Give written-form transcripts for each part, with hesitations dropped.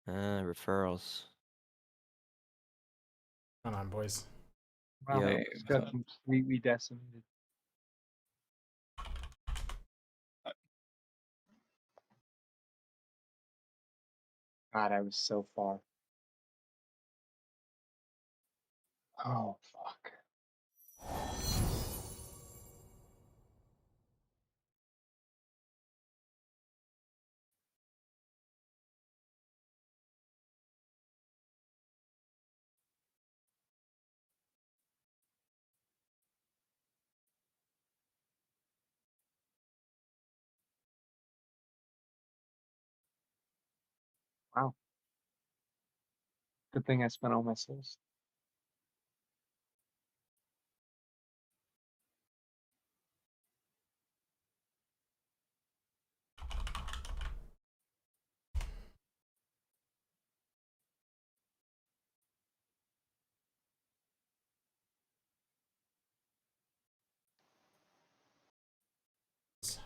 Referrals. Come on, boys. Wow, Yo. it just got completely decimated. God, I was so far. Oh, fuck. Wow. Good thing I spent all my souls.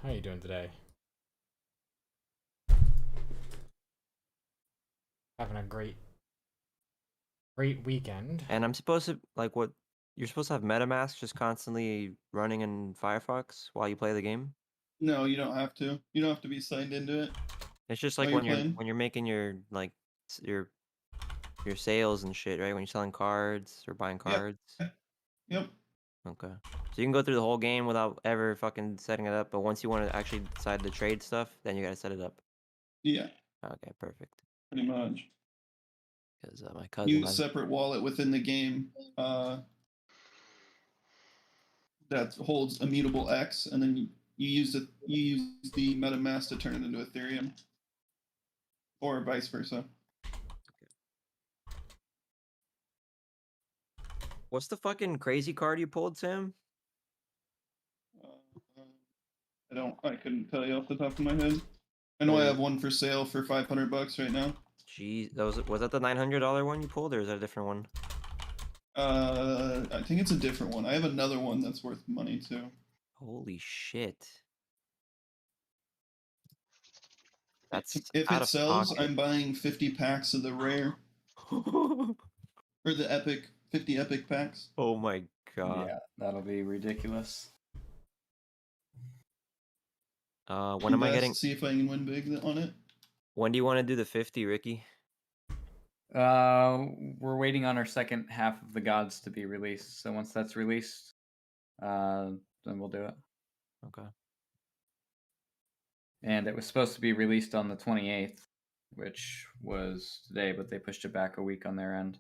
How you doing today? Having a great weekend. And I'm supposed to what you're supposed to have MetaMask just constantly running in Firefox while you play the game. No, you don't have to. You don't have to be signed into it. It's just while like you're when you're playing. when you're making your your sales and shit, right? When you're selling cards or buying cards. Yep. Okay. So you can go through the whole game without ever fucking setting it up, but once you want to actually decide to trade stuff, then you gotta set it up. Yeah, Okay, perfect. pretty much. Because my cousin Use a has. separate wallet within the game that holds immutable X, and then you use the MetaMask to turn it into Ethereum, or vice versa. What's the fucking crazy card you pulled, Sam? I couldn't tell you off the top of my head. I know I have one for sale for $500 right now. Jeez, was that the $900 one you pulled, or is that a different one? I think it's a different one. I have another one that's worth money too. Holy shit. That's if out it of sells, pocket. I'm buying 50 packs of the rare or the epic 50 epic packs. Oh my god. Yeah, that'll be ridiculous. When am I getting? See if I can win big on it. When do you want to do the 50, Ricky? We're waiting on our second half of the gods to be released. So once that's released, then we'll do it. Okay. And it was supposed to be released on the 28th, which was today, but they pushed it back a week on their end.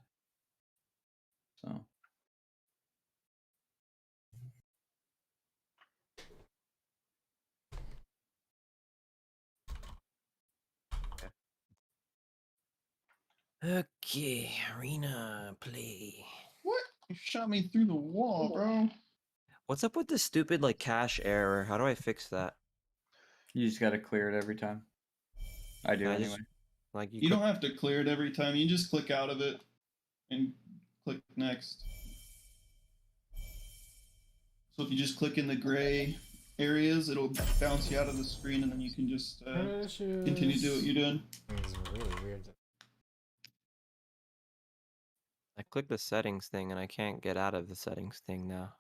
So. Okay, arena play. What? You shot me through the wall, bro. What's up with this stupid cache error? How do I fix that? You just gotta clear it every time. I do anyway. You don't have to clear it every time. You just click out of it and click next. So if you just click in the gray areas, it'll bounce you out of the screen, and then you can just continue to do what you're doing. It's really weird. I clicked the settings thing and I can't get out of the settings thing now.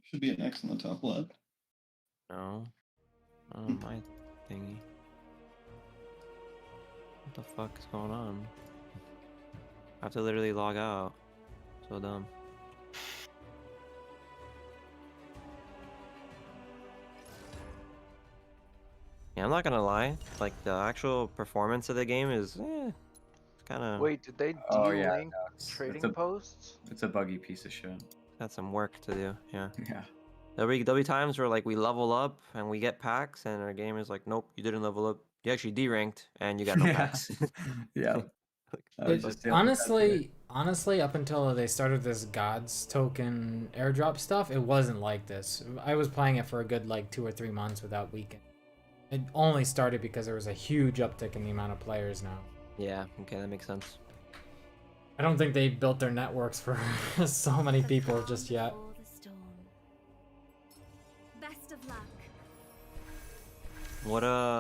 Should be an X on the top left. No. Oh, my thingy. What the fuck is going on? I have to literally log out. So dumb. Yeah, I'm not gonna lie. The actual performance of the game is kind of. Wait, did they de-link trading posts? It's a buggy piece of shit. Got some work to do. Yeah. Yeah. There'll be times where we level up and we get packs, and our game is like, nope, you didn't level up. You actually deranked and you got no packs. Yeah. Honestly, up until they started this Gods token airdrop stuff, it wasn't like this. I was playing it for a good 2 or 3 months without weekend. It only started because there was a huge uptick in the amount of players now. Yeah, okay, that makes sense. I don't think they built their networks for so many people just yet. Best of luck.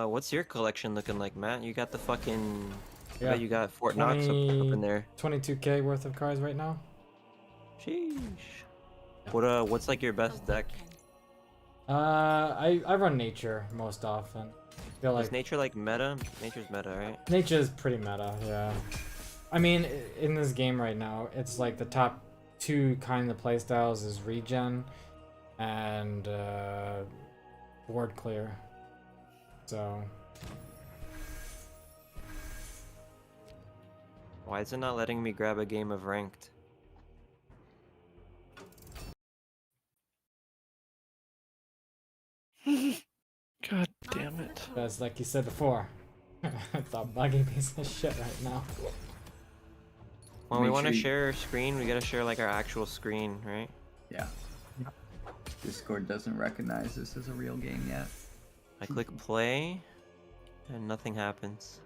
What's your collection looking like, Matt? You got the fucking Yeah, you got Fort Knox up in 20 there. 22k worth of cards right now. Sheesh. What's like your best deck? I run nature most often. Feel Is like nature like meta? Nature's meta, right? nature's pretty meta, yeah. I mean, in this game right now, it's like the top two kind of playstyles is regen and board clear. So Why is it not letting me grab a game of ranked? God damn it. as like you said before, it's a buggy piece of shit right now. When we Make want to sure you- share our screen, we gotta share like our actual screen, right? Yeah. Discord doesn't recognize this as a real game yet. I click play, and nothing happens.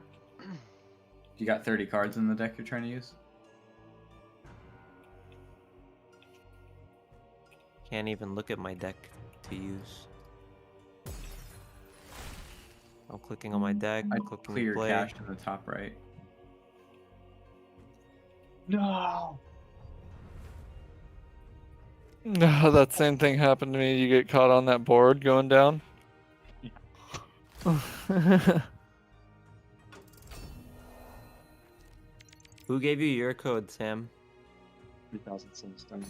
You got 30 cards in the deck you're trying to use? Can't even look at my deck to use. I'm clicking on my deck, I clicking clear play. cache to the top right. No. No, that same thing happened to me. You get caught on that board going down. Who gave you your code, Sam? 3,000 Sims done.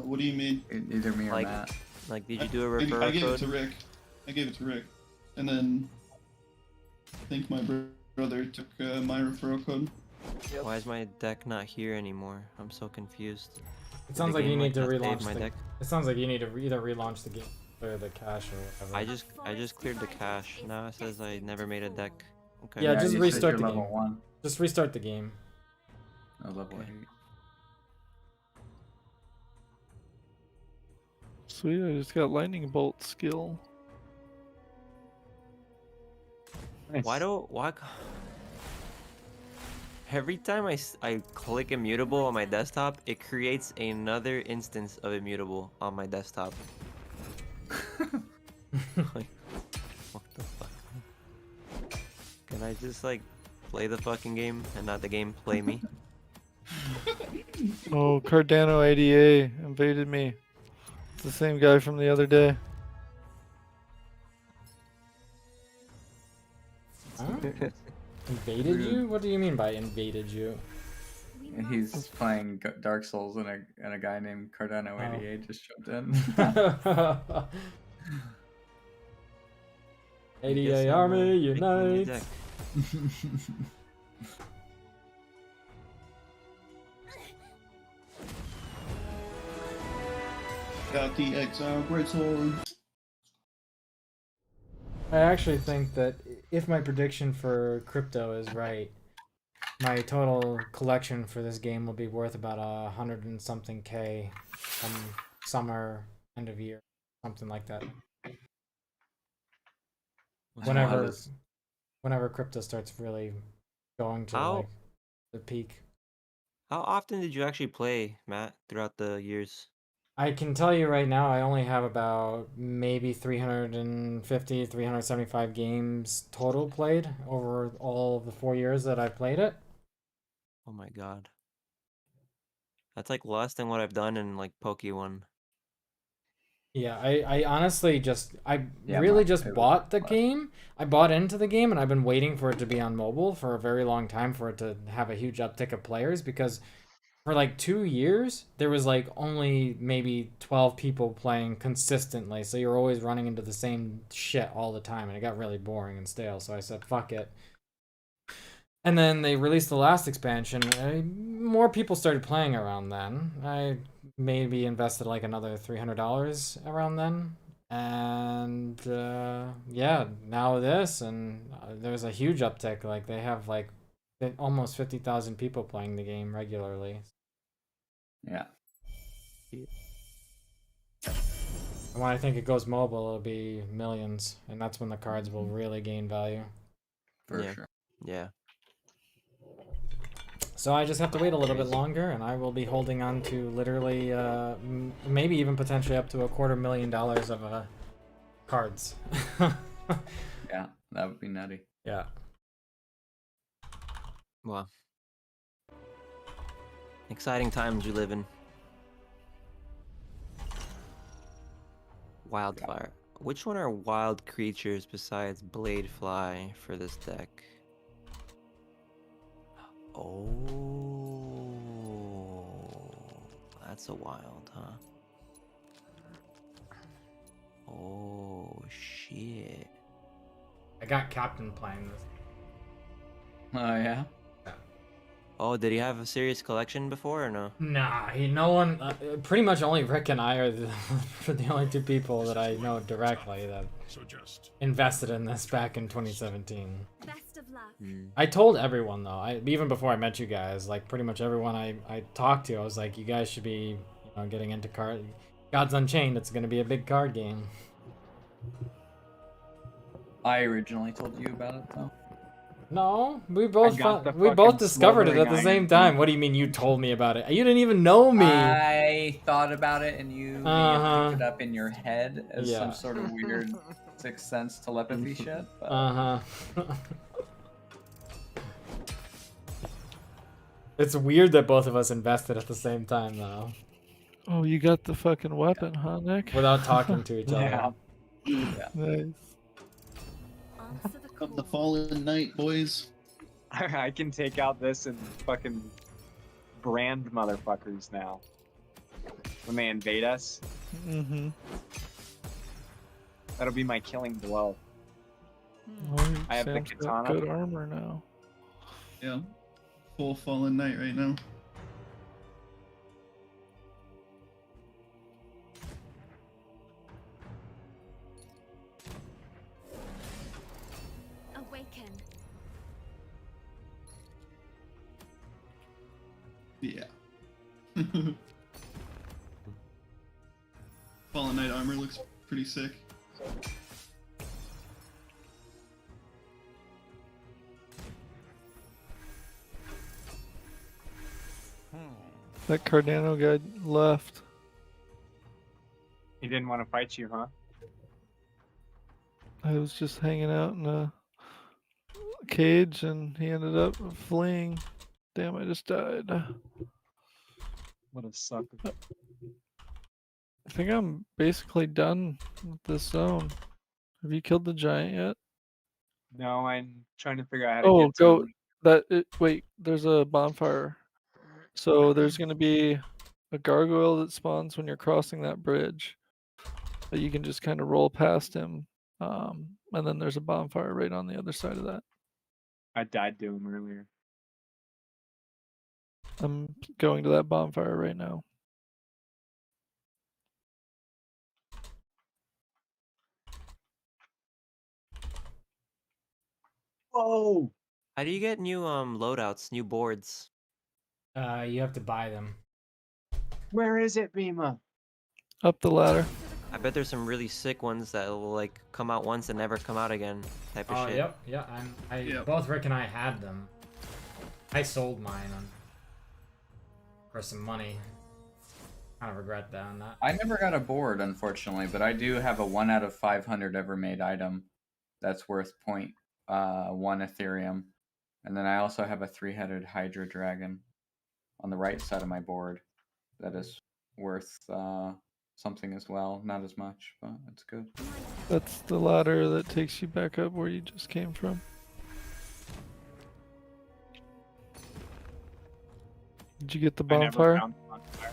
What do you mean? Either me or Like- Matt. Like, did you do a I referral gave it code? to Rick. I gave it to Rick, and then I think my brother took my referral code. Yep. Why is my deck not here anymore? I'm so confused. It Did sounds the like you game, need to not save relaunch my the. deck. It sounds like you need to either relaunch the game, or the cache, or whatever. I just cleared the cache. Now it says I never made a deck. Okay. Yeah, just you said restart you're the level game. 1. Just restart the game. No, level Okay. 8. Sweet, I just got lightning bolt skill. Nice. Why? Every time I click immutable on my desktop, it creates another instance of immutable on my desktop. Like, what the fuck? Can I just like play the fucking game and not the game play me? Oh, Cardano ADA invaded me. It's the same guy from the other day. Huh? Invaded you? What do you mean by invaded you? He's playing Dark Souls and a guy named Cardano Oh. 88 just jumped in. I guess ADA I'm, Army making a unite! deck. Got the Exile Greatsword. I actually think that if my prediction for crypto is right, my total collection for this game will be worth about 100 and something K from summer, end of year, something like that. Whenever, whenever crypto starts really going to How- like the peak. How often did you actually play, Matt, throughout the years? I can tell you right now, I only have about maybe 350, 375 games total played over all of the 4 years that I've played it. Oh my god. That's like less than what I've done in like Pokemon. Yeah, I honestly Yeah, really my just favorite bought the was- game. I bought into the game and I've been waiting for it to be on mobile for a very long time for it to have a huge uptick of players because for like 2 years there was like only maybe 12 people playing consistently. So you're always running into the same shit all the time and it got really boring and stale. So I said, fuck it. And then they released the last expansion. More people started playing around then. I maybe invested like another $300 around then. And yeah, now this, and there's a huge uptick. Like they have like almost 50,000 people playing the game regularly. Yeah. And when I think it goes mobile, it'll be millions. And that's when the cards will really gain value. For Yeah. sure. Yeah. So I just have to wait a little bit longer, and I will be holding on to literally, maybe even potentially up to $250,000 of cards. Yeah, that would be nutty. Yeah. Wow. Exciting times we live in. Wildfire. Which one are wild creatures besides Bladefly for this deck? Oh, that's a wild, huh? Oh, shit. I got Captain playing this. Oh yeah. Oh, did he have a serious collection before or no? Nah, no one. Pretty much only Rick and I are the only two people that I know directly that invested in this back in 2017. Best of luck. I told everyone though, even before I met you guys, like pretty much everyone I talked to, I was like, you guys should be, getting into Gods Unchained. It's gonna be a big card game. I originally told you about it though. No, we both got the we both fucking discovered it at the smoldering same iron time. too. What do you mean you told me about it? You didn't even know me. I thought about it and you may have Uh-huh. picked it up in your head as Yeah. some sort of weird sixth sense telepathy shit. But Uh-huh. It's weird that both of us invested at the same time though, Oh, you got the fucking weapon, huh, Nick? without talking to each Yeah. other. Nice. Answer the Of the call. fallen night, boys. I can take out this and fucking brand motherfuckers now. When they invade us, Mm-hmm. that'll be my killing blow. Well, I have the Sam's got katana. good armor now. Yeah. Full fallen night right now. Awaken. Yeah. Fallen Knight armor looks pretty sick. That Cardano guy left. He didn't want to fight you, huh? I was just hanging out in a cage and he ended up fleeing. Damn, I just died. I What a sucker. think I'm basically done with this zone. Have you killed the giant yet? No, I'm trying to figure out how to Oh, get to go. him. Wait, there's a bonfire. So there's gonna be a gargoyle that spawns when you're crossing that bridge. But you can just kind of roll past him. And then there's a bonfire right on the other side of that. I died to him earlier. I'm going to that bonfire right now. Whoa! How do you get new loadouts, new boards? You have to buy them. Where is it, Bima? Up the ladder. I bet there's some really sick ones that will like come out once and never come out again, type of Oh, shit. yep, yeah. Yep. Both Rick and I had them. I sold mine for some money. Kind of regret that on that. I never got a board, unfortunately, but I do have a 1 out of 500 ever made item that's worth 0.1 Ethereum. And then I also have a 3-headed Hydra Dragon on the right side of my board that is worth something as well. Not as much, but it's good. That's the ladder that takes you back up where you just came from. Did you get the I never bonfire? found the bonfire.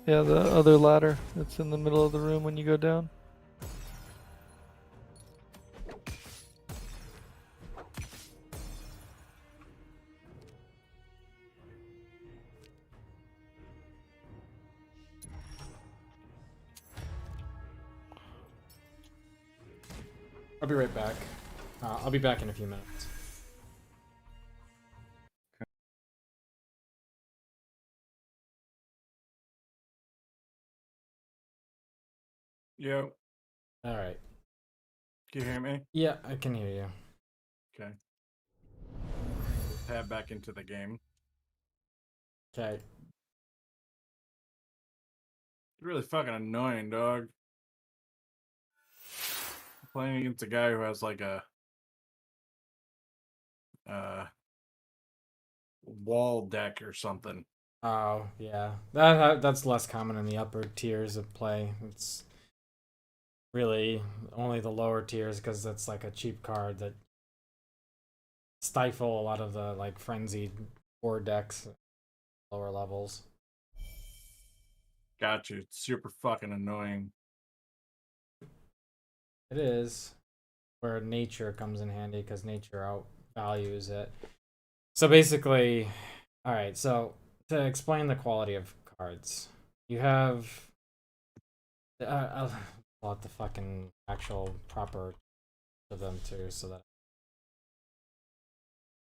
Yeah, the other ladder that's in the middle of the room when you go down. I'll be right back. I'll be back in a few minutes. Yo, All right. can you hear me? Yeah, I can hear you. Okay. Tab back into the game. Okay. It's really fucking annoying, dog. I'm playing against a guy who has like a wall deck or something. Oh yeah, that's less common in the upper tiers of play. It's really only the lower tiers because that's like a cheap card that stifle a lot of the like frenzied board decks, lower levels. Got you. It's super fucking annoying. It is where nature comes in handy because nature outvalues it. So basically, all right. So to explain the quality of cards, you have. I'll pull out the fucking actual proper of them too, so that.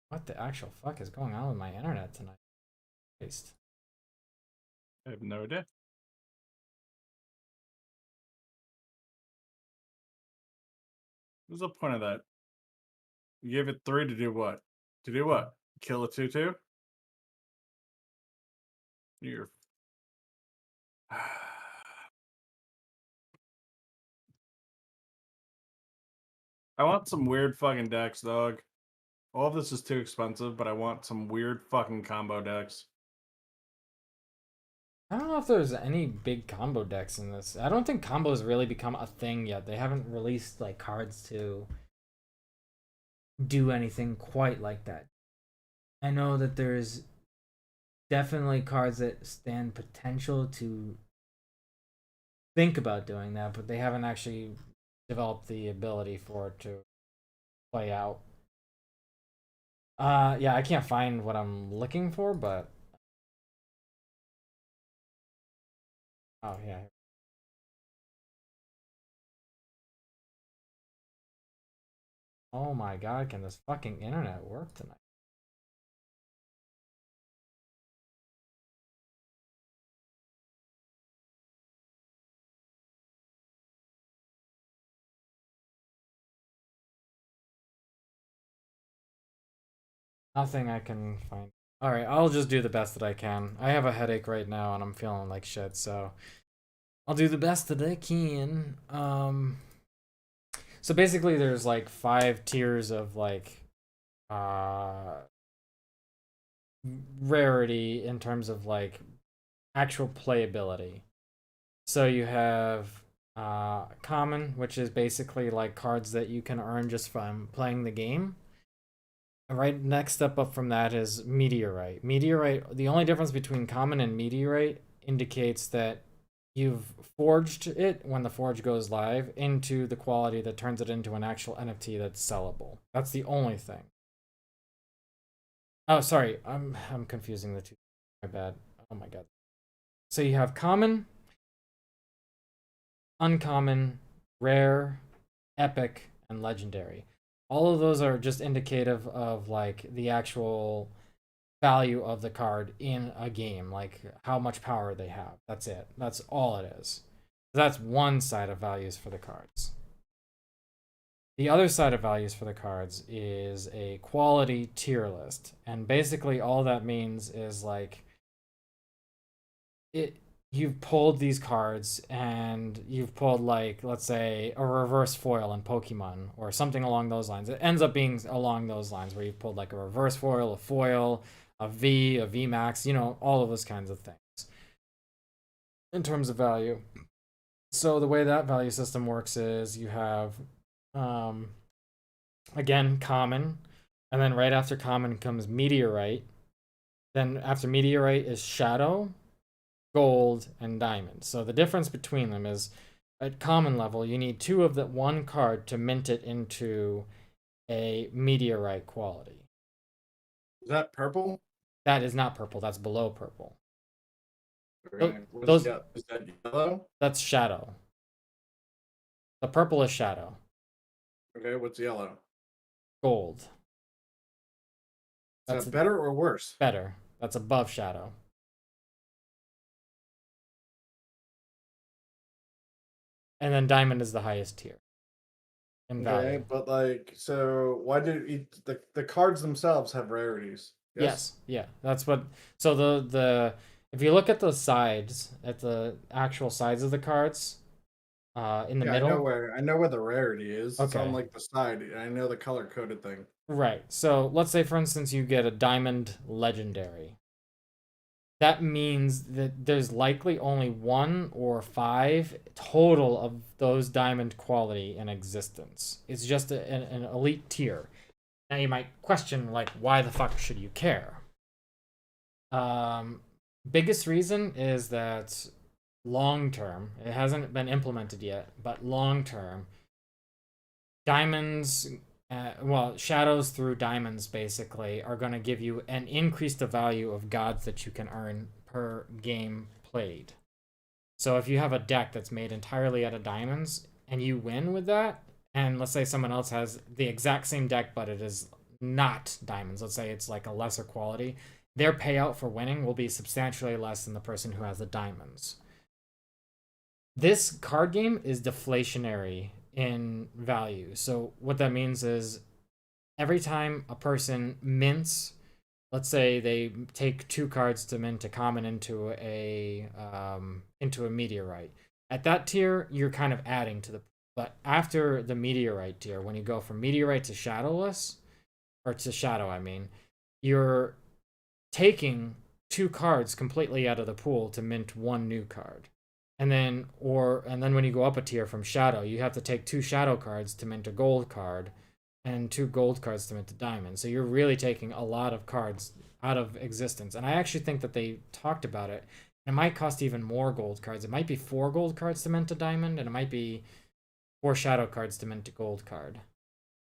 What the actual fuck is going on with my internet tonight? Christ. I have no idea. What's the point of that? You gave it 3 to do what? To do what? Kill a 2/2? You're. I want some weird fucking decks, dog. All of this is too expensive, but I want some weird fucking combo decks. I don't know if there's any big combo decks in this. I don't think combos really become a thing yet. They haven't released like cards to do anything quite like that. I know that there's definitely cards that stand potential to think about doing that, but they haven't actually developed the ability for it to play out. Yeah, I can't find what I'm looking for, but oh yeah. Oh my god, can this fucking internet work tonight? Nothing I can find. Alright, I'll just do the best that I can. I have a headache right now and I'm feeling like shit, so I'll do the best that I can. So basically there's like 5 tiers of like rarity in terms of like actual playability. So you have common, which is basically like cards that you can earn just from playing the game. Right, next step up from that is Meteorite. Meteorite, the only difference between common and Meteorite indicates that you've forged it when the forge goes live into the quality that turns it into an actual NFT that's sellable. That's the only thing. Oh, sorry, I'm confusing the two. My bad. Oh my god. So you have common, uncommon, rare, epic, and legendary. All of those are just indicative of like the actual value of the card in a game, like how much power they have. That's it. That's all it is. That's one side of values for the cards. The other side of values for the cards is a quality tier list. And basically all that means is like you've pulled these cards and you've pulled like, let's say, a reverse foil in Pokemon or something along those lines. It ends up being along those lines where you've pulled like a reverse foil, a V Max, you know, all of those kinds of things in terms of value. So the way that value system works is you have, again, common, and then right after common comes Meteorite. Then after Meteorite is Shadow, Gold, and Diamond. So the difference between them is at common level, you need 2 of that one card to mint it into a Meteorite quality. Is that purple? That is not purple. That's below purple. Okay. Is that yellow? That's Shadow. The purple is Shadow. Okay, what's yellow? Gold. Is that better or worse? Better. That's above Shadow. And then Diamond is the highest tier in value. Okay, but like, so why do the cards themselves have rarities? Yes. Yeah. That's what. So the if you look at the sides, at the actual sides of the cards, in the Yeah, middle. I know where the rarity is. It's on Okay. like the side. And I know the color coded thing. Right. So let's say, for instance, you get a diamond legendary. That means that there's likely only 1 or 5 total of those diamond quality in existence. It's just an elite tier. Now you might question, like, why the fuck should you care? Biggest reason is that long term, it hasn't been implemented yet, but long term, diamonds, shadows through diamonds basically are going to give you an increased value of gods that you can earn per game played. So if you have a deck that's made entirely out of diamonds and you win with that, and let's say someone else has the exact same deck but it is not diamonds, let's say it's like a lesser quality, their payout for winning will be substantially less than the person who has the diamonds. This card game is deflationary in value. So what that means is every time a person mints, let's say they take 2 cards to mint a common into a meteorite. At that tier, you're kind of adding to the. But after the meteorite tier, when you go from meteorite to shadowless, or to shadow, I mean, you're taking 2 cards completely out of the pool to mint 1 new card. And then when you go up a tier from shadow, you have to take 2 shadow cards to mint a gold card and 2 gold cards to mint a diamond. So you're really taking a lot of cards out of existence. And I actually think that they talked about it. It might cost even more gold cards. It might be 4 gold cards to mint a diamond, and it might be 4 shadow cards to mint a gold card.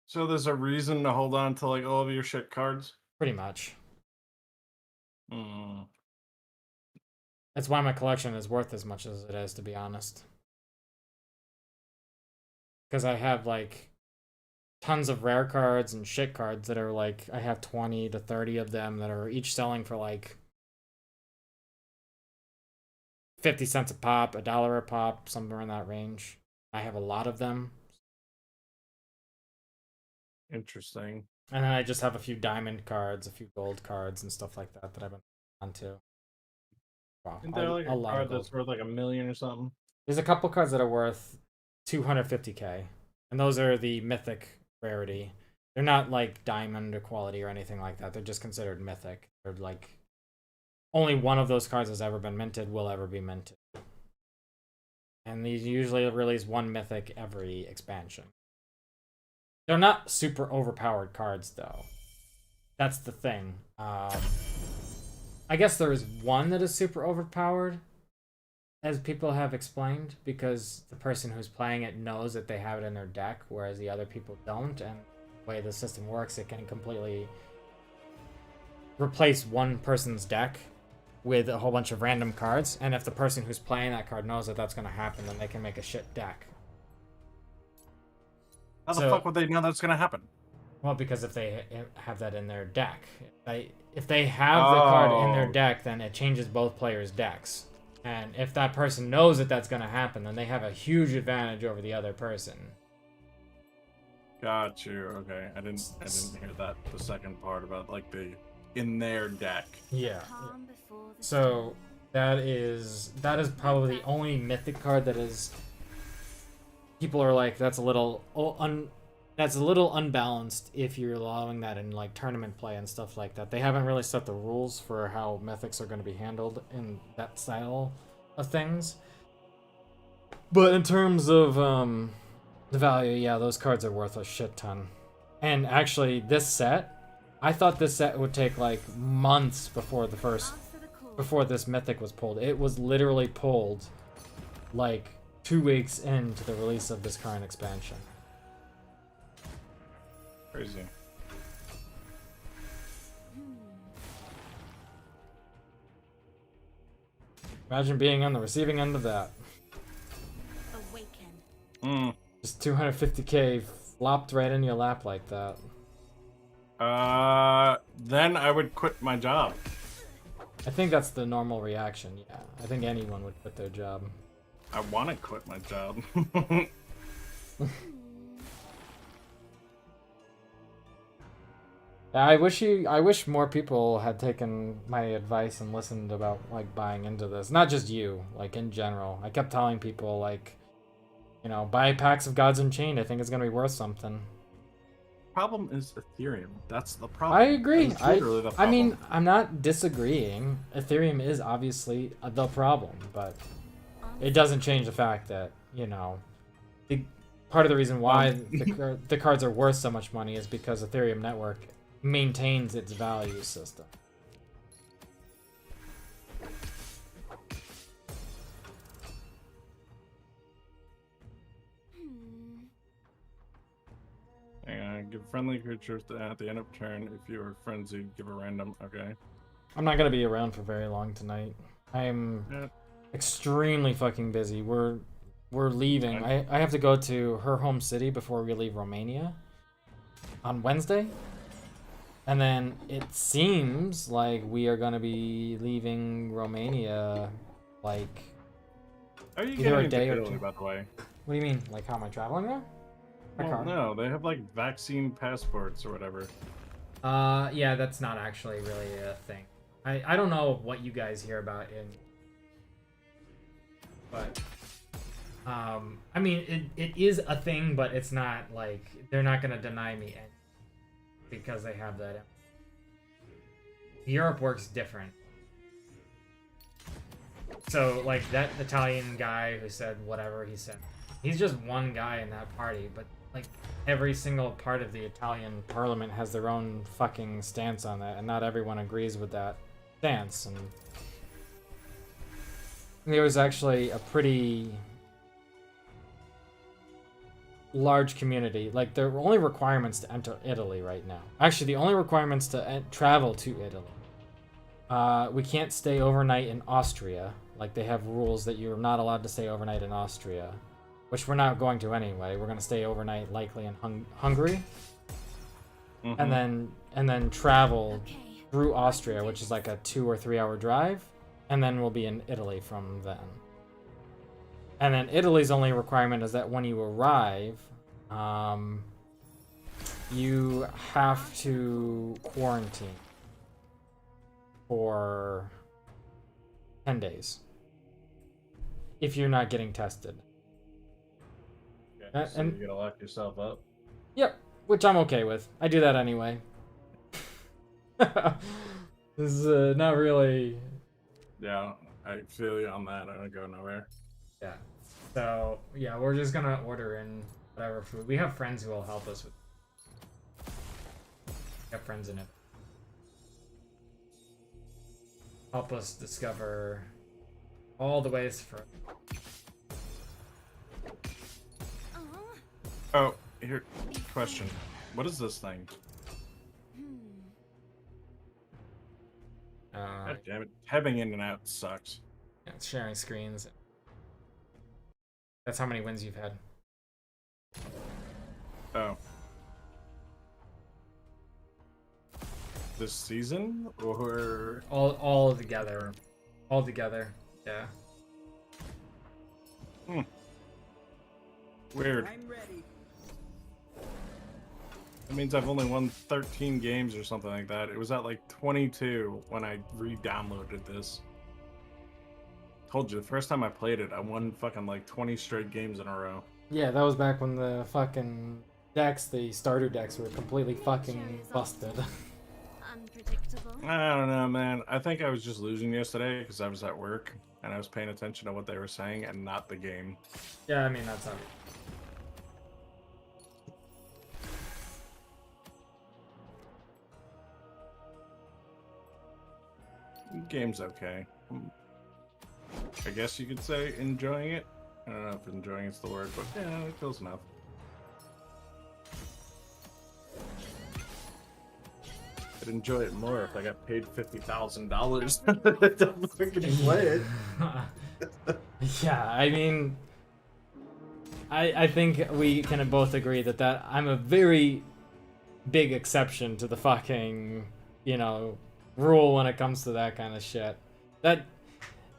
So there's a reason to hold on to like all of your shit cards? Pretty much. Hmm. That's why my collection is worth as much as it is, to be honest. Because I have like tons of rare cards and shit cards that are like, I have 20 to 30 of them that are each selling for like 50 cents a pop, $1 a pop, somewhere in that range. I have a lot of them. Interesting. And then I just have a few diamond cards, a few gold cards, and stuff like that that I've been on to. Wow, Isn't there like a lot card of gold. that's worth like $1 million or something? There's a couple cards that are worth 250k, and those are the mythic rarity. They're not like diamond or quality or anything like that. They're just considered mythic. They're like only one of those cards has ever been minted, will ever be minted. And these usually release 1 mythic every expansion. They're not super overpowered cards though. That's the thing. I guess there is one that is super overpowered, as people have explained, because the person who's playing it knows that they have it in their deck, whereas the other people don't, and the way the system works, it can completely replace one person's deck with a whole bunch of random cards, and if the person who's playing that card knows that that's going to happen, then they can make a shit deck. How the fuck would they know that's gonna happen? Well, because if they have that in their deck, if they have the card in their deck, then it changes both players' decks. And if that person knows that that's going to happen, then they have a huge advantage over the other person. Got you. Okay, I didn't hear that. The second part about like the in their deck. Yeah. So that is probably the only mythic card that is. People are like, that's a little unbalanced if you're allowing that in like tournament play and stuff like that. They haven't really set the rules for how mythics are going to be handled in that style of things. But in terms of the value, yeah, those cards are worth a shit ton. And actually, this set, I thought this set would take like months before this mythic was pulled. It was literally pulled like 2 weeks into the release of this current expansion. Crazy. Imagine being on the receiving end of that. Awaken. Just 250k flopped right in your lap like that. Then I would quit my job. I think that's the normal reaction, yeah. I think anyone would quit their job. I want to quit my job. I wish more people had taken my advice and listened about like buying into this. Not just you, like in general. I kept telling people like You know, buy packs of Gods Unchained. I think it's gonna be worth something. Problem is Ethereum. That's the problem. I agree. That's I literally the I mean, problem. I'm not disagreeing. Ethereum is obviously the problem, but it doesn't change the fact that, you know, part of the reason why the cards are worth so much money is because Ethereum network maintains its value system. Hang on, give friendly creatures at the end of turn. If you are frenzied, give a random. Okay. I'm not gonna be around for very long tonight. I'm Yeah. extremely fucking busy. We're leaving. I have to go to her home city before we leave Romania on Wednesday. And then it seems like we are gonna be leaving Romania like How are you either getting a into day or Italy, two. by the way? What do you mean? Like how am I traveling there? My Well, car. no, they have like vaccine passports or whatever. Yeah, that's not actually really a thing. I don't know what you guys hear about but I mean it is a thing, but it's not like they're not gonna deny me any because they have that. Europe works different. So like that Italian guy who said whatever he said, he's just one guy in that party, but like every single part of the Italian parliament has their own fucking stance on that, and not everyone agrees with that stance. And there was actually a pretty large community. Like, there are only requirements to enter Italy right now. Actually, the only requirements to travel to Italy. We can't stay overnight in Austria. Like, they have rules that you're not allowed to stay overnight in Austria, which we're not going to anyway. We're going to stay overnight likely in Hungary, and then travel through Austria, which is like a 2 or 3 hour drive, and then we'll be in Italy from then. And then Italy's only requirement is that when you arrive, you have to quarantine for 10 days if you're not getting tested. Okay, so you gotta lock yourself up. Yep, which I'm okay with. I do that anyway. This is not really. Yeah, I feel you on that. I don't go nowhere. Yeah. So yeah, we're just gonna order in whatever food. We have friends who will help us with. We have friends in it. Help us discover all the ways for. Oh, here, question. What is this thing? God damn it. Tabbing in and out sucks. Yeah, it's sharing screens. That's how many wins you've had. Oh. This season? Or... All together. All together, yeah. Weird. That means I've only won 13 games or something like that. It was at like 22 when I re-downloaded this. Told you, the first time I played it, I won fucking like 20 straight games in a row. Yeah, that was back when the fucking decks, the starter decks, were completely fucking busted. Unpredictable. I don't know, man. I think I was just losing yesterday because I was at work and I was paying attention to what they were saying and not the game. Yeah, I mean, that's not. Game's okay. I guess you could say enjoying it. I don't know if enjoying is the word, but yeah, it feels enough. I'd enjoy it more if I got paid $50,000 to fucking play it. Yeah, I mean, I think we can both agree that I'm a very big exception to the fucking, you know, rule when it comes to that kind of shit. That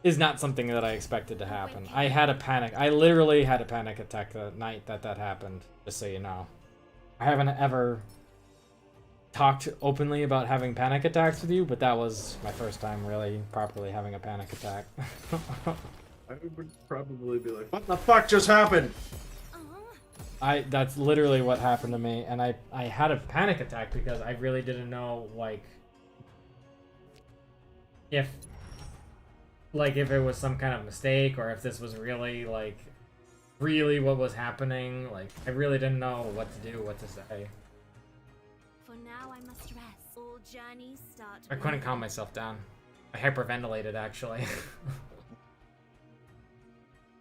is not something that I expected to happen. I had a panic. I literally had a panic attack the night that happened, just so you know. I haven't ever talked openly about having panic attacks with you, but that was my first time really properly having a panic attack. I would probably be like, what the fuck just happened? That's literally what happened to me, and I had a panic attack because I really didn't know like if it was some kind of mistake or if this was really really what was happening. Like I really didn't know what to do, what to say. For now, I must rest. All journeys start. I couldn't calm myself down. I hyperventilated actually.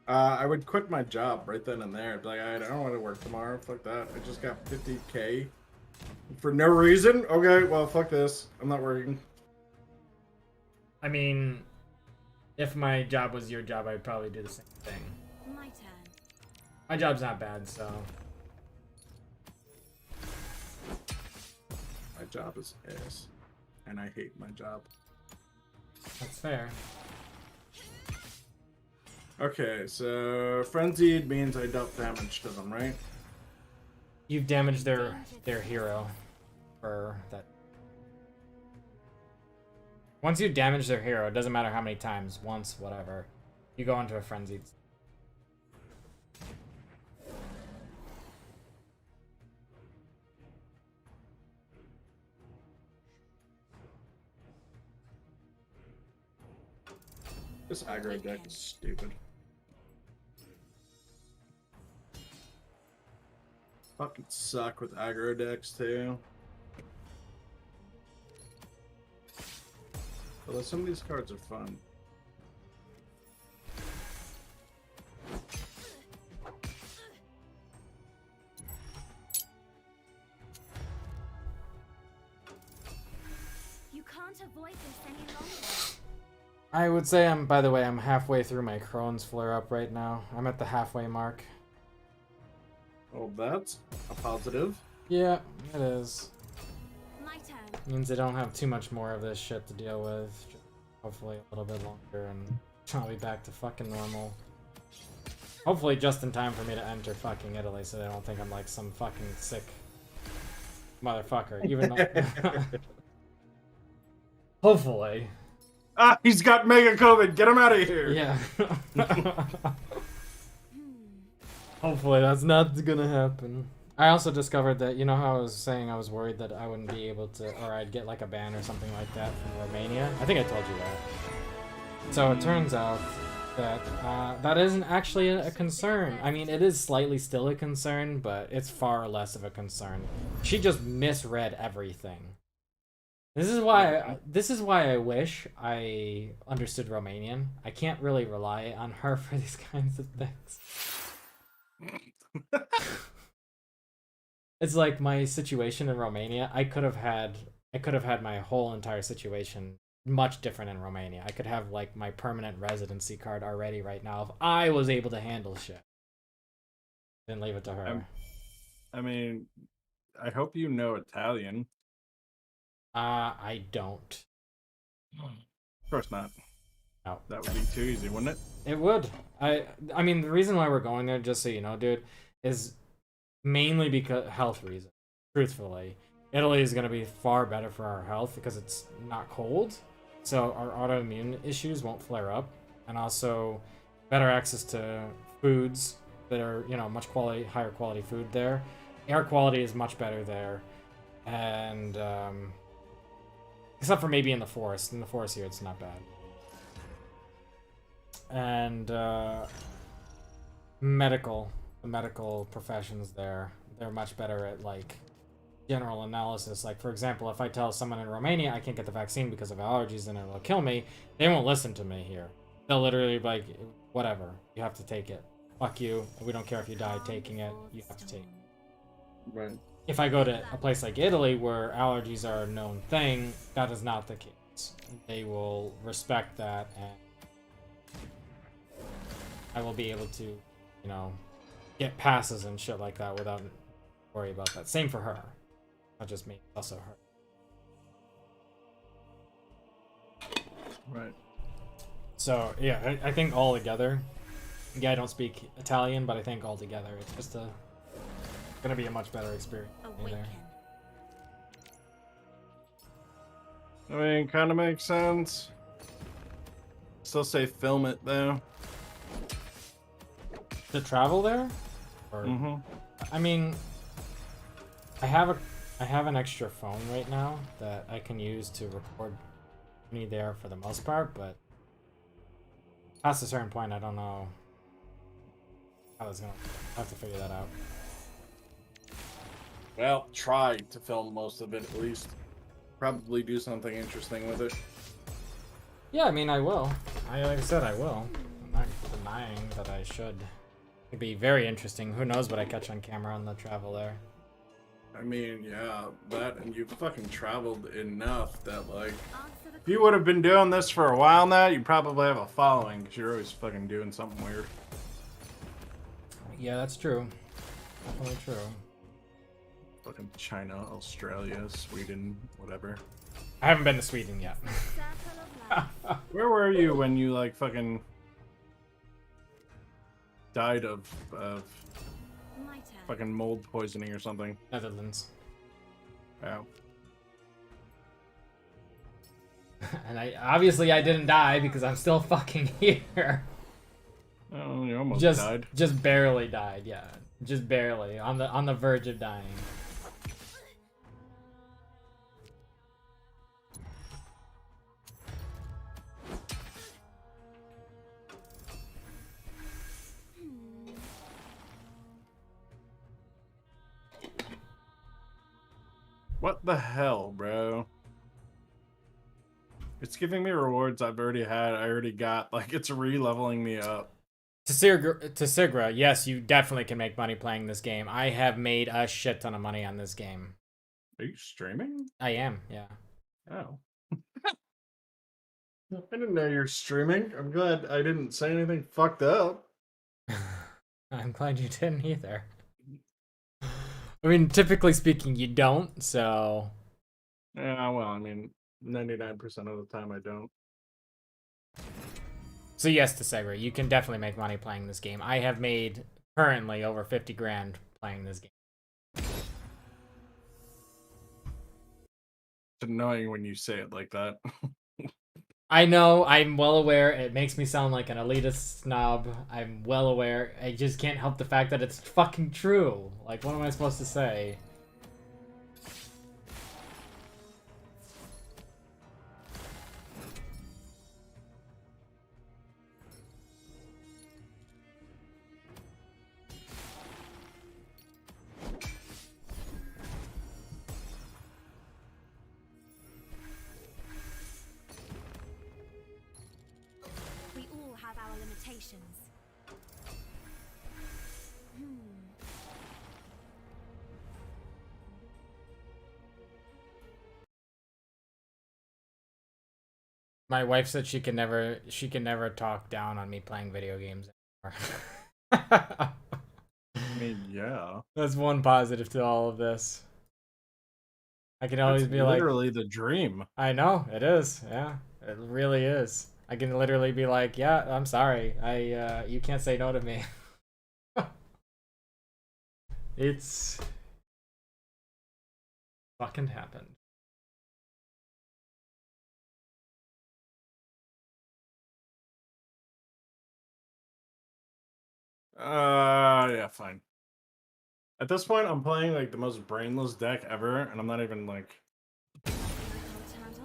I would quit my job right then and there. I'd be like, I don't want to work tomorrow. Fuck that. I just got 50K for no reason. Okay, well, fuck this. I'm not working. I mean, if my job was your job, I'd probably do the same thing. My turn. My job's not bad, so. My job is ass, and I hate my job. That's fair. Okay, so frenzied means I dealt damage to them, right? You've damaged their hero for that. Once you damage their hero, it doesn't matter how many times, once, whatever, you go into a frenzied. This aggro deck is stupid. Fucking suck with aggro decks too. Although some of these cards are fun. You can't avoid this any longer. I would say by the way, I'm halfway through my Crohn's flare-up right now. I'm at the halfway mark. Oh, that's a positive. Yeah, it is. My turn. Means I don't have too much more of this shit to deal with. Hopefully a little bit longer and I'll be back to fucking normal. Hopefully just in time for me to enter fucking Italy so they don't think I'm like some fucking sick motherfucker. Even though... Hopefully. Ah, he's got mega COVID. Get him out of here. Yeah. Hopefully that's not gonna happen. I also discovered that, you know how I was saying I was worried that I wouldn't be able to, or I'd get like a ban or something like that from Romania? I think I told you that. So it turns out that that isn't actually a concern. I mean, it is slightly still a concern, but it's far less of a concern. She just misread everything. This is why I wish I understood Romanian. I can't really rely on her for these kinds of things. It's like my situation in Romania. I could have had my whole entire situation much different in Romania. I could have like my permanent residency card already right now if I was able to handle shit. Then leave it to her. I mean, I hope you know Italian. I don't. Of course not. No. That would be too easy, wouldn't it? It would. I mean, the reason why we're going there, just so you know, dude, is mainly because health reasons. Truthfully, Italy is going to be far better for our health because it's not cold, so our autoimmune issues won't flare up, and also better access to foods that are, you know, higher quality food there. Air quality is much better there, and except for maybe in the forest. In the forest here, it's not bad. And the medical professions there, they're much better at like general analysis. Like, for example, if I tell someone in Romania I can't get the vaccine because of allergies and it'll kill me, they won't listen to me here. They'll literally be like, whatever, you have to take it. Fuck you. We don't care if you die taking it. You have to take it. Right. If I go to a place like Italy where allergies are a known thing, that is not the case. They will respect that, and I will be able to, you know, get passes and shit like that without worry about that. Same for her. Not just me, also her. Right. So, yeah, I think all together, yeah, I don't speak Italian, but I think all together it's just gonna be a much better experience there. I mean, kind of makes sense. Still say film it though. To travel there? Or, Mm-hmm. I mean, I have an extra phone right now that I can use to record me there for the most part, but past a certain point, I don't know how that's gonna. I have to figure that out. Well, try to film most of it at least. Probably do something interesting with it. Yeah, I mean, I will. Like I said, I will. I'm not denying that I should. It'd be very interesting. Who knows what I catch on camera on the travel there. I mean, yeah, that, and you've fucking traveled enough that, like, if you would have been doing this for a while now, you probably have a following, because you're always fucking doing something weird. Yeah, that's true. Definitely true. Fucking China, Australia, Sweden, whatever. I haven't been to Sweden yet. Where were you when you, like, fucking died of fucking mold poisoning or something? Netherlands. Oh. And obviously I didn't die because I'm still fucking here. Oh, you almost just died. Just barely died, yeah. Just barely. On the verge of dying. What the hell, bro? It's giving me rewards I've already had. I already got. Like, it's re-leveling me up. To Sigra, yes, you definitely can make money playing this game. I have made a shit ton of money on this game. Are you streaming? I am, yeah. Oh. I didn't know you're streaming. I'm glad I didn't say anything fucked up. I'm glad you didn't either. I mean, typically speaking, you don't, so... Yeah, well, I mean, 99% of the time I don't. So yes, to Segra, you can definitely make money playing this game. I have made, currently, over 50 grand playing this game. It's annoying when you say it like that. I know, I'm well aware, it makes me sound like an elitist snob. I'm well aware, I just can't help the fact that it's fucking true. Like, what am I supposed to say? We all have our limitations. My wife said she can never talk down on me playing video games anymore. I mean, yeah. That's one positive to all of this. I can always It's be like, literally the dream. I know, it is, yeah. It really is. I can literally be like, yeah, I'm sorry. You can't say no to me. It's fucking happened. Yeah, fine. At this point, I'm playing like the most brainless deck ever, and I'm not even like...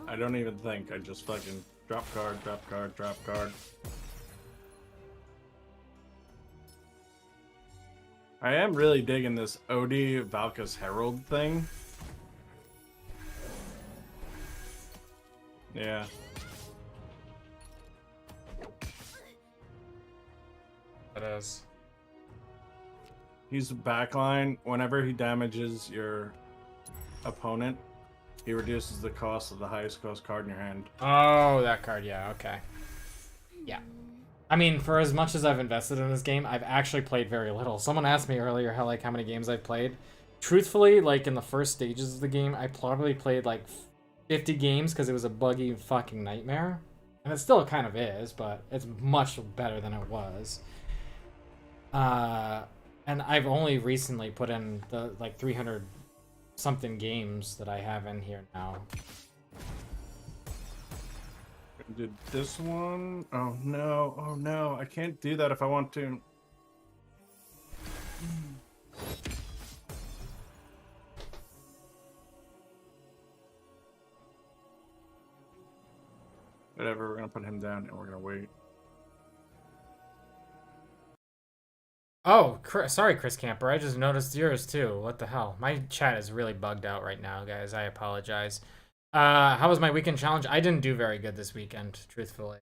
I don't even think. I just fucking drop card, drop card, drop card. I am really digging this Odie Valka's Herald thing. Yeah. It is. He's backline. Whenever he damages your opponent, he reduces the cost of the highest cost card in your hand. Oh, that card, yeah, okay. Yeah. I mean, for as much as I've invested in this game, I've actually played very little. Someone asked me earlier how many games I've played. Truthfully, like in the first stages of the game, I probably played like 50 games because it was a buggy fucking nightmare. And it still kind of is, but it's much better than it was. And I've only recently put in the like 300 something games that I have in here now. Did this one? Oh no, I can't do that if I want to. Whatever, we're gonna put him down and we're gonna wait. Oh, sorry, Chris Camper. I just noticed yours too. What the hell? My chat is really bugged out right now, guys. I apologize. How was my weekend challenge? I didn't do very good this weekend, truthfully.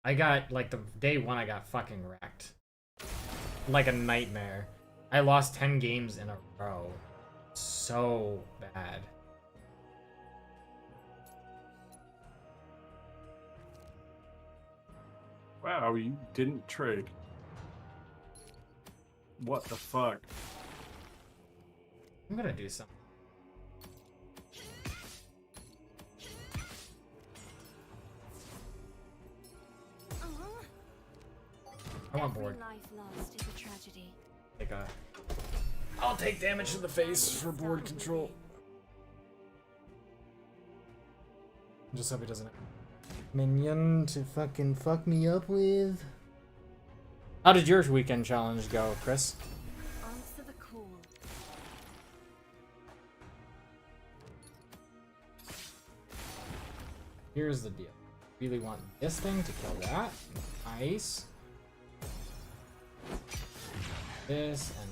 I got, like, the day one, I got fucking wrecked. Like a nightmare. I lost 10 games in a row. So bad. Wow, you didn't trade. What the fuck? I'm gonna do something. I want board. Life lost is a tragedy. Like a... I'll take damage to the face for board control. Just hope he doesn't... Minion to fucking fuck me up with. How did your weekend challenge go, Chris? Answer the call. Here's the deal. Really want this thing to kill that. Nice. This and...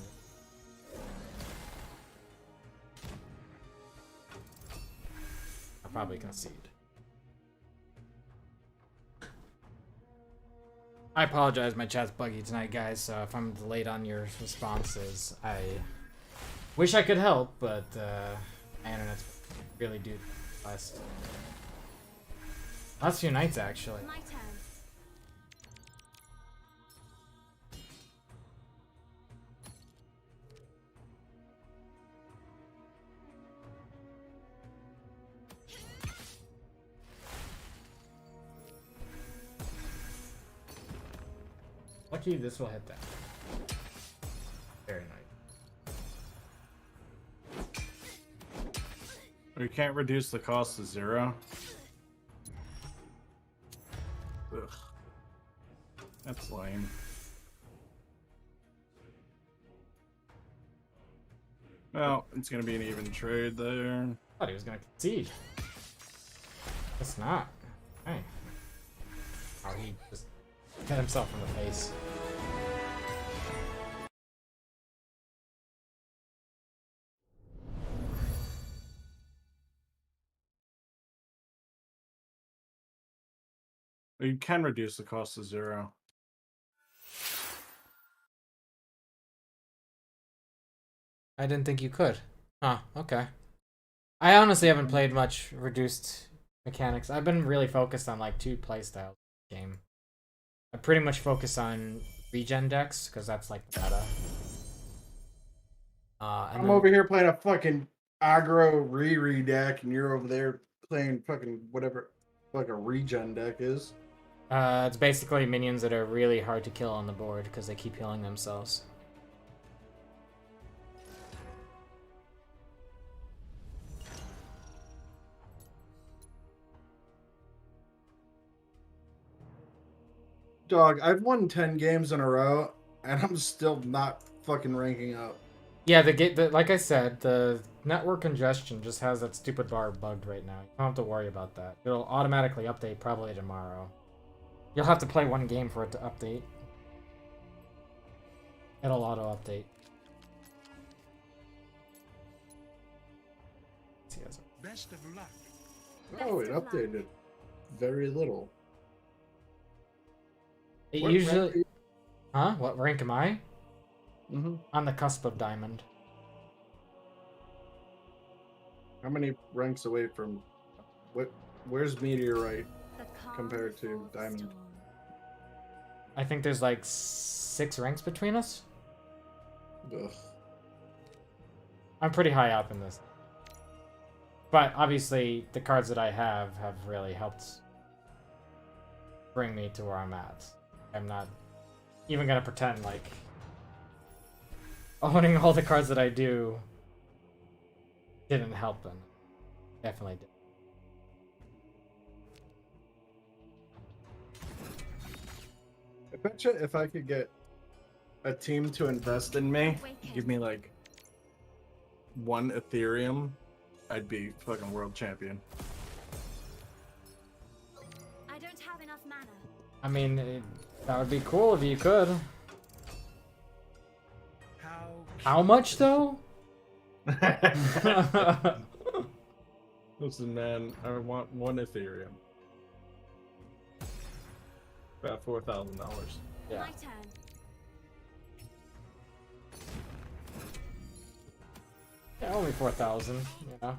I'll probably concede. I apologize, my chat's buggy tonight, guys, so if I'm delayed on your responses, I wish I could help, but my internet's really due last few nights, actually. My turn. Lucky this will hit that. Very nice. We can't reduce the cost to 0. Ugh. That's lame. Well, it's gonna be an even trade there. I thought he was gonna concede. It's not. Hey. Oh, he just hit himself in the face. You can reduce the cost to 0. I didn't think you could. Huh, okay. I honestly haven't played much reduced mechanics. I've been really focused on like 2 playstyles game. I pretty much focus on regen decks because that's like the meta. I'm then, over here playing a fucking aggro Riri deck, and you're over there playing fucking whatever like a regen deck is. it's basically minions that are really hard to kill on the board because they keep healing themselves. Dog, I've won 10 games in a row, and I'm still not fucking ranking up. Yeah, like I said, the network congestion just has that stupid bar bugged right now. You don't have to worry about that. It'll automatically update probably tomorrow. You'll have to play 1 game for it to update. It'll auto-update. Best of luck. Oh, it updated very little. It What usually... rank are you? Huh? What rank am I? Mm-hmm. On the cusp of diamond. How many ranks away from what? Where's Meteorite compared to Diamond? I think there's like 6 ranks between us. Ugh. I'm pretty high up in this. But obviously, the cards that I have really helped bring me to where I'm at. I'm not even gonna pretend like owning all the cards that I do didn't help them. Definitely did. I bet you if I could get a team to invest in me, Give me like 1 Ethereum, I'd be fucking world champion. I don't enough mana. I mean, that would be cool if you could. How much though? Listen, man, I want 1 Ethereum. About $4,000. Yeah. My turn. Yeah, only 4,000. You know.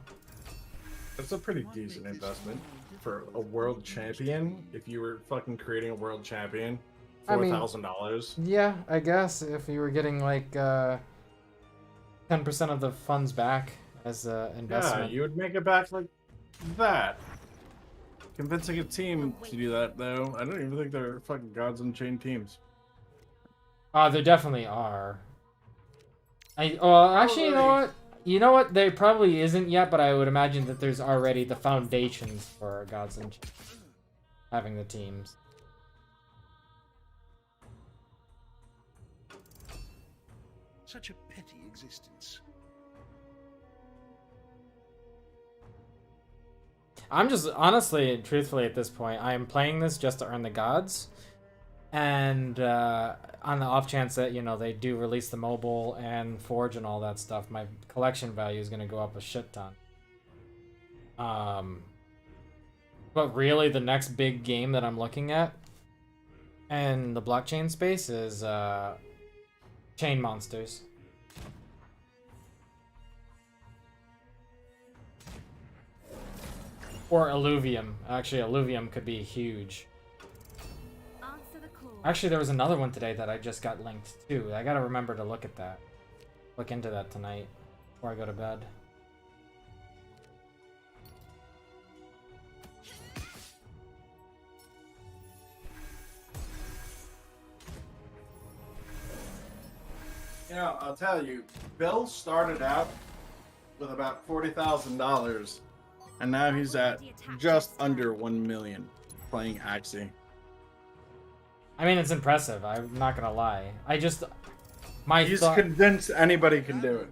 That's a pretty decent investment for a world champion. If you were fucking creating a world champion, I mean, $4,000. Yeah, I guess if you were getting like 10% of the funds back as investment. Yeah, you would make it back like that. Convincing a team to do that, though, I don't even think they're fucking Gods Unchained teams. There definitely are. Actually, you know what? You know what? There probably isn't yet, but I would imagine that there's already the foundations for Gods Unchained having the teams. Such a petty existence. I'm just, honestly, truthfully at this point, I am playing this just to earn the gods. And on the off chance that, you know, they do release the mobile and Forge and all that stuff, my collection value is going to go up a shit ton. But really, the next big game that I'm looking at in the blockchain space is Chain Monsters. Or Illuvium. Actually, Illuvium could be huge. Answer the call. Actually, there was another one today that I just got linked to. I gotta remember to look at that. Look into that tonight before I go to bed. You know, I'll tell you, Bill started out with about $40,000, and now he's at just under 1 million playing Axie. I mean, it's impressive. I'm not gonna lie. He's convinced anybody can do it.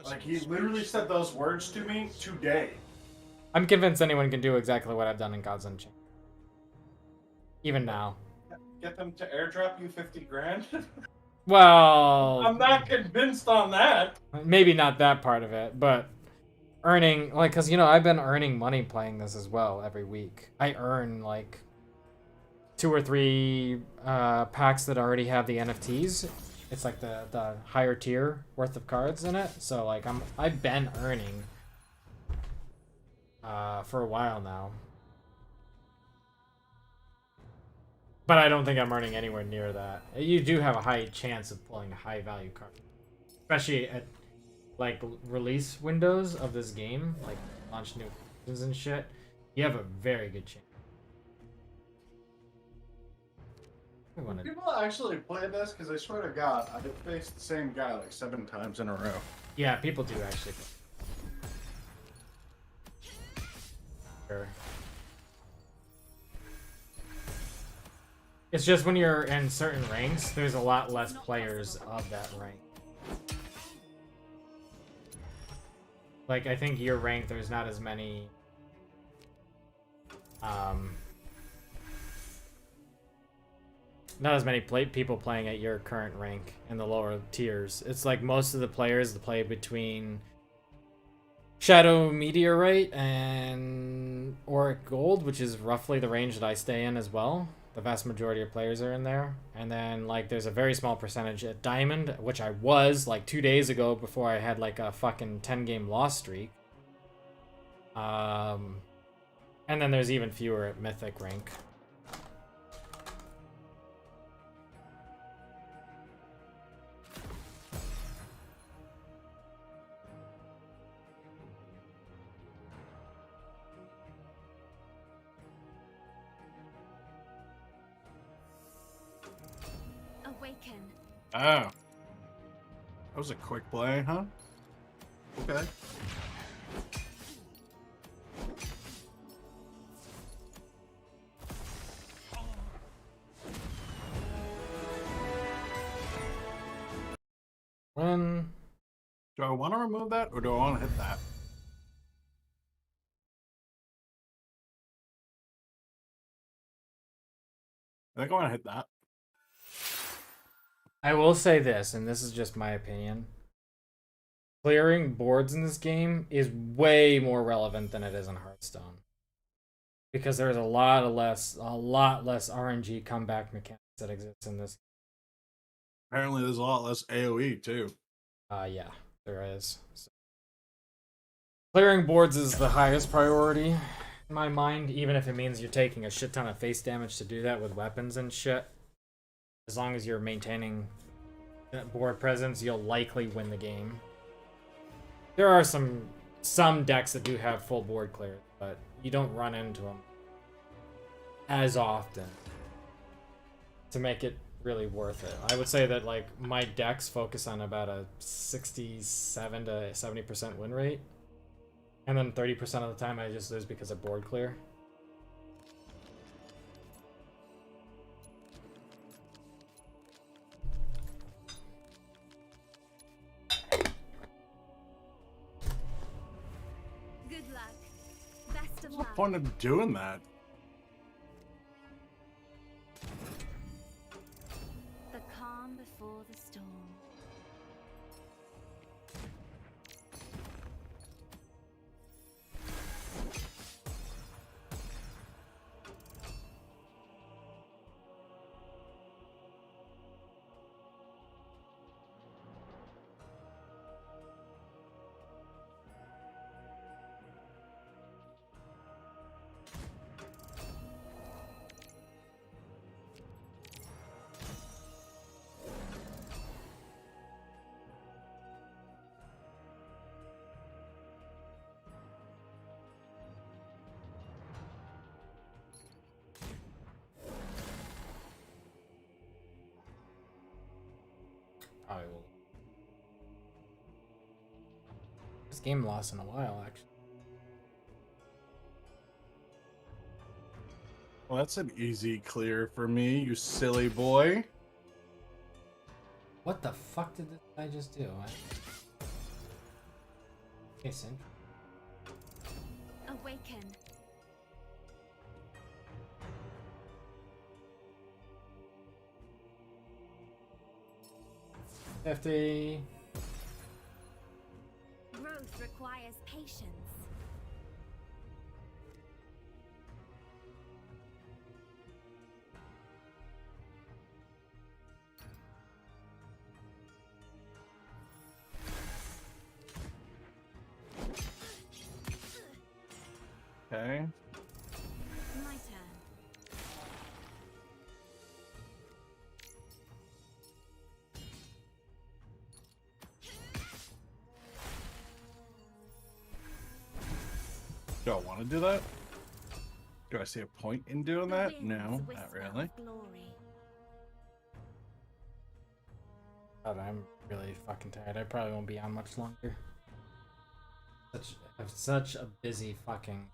Like, he literally said those words to me today. I'm convinced anyone can do exactly what I've done in Gods Unchained. Even now. Get them to airdrop you 50 grand? Well, I'm not convinced on that. maybe not that part of it, but earning, like, because, you know, I've been earning money playing this as well every week. I earn, like, 2 or 3 packs that already have the NFTs. It's like the higher tier worth of cards in it. So, like, I've been earning for a while now. But I don't think I'm earning anywhere near that. You do have a high chance of pulling a high value card. Especially at, like, release windows of this game, like launch new versions and shit. You have a very good chance. People actually play this? Because I swear to God, I've faced the same guy like 7 times in a row. Yeah, people do actually. Sure. It's just when you're in certain ranks, there's a lot less players of that rank. Like, I think your rank, there's not as many... not as many people playing at your current rank in the lower tiers. It's like most of the players play between Shadow Meteorite and Auric Gold, which is roughly the range that I stay in as well. The vast majority of players are in there. And then, like, there's a very small percentage at Diamond, which I was, like, 2 days ago before I had, like, a fucking 10-game loss streak. And then there's even fewer at Mythic rank. Awaken. Oh. That was a quick play, huh? Okay. When... Do I want to remove that, or do I want to hit that? I think I want to hit that. I will say this, and this is just my opinion. Clearing boards in this game is way more relevant than it is in Hearthstone. Because there's a lot less RNG comeback mechanics that exist in this. Apparently, there's a lot less AoE too. Yeah, there is. So, clearing boards is the highest priority in my mind, even if it means you're taking a shit ton of face damage to do that with weapons and shit. As long as you're maintaining that board presence, you'll likely win the game. There are some decks that do have full board clear, but you don't run into them as often to make it really worth it. I would say that like my decks focus on about a 67 to 70% win rate, and then 30% of the time I just lose because of board clear. Good luck. Best of What's the luck. point of doing that? The calm before the storm. I will. This game lost in a while, actually. Well, that's an easy clear for me, you silly boy. What the fuck did this guy just do? Okay, Sin. Awaken. 50. Growth requires patience. Okay. My turn. Do I want to do that? Do I see a point in doing The that? winds No, whisper not really. of glory. God, I'm really fucking tired. I probably won't be on much longer. I have such a busy fucking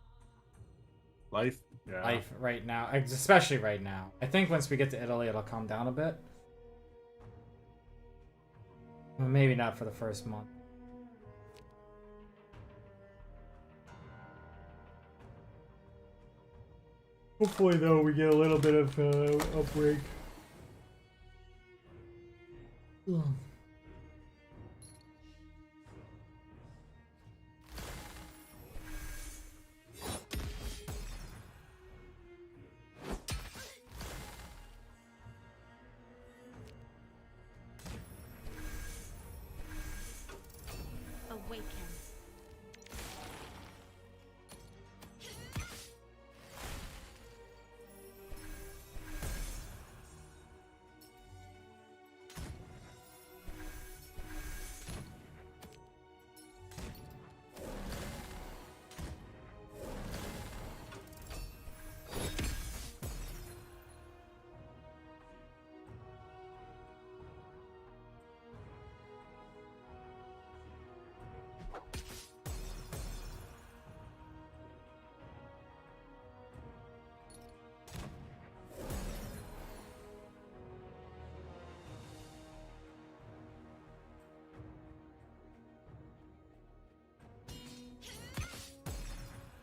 Life? Yeah. life right now, especially right now. I think once we get to Italy, it'll calm down a bit. Well, maybe not for the first month. Hopefully, though, we get a little bit of a break. Awaken.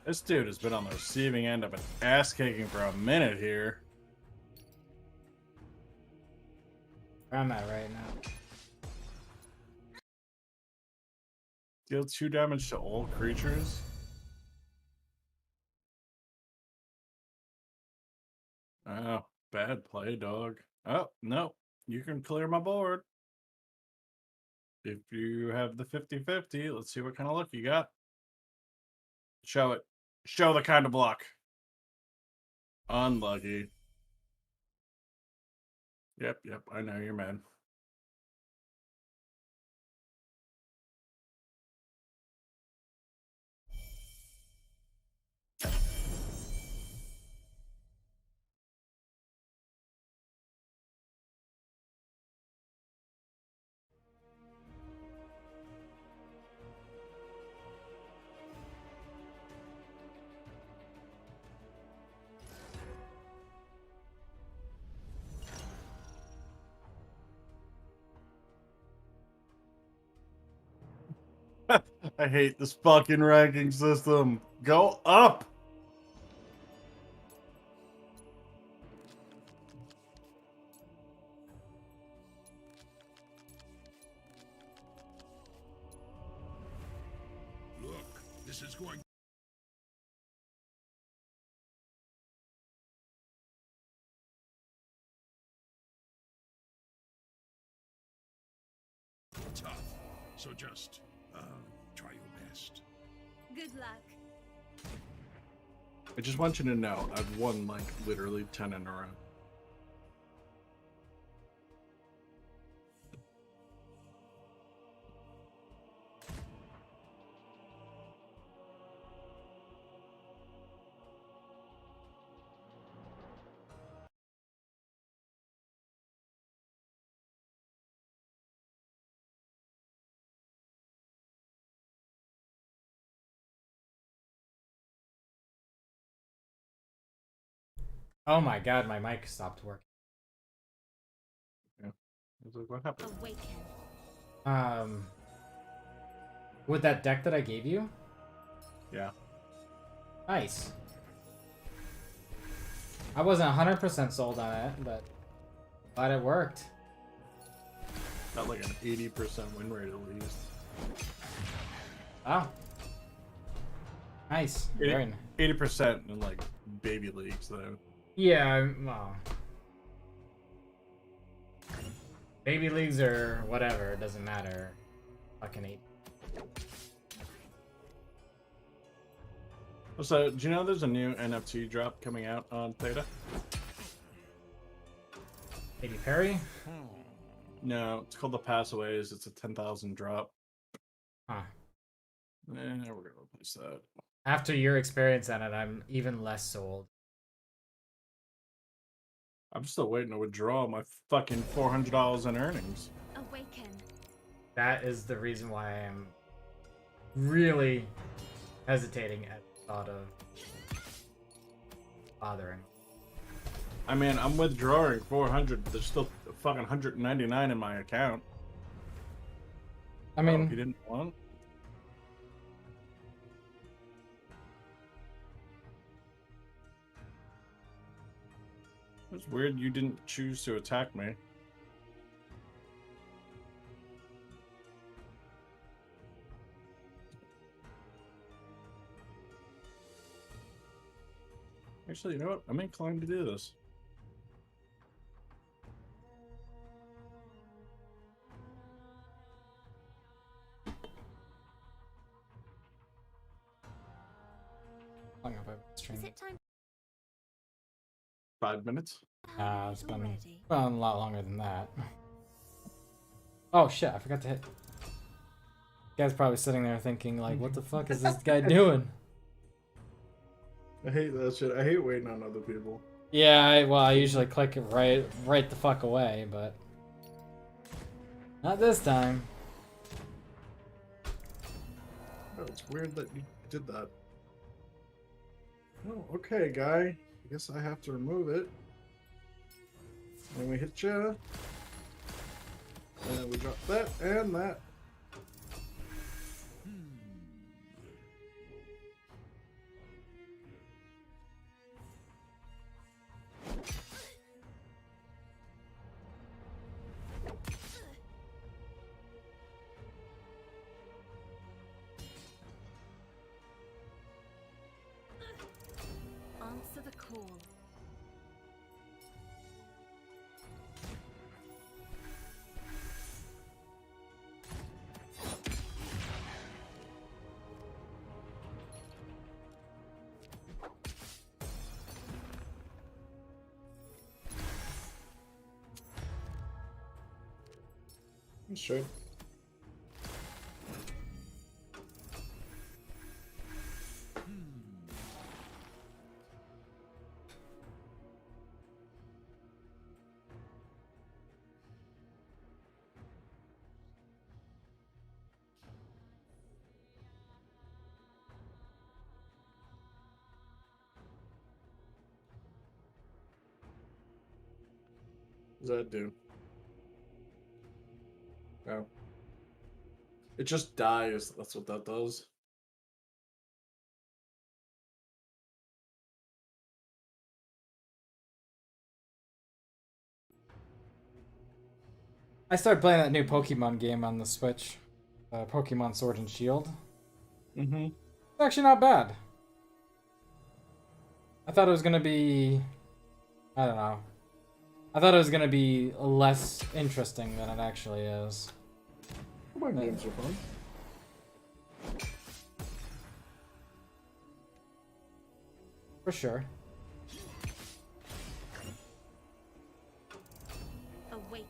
This dude has been on the receiving end of an ass kicking for a minute here. Where I'm at right now. Deal 2 damage to all creatures. Oh, bad play, dog. Oh, no. You can clear my board. If you have the 50-50, let's see what kind of luck you got. Show it. Show the kind of luck. Unlucky. Yep, I know you're mad. I hate this fucking ranking system. Go up! Look, this is going. Tough. So just try your best. Good luck. I just want you to know, I've won like literally 10 in a row. Oh my god, my mic stopped working. Yeah. I was like, what happened? Awaken. With that deck that I gave you? Yeah. Nice. I wasn't 100% sold on it, but glad it worked. Got like an 80% win rate at least. Oh. Nice. Very nice. 80% in like baby leagues though. Yeah, well. Baby leagues or whatever, it doesn't matter. Fucking 8. So, do you know there's a new NFT drop coming out on Theta? Katy Perry? No, it's called the Passaways. It's a 10,000 drop. Huh. We're gonna replace that. After your experience on it, I'm even less sold. I'm still waiting to withdraw my fucking $400 in earnings. Awaken. That is the reason why I'm really hesitating at the thought of bothering. I mean, I'm withdrawing 400. There's still fucking 199 in my account. I mean, if you didn't want. It's weird you didn't choose to attack me. Actually, you know what? I'm inclined to do this. How long have I been streaming? Is it time? 5 minutes. It's been a lot longer than that. Oh shit, I forgot to hit. You guys probably sitting there thinking like, what the fuck is this guy doing? I hate that shit. I hate waiting on other people. Yeah, I usually click it right the fuck away, but not this time. Oh, it's weird that you did that. Oh, okay, guy. I guess I have to remove it. And we hit you. And then we drop that and that. You should. What does that do? No. It just dies. That's what that does. I started playing that new Pokemon game on the Switch, Pokemon Sword and Shield. Mm-hmm. It's actually not bad. I thought it was gonna be, I don't know. I thought it was gonna be less interesting than it actually is. Pokemon games are fun. For sure. Awaken.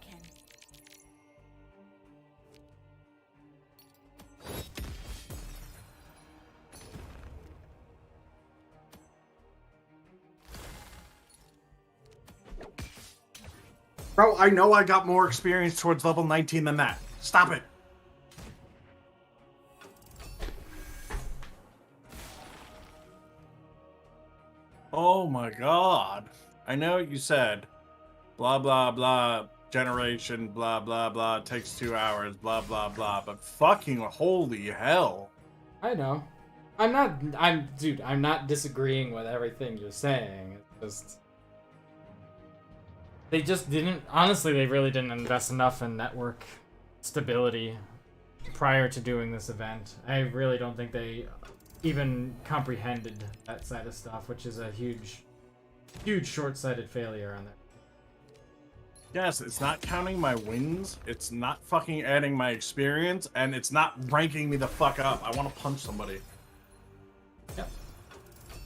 Bro, I know I got more experience towards level 19 than that. Stop it. Oh my god. I know you said blah blah blah generation blah blah blah takes 2 hours blah blah blah, but fucking holy hell. I know. Dude, I'm not disagreeing with everything you're saying. It's just they just didn't, honestly, they really didn't invest enough in network stability prior to doing this event. I really don't think they even comprehended that side of stuff, which is a huge short-sighted failure on that. Yes, it's not counting my wins, it's not fucking adding my experience, and it's not ranking me the fuck up. I want to punch somebody. Yep.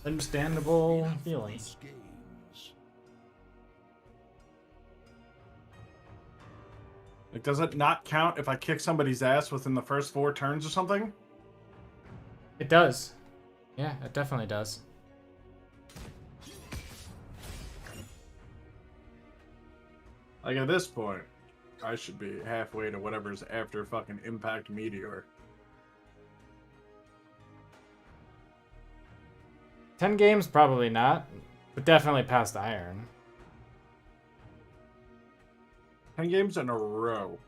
Understandable feelings. Like, does it not count if I kick somebody's ass within the first 4 turns or something? It does. Yeah, it definitely does. Like, at this point, I should be halfway to whatever's after fucking Impact Meteor. 10 games, probably not, but definitely past Iron. 10 games in a row.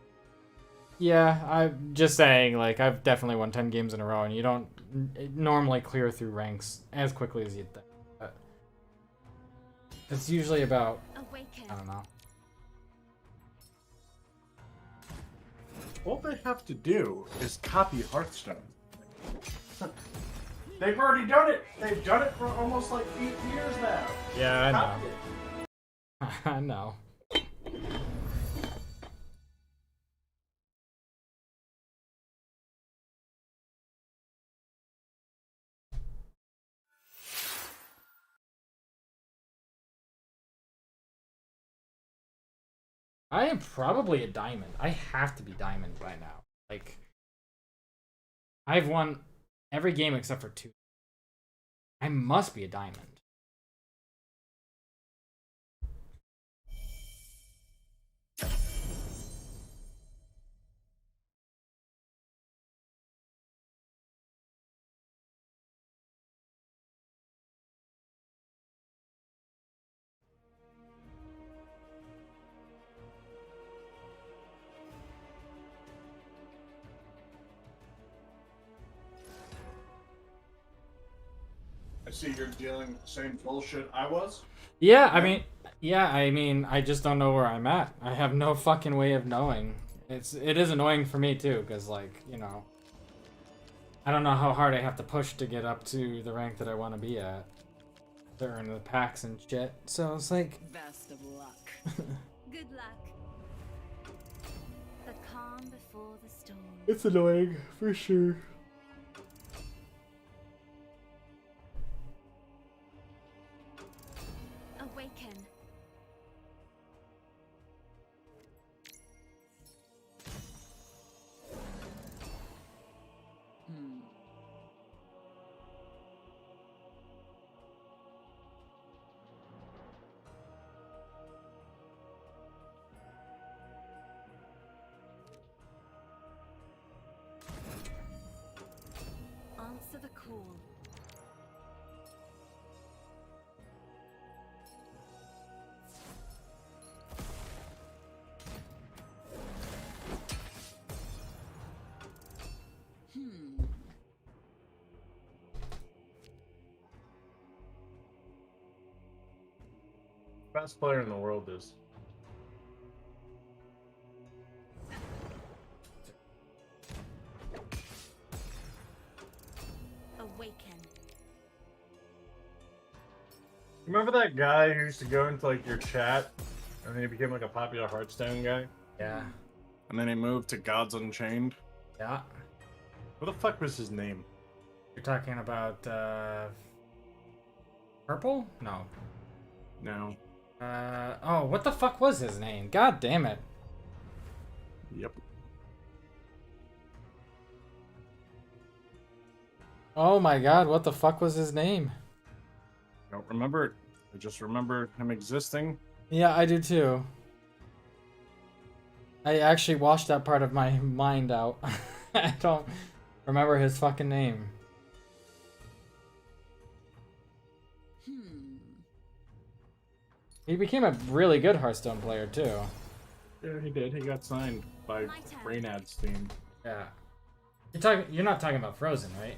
Yeah, I'm just saying, like, I've definitely won 10 games in a row, and you don't normally clear through ranks as quickly as you'd think. But it's usually about, I don't know. All they have to do is copy Hearthstone. They've already done it! They've done it for almost like 8 years now! Yeah, I Copy know. it. I know. I am probably a diamond. I have to be diamond by now. Like, I've won every game except for 2. I must be a diamond. I see you're dealing with the same bullshit I was. Yeah, I mean, I just don't know where I'm at. I have no fucking way of knowing. It is annoying for me too, because, like, you know, I don't know how hard I have to push to get up to the rank that I want to be at. To earn the packs and shit. So it's like, Best of luck. Good luck. The calm before the storm. it's annoying for sure. Awaken. call. Best player in the world is. Awaken. Remember that guy who used to go into like your chat, and then he became like a popular Hearthstone guy, Yeah. and then he moved to Gods Unchained. Yeah. What the fuck was his name? You're talking about Purple? No. No. Oh, what the fuck was his name? God damn it. Yep. Oh my god, what the fuck was his name? I don't remember it. I just remember him existing. Yeah, I do too. I actually washed that part of my mind out. I don't remember his fucking name. He became a really good Hearthstone player too. Yeah, he did. He got signed by Reynad's team. Yeah. You're not talking about Frozen, right?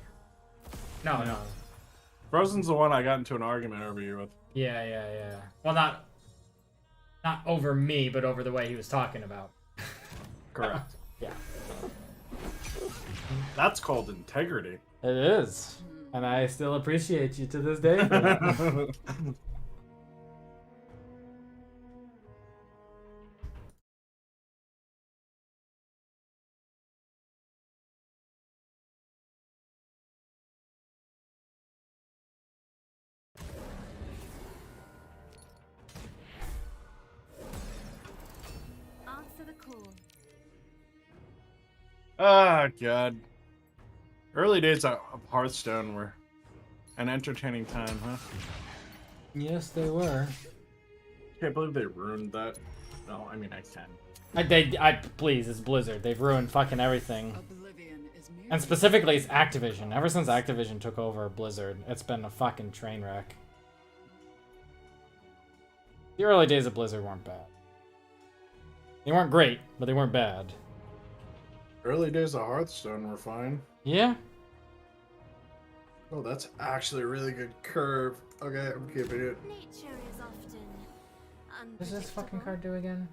No, no. Frozen's the one I got into an argument over you with. Yeah, yeah, yeah. Well, not over me, but over the way he was talking about. Correct. Yeah. That's called integrity. It is. And I still appreciate you to this day for that. Answer the call. Ah, God. Early days of Hearthstone were an entertaining time, huh? Yes, they were. Can't believe they ruined that. No, I mean, I can. Please, it's Blizzard. They've ruined fucking everything. And specifically, it's Activision. Ever since Activision took over Blizzard, it's been a fucking train wreck. The early days of Blizzard weren't bad. They weren't great, but they weren't bad. Early days of Hearthstone were fine. Yeah? Oh, that's actually a really good curve. Okay, I'm keeping it. Nature is often What does this fucking card do again?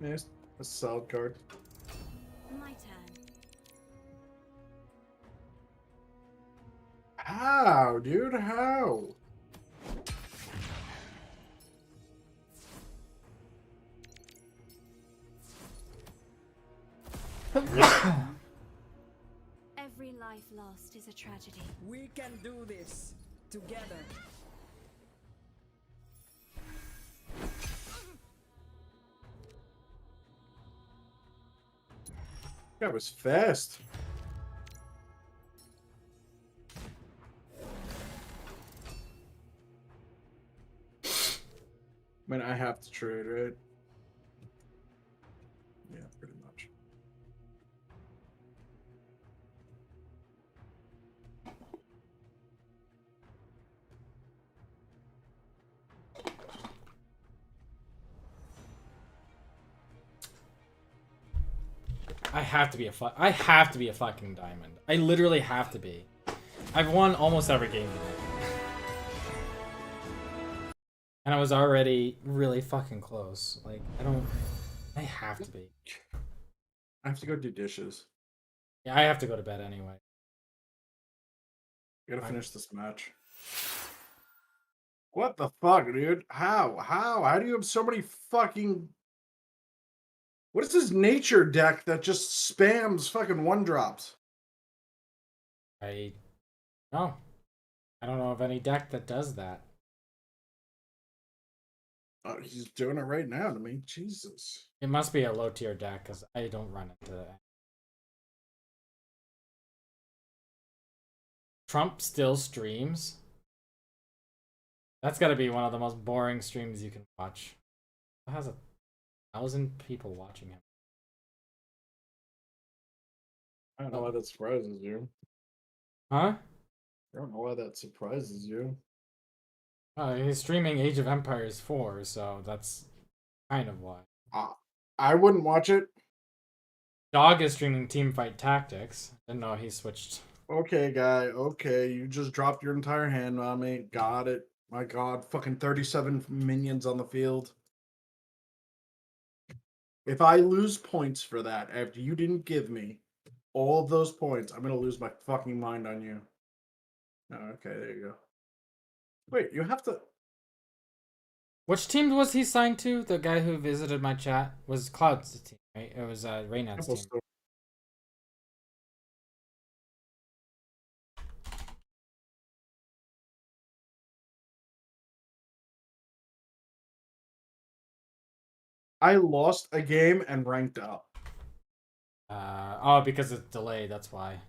Nice. That's a solid card. My turn. How, dude? How? Every life lost is a tragedy. We can do this together. That was fast. I mean, I have to trade, right? Yeah, pretty much. I have to be a fucking diamond. I literally have to be. I've won almost every game tonight. And I was already really fucking close. Like, I have to be. I have to go do dishes. Yeah, I have to go to bed anyway. I gotta finish this match. What the fuck, dude? How? How do you have so many fucking... What is this nature deck that just spams fucking one drops? I don't know of any deck that does that. Oh, he's doing it right now to me. Jesus. It must be a low tier deck because I don't run into that. Trump still streams? That's gotta be one of the most boring streams you can watch. It has 1,000 people watching him. I don't know why that surprises you. Huh? I don't know why that surprises you. He's streaming Age of Empires 4, so that's kind of why. I wouldn't watch it. Dog is streaming Teamfight Tactics. Didn't know he switched. Okay, guy. Okay, you just dropped your entire hand on me. Got it. My God, fucking 37 minions on the field. If I lose points for that after you didn't give me all of those points, I'm gonna lose my fucking mind on you. Oh, okay, there you go. Wait, you have to. Which team was he signed to? The guy who visited my chat was Cloud's team, right? It was Reynad's team. I lost a game and ranked up. Oh, because it's delayed, that's why.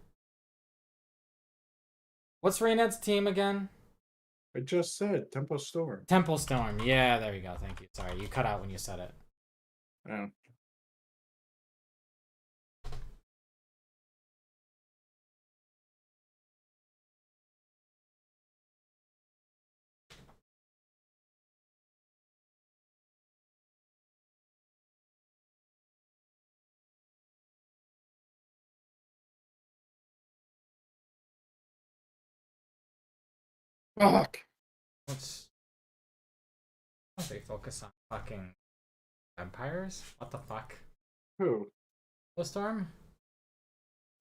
What's Reynad's team again? I just said Tempo Storm. Temple Storm. Yeah, there you go. Thank you. Sorry, you cut out when you said it. Yeah. Fuck. What's they focus on fucking vampires? What the fuck? Who? The Storm?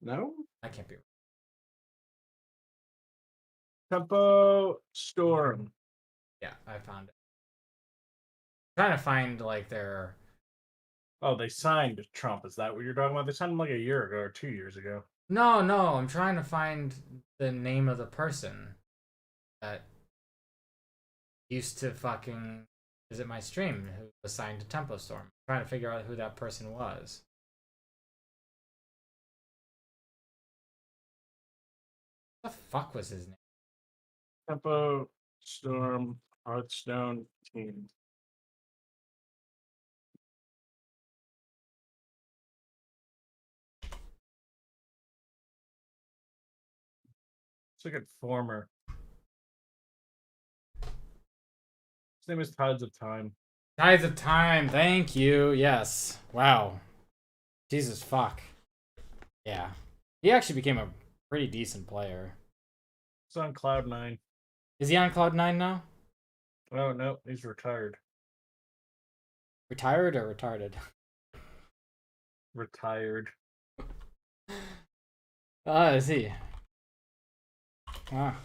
No? That can't be. Tempo Storm. Yeah, I found it. I'm trying to find like their. Oh, they signed Trump. Is that what you're talking about? They signed him like a year ago or 2 years ago. No, I'm trying to find the name of the person that used to fucking visit my stream who was signed to Tempo Storm. I'm trying to figure out who that person was. What the fuck was his name? Tempo Storm Hearthstone team. It's like a former. His name is Tides of Time. Tides of Time, thank you. Yes. Wow. Jesus fuck. Yeah. He actually became a pretty decent player. It's on Cloud9. Is he on Cloud9 now? Oh, no, he's retired. Retired or retarded? Retired. Is he? Ah.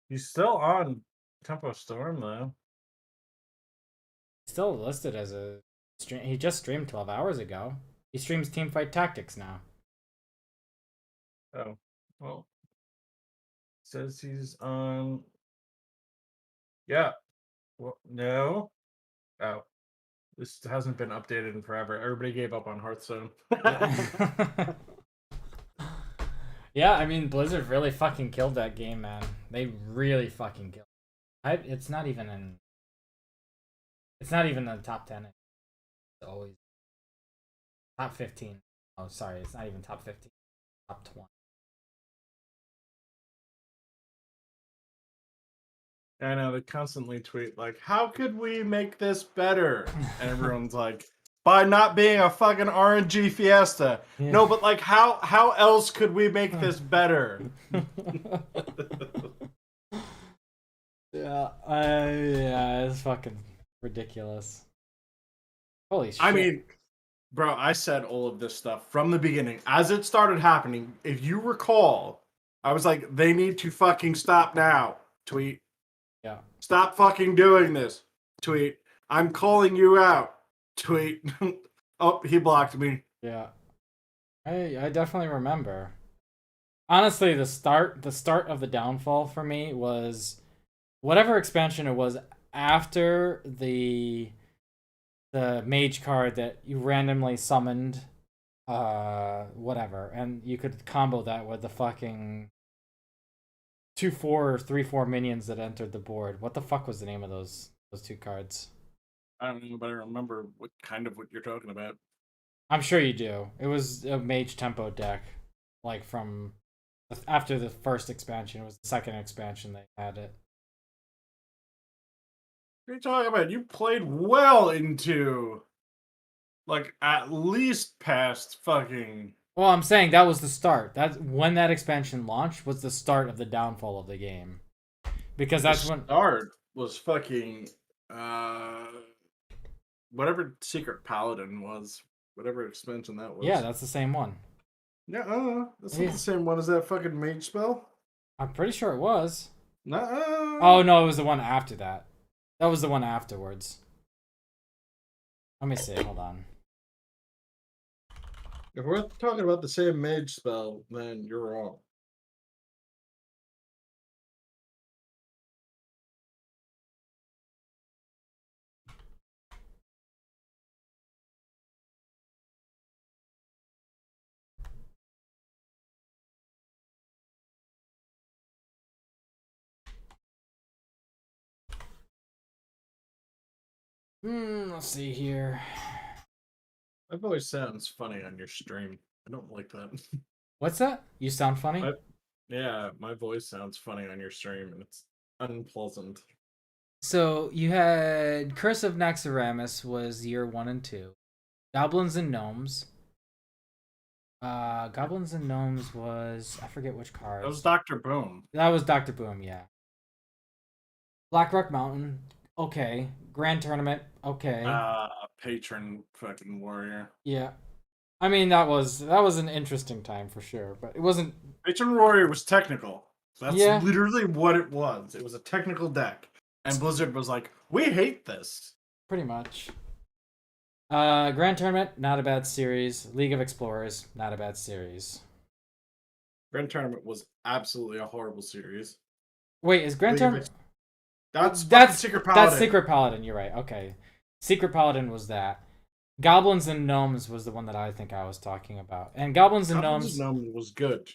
He's still on Tempo Storm, though. Still listed as a stream. He just streamed 12 hours ago. He streams Teamfight Tactics now. Oh, well. Says he's on. Yeah. Well, no. Oh. This hasn't been updated in forever. Everybody gave up on Hearthstone. Yeah, I mean, Blizzard really fucking killed that game, man. They really fucking killed it. It's not even in the top 10. It's always top 15. Oh, sorry, it's not even top 15. Top 20. I know, they constantly tweet, like, how could we make this better? And everyone's like, by not being a fucking RNG fiesta. Yeah. No, but like, how else could we make this better? Yeah, it's fucking ridiculous. Holy shit. I mean, bro, I said all of this stuff from the beginning. As it started happening, if you recall, I was like, they need to fucking stop now. Tweet. Yeah. Stop fucking doing this. Tweet. I'm calling you out. Tweet. Oh, he blocked me. Yeah. I definitely remember. Honestly, the start of the downfall for me was whatever expansion it was after the mage card that you randomly summoned, whatever, and you could combo that with the fucking 2/4 or 3/4 minions that entered the board. What the fuck was the name of those two cards? I don't know, but I remember what you're talking about. I'm sure you do. It was a mage tempo deck, like from after the first expansion. It was the second expansion they had it. What are you talking about? You played well into, like, at least past fucking. Well, I'm saying that was the start. That's when that expansion launched was the start of the downfall of the game, because that's when start was fucking whatever Secret Paladin was, whatever expansion that was. Yeah, that's the same one. Yeah, that's not the same one as that fucking mage spell. I'm pretty sure it was. Nuh-uh. Oh no, it was the one after that. That was the one afterwards. Let me see. Hold on. If we're talking about the same mage spell, then you're wrong. Let's see here. My voice sounds funny on your stream. I don't like that. What's that? You sound funny? Yeah, my voice sounds funny on your stream, and it's unpleasant. So you had Curse of Naxxramas was year 1 and 2. Goblins and Gnomes. Goblins and Gnomes was, I forget which card. That was Dr. Boom. That was Dr. Boom, yeah. Blackrock Mountain, okay. Grand Tournament, okay. Patron fucking warrior. Yeah. I mean, that was an interesting time for sure, but it wasn't. Patron warrior was technical. That's Yeah. literally what it was. It was a technical deck. And Blizzard was like, we hate this. Pretty much. Grand Tournament, not a bad series. League of Explorers, not a bad series. Grand Tournament was absolutely a horrible series. Wait, is Grand Tournament? That's Secret Paladin. That's Secret Paladin. You're right. Okay, Secret Paladin was that. Goblins and Gnomes was the one that I think I was talking about, and Goblins and Gnomes was good.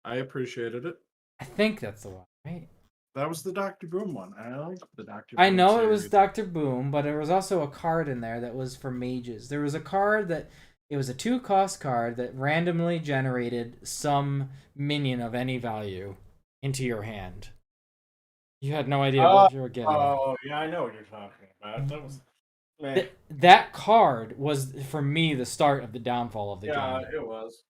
I appreciated it. I think that's the one, right? That was the Dr. Boom one. I like the Dr. Boom I know it was series. Dr. Boom, but there was also a card in there that was for mages. There was a card that it was a 2-cost card that randomly generated some minion of any value into your hand. You had no idea what you were getting. Oh, yeah, I know what you're talking about. That was that card was for me the start of the downfall of the game. Yeah, it was.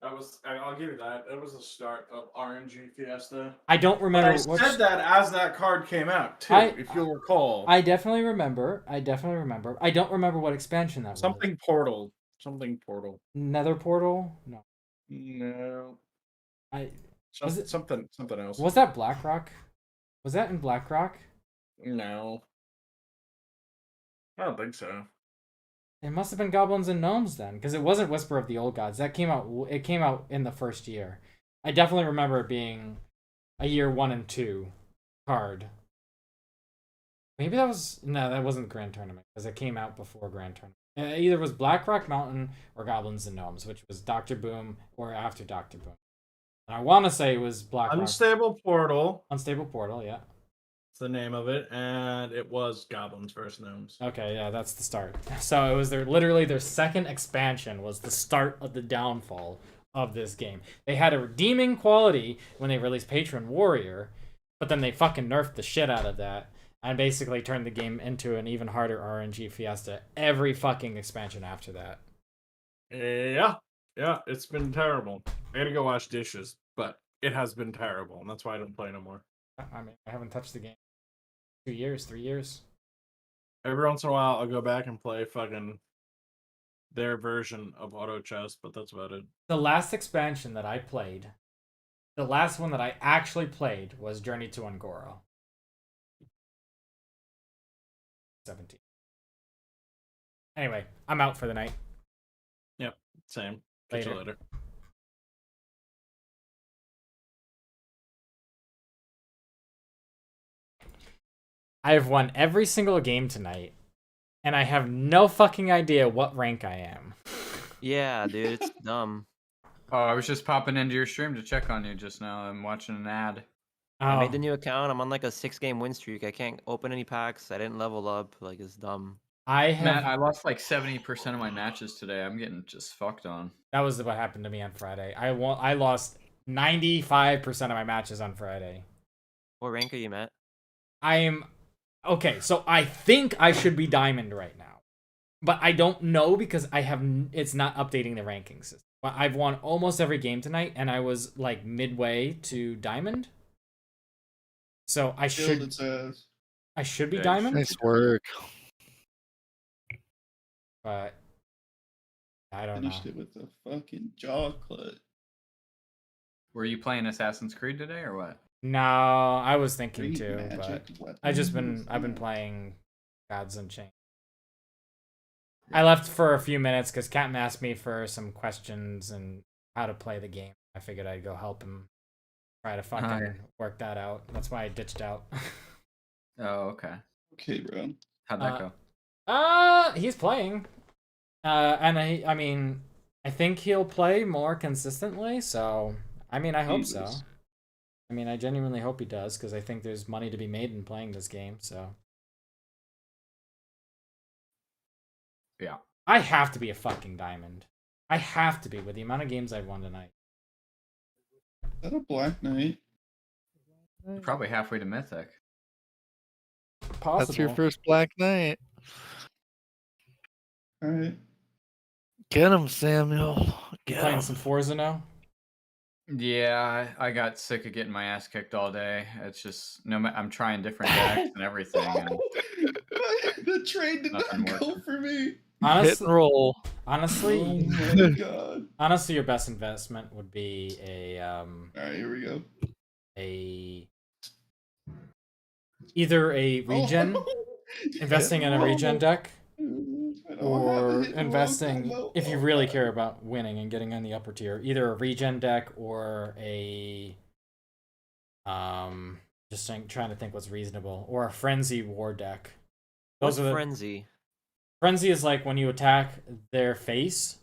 I'll give you that. It was the start of RNG Fiesta. I don't remember. I said that as that card came out too, if you'll recall. I definitely remember. I don't remember what expansion that was. Something Portal. Nether Portal? No. No. Something else. Was that Blackrock? Was that in Blackrock? No. I don't think so. It must have been Goblins and Gnomes then, because it wasn't Whisper of the Old Gods. That came out. It came out in the first year. I definitely remember it being a year 1 and 2 card. Maybe that wasn't Grand Tournament because it came out before Grand Tournament. It either was Blackrock Mountain or Goblins and Gnomes, which was Dr. Boom or after Dr. Boom. And I want to say it was Blackrock. Unstable Portal. Unstable Portal, yeah. That's the name of it, and it was Goblins vs. Gnomes. Okay, yeah, that's the start. So it was literally their second expansion was the start of the downfall of this game. They had a redeeming quality when they released Patron Warrior, but then they fucking nerfed the shit out of that and basically turned the game into an even harder RNG Fiesta every fucking expansion after that. Yeah, it's been terrible. I gotta go wash dishes, but it has been terrible, and that's why I don't play no more. I mean, I haven't touched the game 2 years, 3 years. Every once in a while, I'll go back and play fucking their version of Auto Chess, but that's about it. The last expansion that I played, the last one that I actually played was Journey to Ungoro. 17. Anyway, I'm out for the night. Yep, same. Catch you later. I have won every single game tonight, and I have no fucking idea what rank I am. Yeah, dude, it's dumb. Oh, I was just popping into your stream to check on you just now. I'm watching an ad. I made the Oh, new account. I'm on like a 6-game win streak. I can't open any packs. I didn't level up. Like, it's dumb. I have. Matt, I lost like 70% of my matches today. I'm getting just fucked on. That was what happened to me on Friday. I lost 95% of my matches on Friday. What rank are you, Matt? I am okay. So I think I should be diamond right now, but I don't know because it's not updating the rankings system. But I've won almost every game tonight, and I was like midway to diamond. So I Killed should its ass. be Yeah, you diamond, Nice work. but I don't know. Finished it with a fucking jaw clut. Were you playing Assassin's Creed today or what? No, I was thinking Great too, magic but weapons. I've been playing Gods Unchained. I left for a few minutes because Captain asked me for some questions and how to play the game. I figured I'd go help him try to fucking Hi. work that out. That's why I ditched out. Oh, okay. Okay, bro. How'd that go? He's playing. And I mean, I think he'll play more consistently. So, I mean, I hope so. Jesus. I mean, I genuinely hope he does because I think there's money to be made in playing this game. So, Yeah. I have to be a fucking diamond. I have to be with the amount of games I've won tonight. Is that a Black Knight? Probably halfway to Mythic. Possible. That's your first Black Knight. Alright. Get him, Samuel. You Get playing him. some Forza now? Yeah, I got sick of getting my ass kicked all day. It's just I'm trying different decks and everything. And The trade did not Nothing go working. for me. Hit Honestly, and roll. honestly, Oh my god. honestly, your best investment would be Alright, here we go. either a regen, investing in a regen deck, or investing if you really care about winning and getting on the upper tier, either a regen deck or a just trying to think what's reasonable, or a frenzy war deck. What's Those are the frenzy? frenzy is like when you attack their face,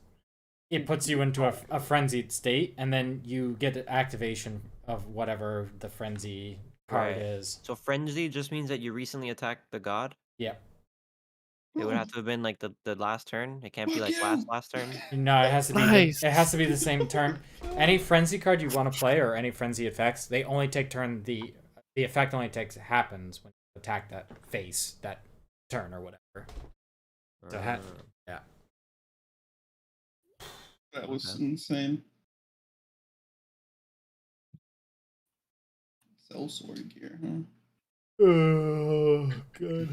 it puts you into a frenzied state, and then you get the activation of whatever the frenzy card Right. is. So frenzy just means that you recently attacked the god. Yep. It would have to have been like the last turn. It can't be like Fuck you. last turn. No, it has to be. Nice. It has to be the same turn. Any frenzy card you want to play, or any frenzy effects, they only take turn. The effect only happens when you attack that face that turn or whatever. So yeah. That was Okay. insane. Sell sword gear, huh? Oh, good.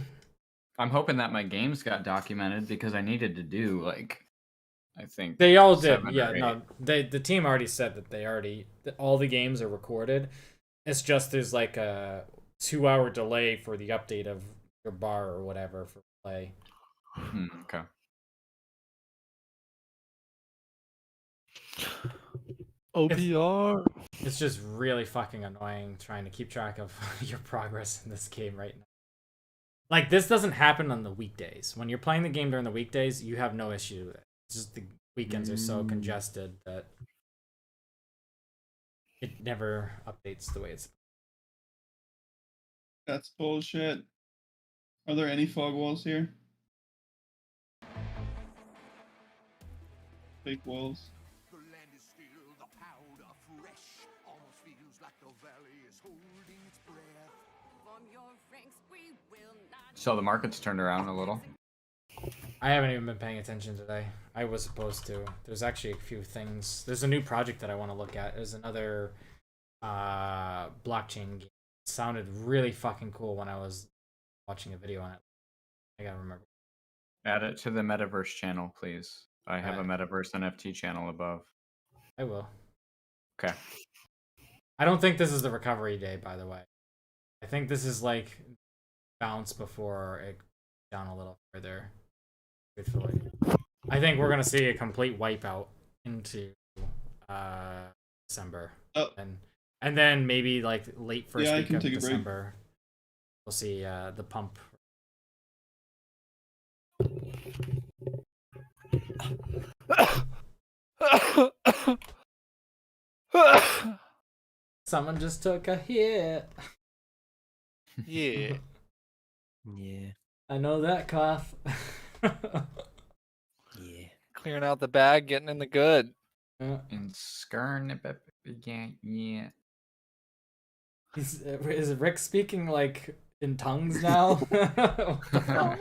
I'm hoping that my games got documented because I needed to do like, I think They all did. 7 or Yeah, 8. no. The team already said that all the games are recorded. It's just there's like a 2-hour delay for the update of your bar or whatever for play. Okay. OPR. It's just really fucking annoying trying to keep track of your progress in this game right now. Like, this doesn't happen on the weekdays. When you're playing the game during the weekdays, you have no issue with it. It's just the weekends are so congested that it never updates the way it's. That's bullshit. Are there any fog walls here? Fake walls. The land is still, the powder fresh. Almost feels like the valley is holding its breath. From your ranks we will not. So the market's turned around a little. I haven't even been paying attention today. I was supposed to. There's actually a few things. There's a new project that I want to look at. There's another blockchain game. It sounded really fucking cool when I was watching a video on it. I gotta remember. Add it to the Metaverse channel, please. I have a Metaverse NFT channel above. I will. Okay. I don't think this is the recovery day, by the way. I think this is like bounce before it down a little further. Truthfully, I think we're gonna see a complete wipeout into December, and then maybe like late first week of December, we'll see the pump. Someone just took a hit. Yeah. Yeah. I know that cough. Yeah. Clearing out the bag, getting in the good. And Skern, yeah. Is Rick speaking like in tongues now? What the fuck?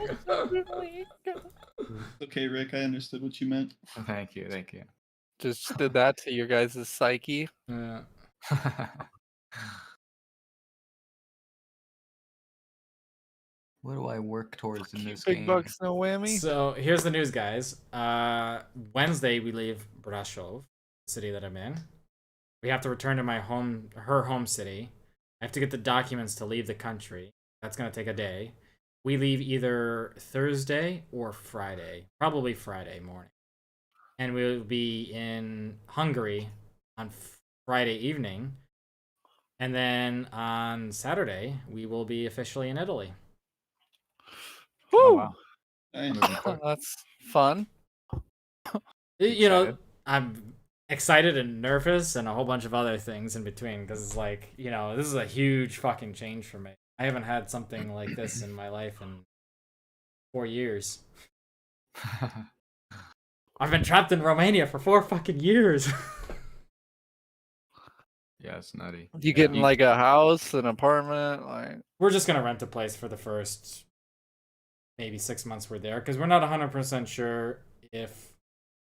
Okay, Rick, I understood what you meant. Thank you, thank you. Just did that to your guys' psyche. Yeah. What do I work towards in this Big game? bucks, no whammy. So here's the news, guys. Wednesday we leave Brasov, the city that I'm in. We have to return to her home city. I have to get the documents to leave the country. That's gonna take a day. We leave either Thursday or Friday, probably Friday morning, and we'll be in Hungary on Friday evening, and then on Saturday we will be officially in Italy. Woo! Oh, wow. Nice. That's fun. You know, I'm excited and nervous and a whole bunch of other things in between because it's like, you know, this is a huge fucking change for me. I haven't had something like this in my life in 4 years. I've been trapped in Romania for 4 fucking years. Yeah, it's nutty. You getting like a house, an apartment, like We're just gonna rent a place for the first maybe 6 months we're there because we're not 100% sure if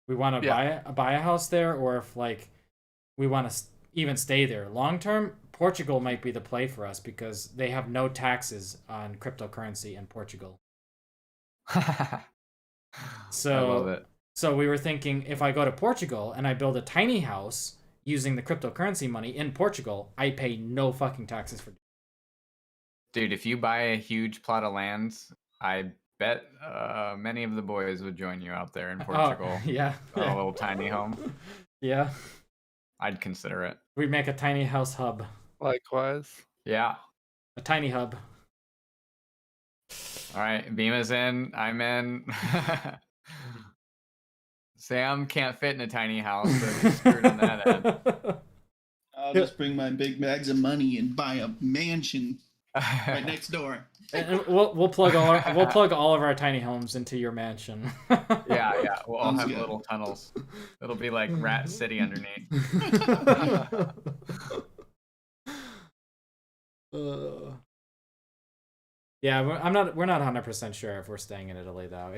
we want to buy a house there or if like we want to even stay there long term. Portugal might be the play for us because they have no taxes on cryptocurrency in Portugal. So I love it. So we were thinking if I go to Portugal and I build a tiny house using the cryptocurrency money in Portugal, I pay no fucking taxes for it. Dude, if you buy a huge plot of land, I bet many of the boys would join you out there in Portugal. Yeah. A little tiny home. Yeah. I'd consider it. We'd make a tiny house hub. likewise. Yeah. A tiny hub. All right, Bima's in. I'm in. Sam can't fit in a tiny house, so he's screwed on that end. I'll just bring my big bags of money and buy a mansion right next door. And we'll plug all of our tiny homes into your mansion. Yeah. We'll all Sounds have good. little tunnels. It'll be like Rat City underneath. Yeah, we're not 100% sure if we're staying in Italy though.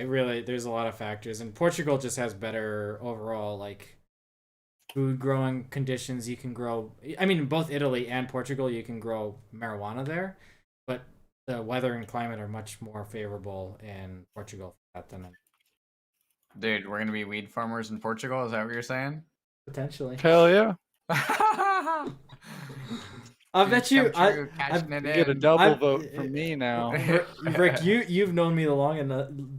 There's a lot of factors, and Portugal just has better overall like food growing conditions. You can grow, I mean, in both Italy and Portugal you can grow marijuana there, but the weather and climate are much more favorable in Portugal for that than in Dude, we're gonna be weed farmers in Portugal. Is that what you're saying? potentially. Hell yeah. I bet you I get a double vote from me now. Rick, you've known me the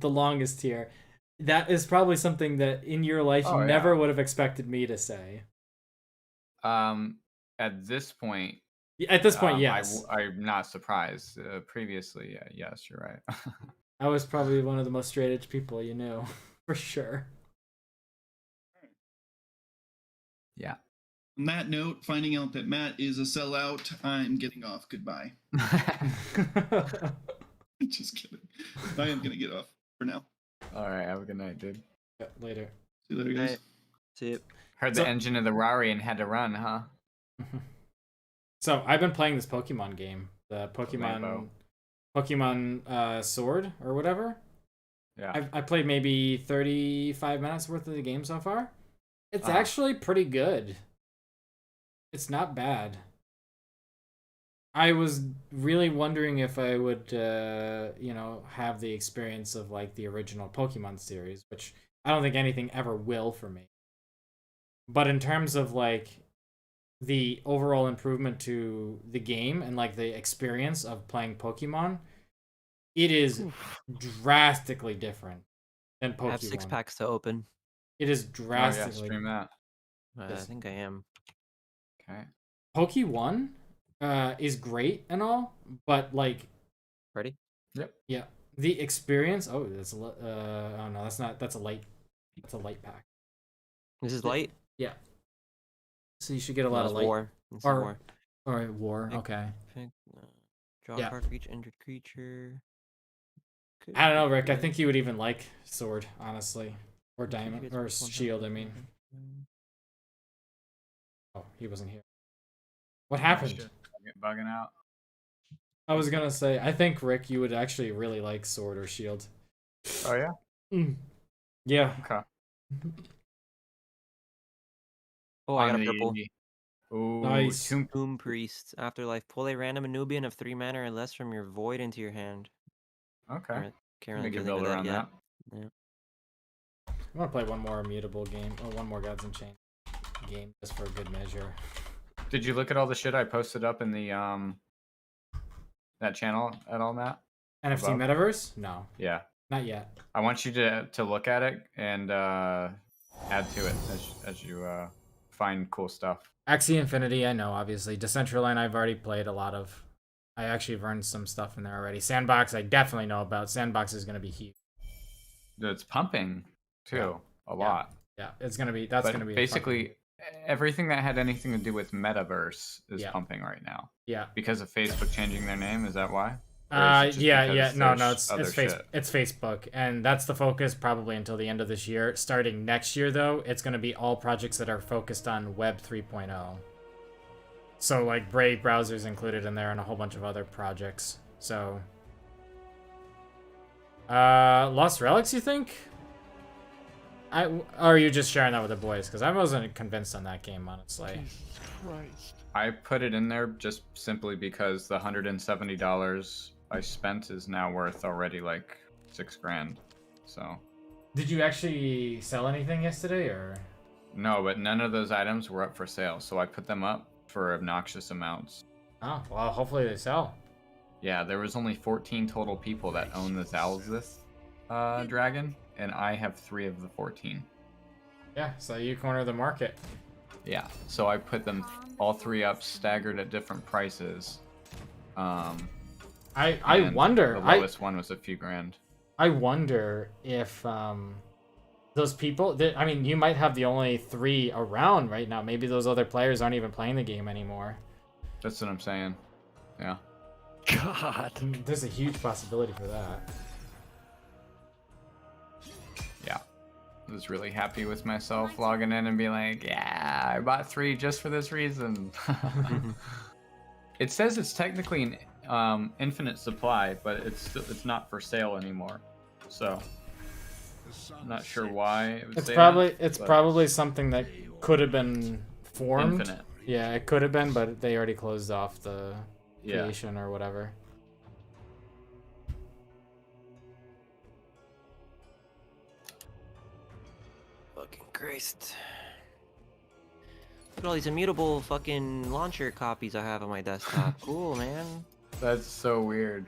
longest here. That is probably something that in your life you never would have expected me to say. At this point. Yes. I'm not surprised. Previously, yes, you're right. I was probably one of the most straight edge people you knew, for sure. Yeah. On that note, finding out that Matt is a sellout, I'm getting off. Goodbye. Just kidding. I am gonna get off for now. All right, have a good night, dude. Yeah, later. See you later, guys. See you. Heard the engine of the Rari and had to run, huh? So I've been playing this Pokemon game, the Pokemon Sword or whatever. Yeah. I played maybe 35 minutes worth of the game so far. It's actually pretty good. It's not bad. I was really wondering if I would, have the experience of like the original Pokemon series, which I don't think anything ever will for me. But in terms of like the overall improvement to the game and like the experience of playing Pokemon, it is drastically different than Pokemon. I have 6 packs to open. It is drastically. Stream that. I think I am. Okay. Pokemon is great and all, but like, ready? Yep. Yeah, the experience. Oh, that's oh no, that's not. That's a light. That's a light pack. This is light. Yeah. So you should get a lot of light. War. Or Or war. Okay. Pick, draw Yeah. a card for each injured creature. Could I don't know, be Rick. I good. think you would even like sword, honestly, or diamond, Gets or plus 1 shield. I plus mean, 1. oh, he wasn't here. What happened? Get bugging out. I was gonna say, I think Rick, you would actually really like sword or shield. Oh yeah. Yeah. Okay. Oh, I got On a purple. Ooh, Nice. Tomb Priest. Afterlife. Pull a random Anubian of 3 mana or less from your void into your hand. Okay. Can't really Make do a anything build with around yet. that. Yeah. I want to play one more immutable game, or one more Gods Unchained game, just for a good measure. Did you look at all the shit I posted up in the that channel at all, Matt? NFT Above? Metaverse? No, Yeah. not yet. I want you to look at it and add to it as you find cool stuff. Axie Infinity, I know, obviously. Decentraland, I've already played a lot of. I actually have earned some stuff in there already. Sandbox, I definitely know about. Sandbox is going to be huge. It's pumping too, Yeah. a lot. Yeah, it's going to be, that's But going to be basically everything that had anything to do with metaverse is Yeah. pumping right now. Yeah. Because of Facebook changing their name, is that why? Or is it just Yeah, because no, there's other it's shit? it's Facebook, and that's the focus probably until the end of this year. Starting next year, though, it's going to be all projects that are focused on Web 3.0. So, like, Brave browsers included in there, and a whole bunch of other projects. So, Lost Relics, you think? Or are you just sharing that with the boys? Because I wasn't convinced on that game, honestly. Christ. I put it in there just simply because the $170 I spent is now worth already like $6,000. So Did you actually sell anything yesterday, or? no, but none of those items were up for sale, so I put them up for obnoxious amounts. Oh, well, hopefully they sell. Yeah, there was only 14 total people that own the Zalzith dragon, and I have 3 of the 14. Yeah, so you corner the market. Yeah, so I put them all 3 up, staggered at different prices. I And wonder. The lowest one was a few grand. I wonder if those people. I mean, you might have the only 3 around right now. Maybe those other players aren't even playing the game anymore. That's what I'm saying. Yeah. God. There's a huge possibility for that. Yeah. I was really happy with myself logging in and being like, yeah, I bought 3 just for this reason. It says it's technically an infinite supply, but it's not for sale anymore. So I'm not sure why it would It's say probably that, it's but probably something that could have been formed. Infinite. Yeah, it could have been, but they already closed off the Yeah. creation or whatever. Fucking Christ. Look at all these immutable fucking launcher copies I have on my desktop. Cool, man. That's so weird.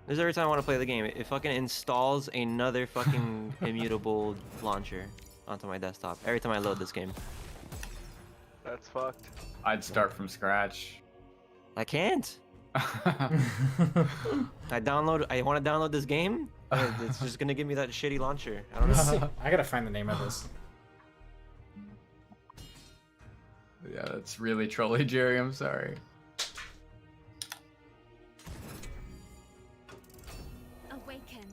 This is every time I want to play the game. It fucking installs another fucking immutable launcher onto my desktop. Every time I load this game. That's fucked. I'd start from scratch. I can't. I want to download this game. It's just gonna give me that shitty launcher. I don't know. I gotta find the name of this. Yeah, that's really trolly, Jerry. I'm sorry. Awaken.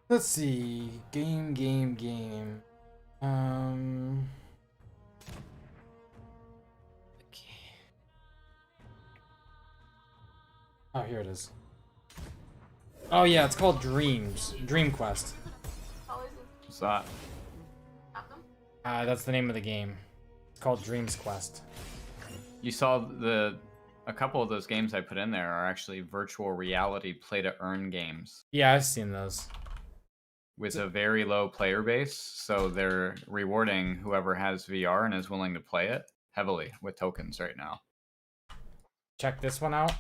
Let's see. Game. Oh, here it is. Oh yeah, it's called Dreams. Dream Quest. What's that? That's the name of the game. It's called Dreams Quest. You saw a couple of those games I put in there are actually virtual reality play to earn games Yeah, I've seen those. with a very low player base, so they're rewarding whoever has VR and is willing to play it heavily with tokens right now. Check this one out.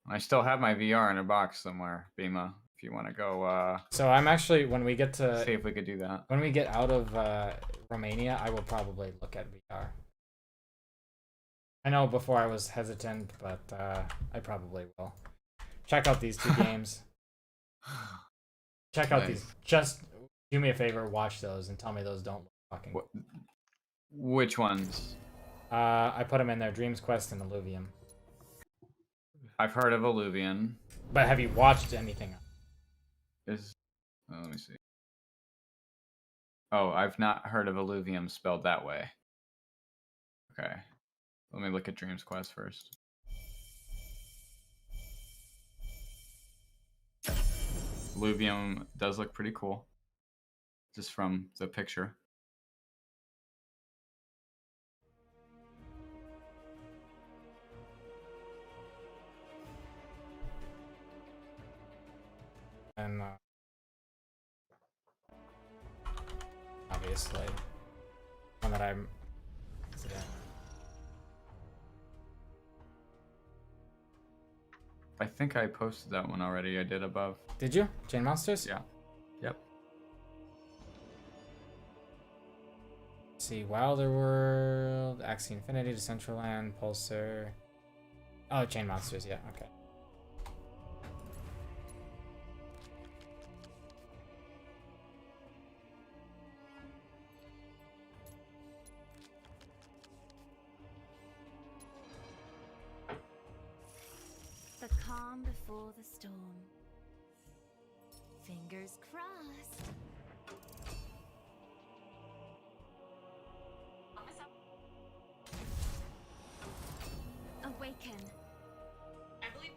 I still have my VR in a box somewhere, Bima, if you want to go So I'm actually, when we get see to, if we could do that. when we get out of Romania, I will probably look at VR. I know before I was hesitant, but I probably will. Check out these two games. Check out Nice. these. Just do me a favor, watch those, and tell me those don't look fucking. Which ones? I put them in there: Dreams Quest and Illuvium. I've heard of Illuvian. But have you watched anything? Let me see. Oh, I've not heard of Illuvium spelled that way. Okay. Let me look at Dreams Quest first. Illuvium does look pretty cool. Just from the picture. And obviously, one that I'm. Yeah. I think I posted that one already. I did above. Did you? Chain Monsters? Yeah. Yep. Let's see, Wilder World, Axie Infinity, Decentraland, Pulsar. Oh, Chain Monsters, yeah, okay. The calm before the storm. Fingers crossed. Awaken. I believe.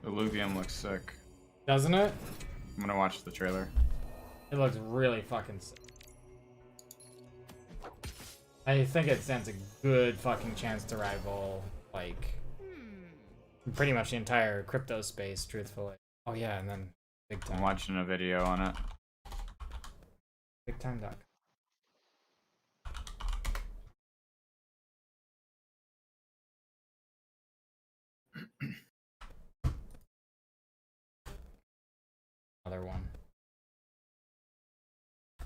Illuvium looks sick. Doesn't it? I'm gonna watch the trailer. It looks really fucking sick. I think it stands a good fucking chance to rival, like, pretty much the entire crypto space, truthfully. Oh yeah, and then Big Time. I'm watching a video on it. Big Time Duck. Another one.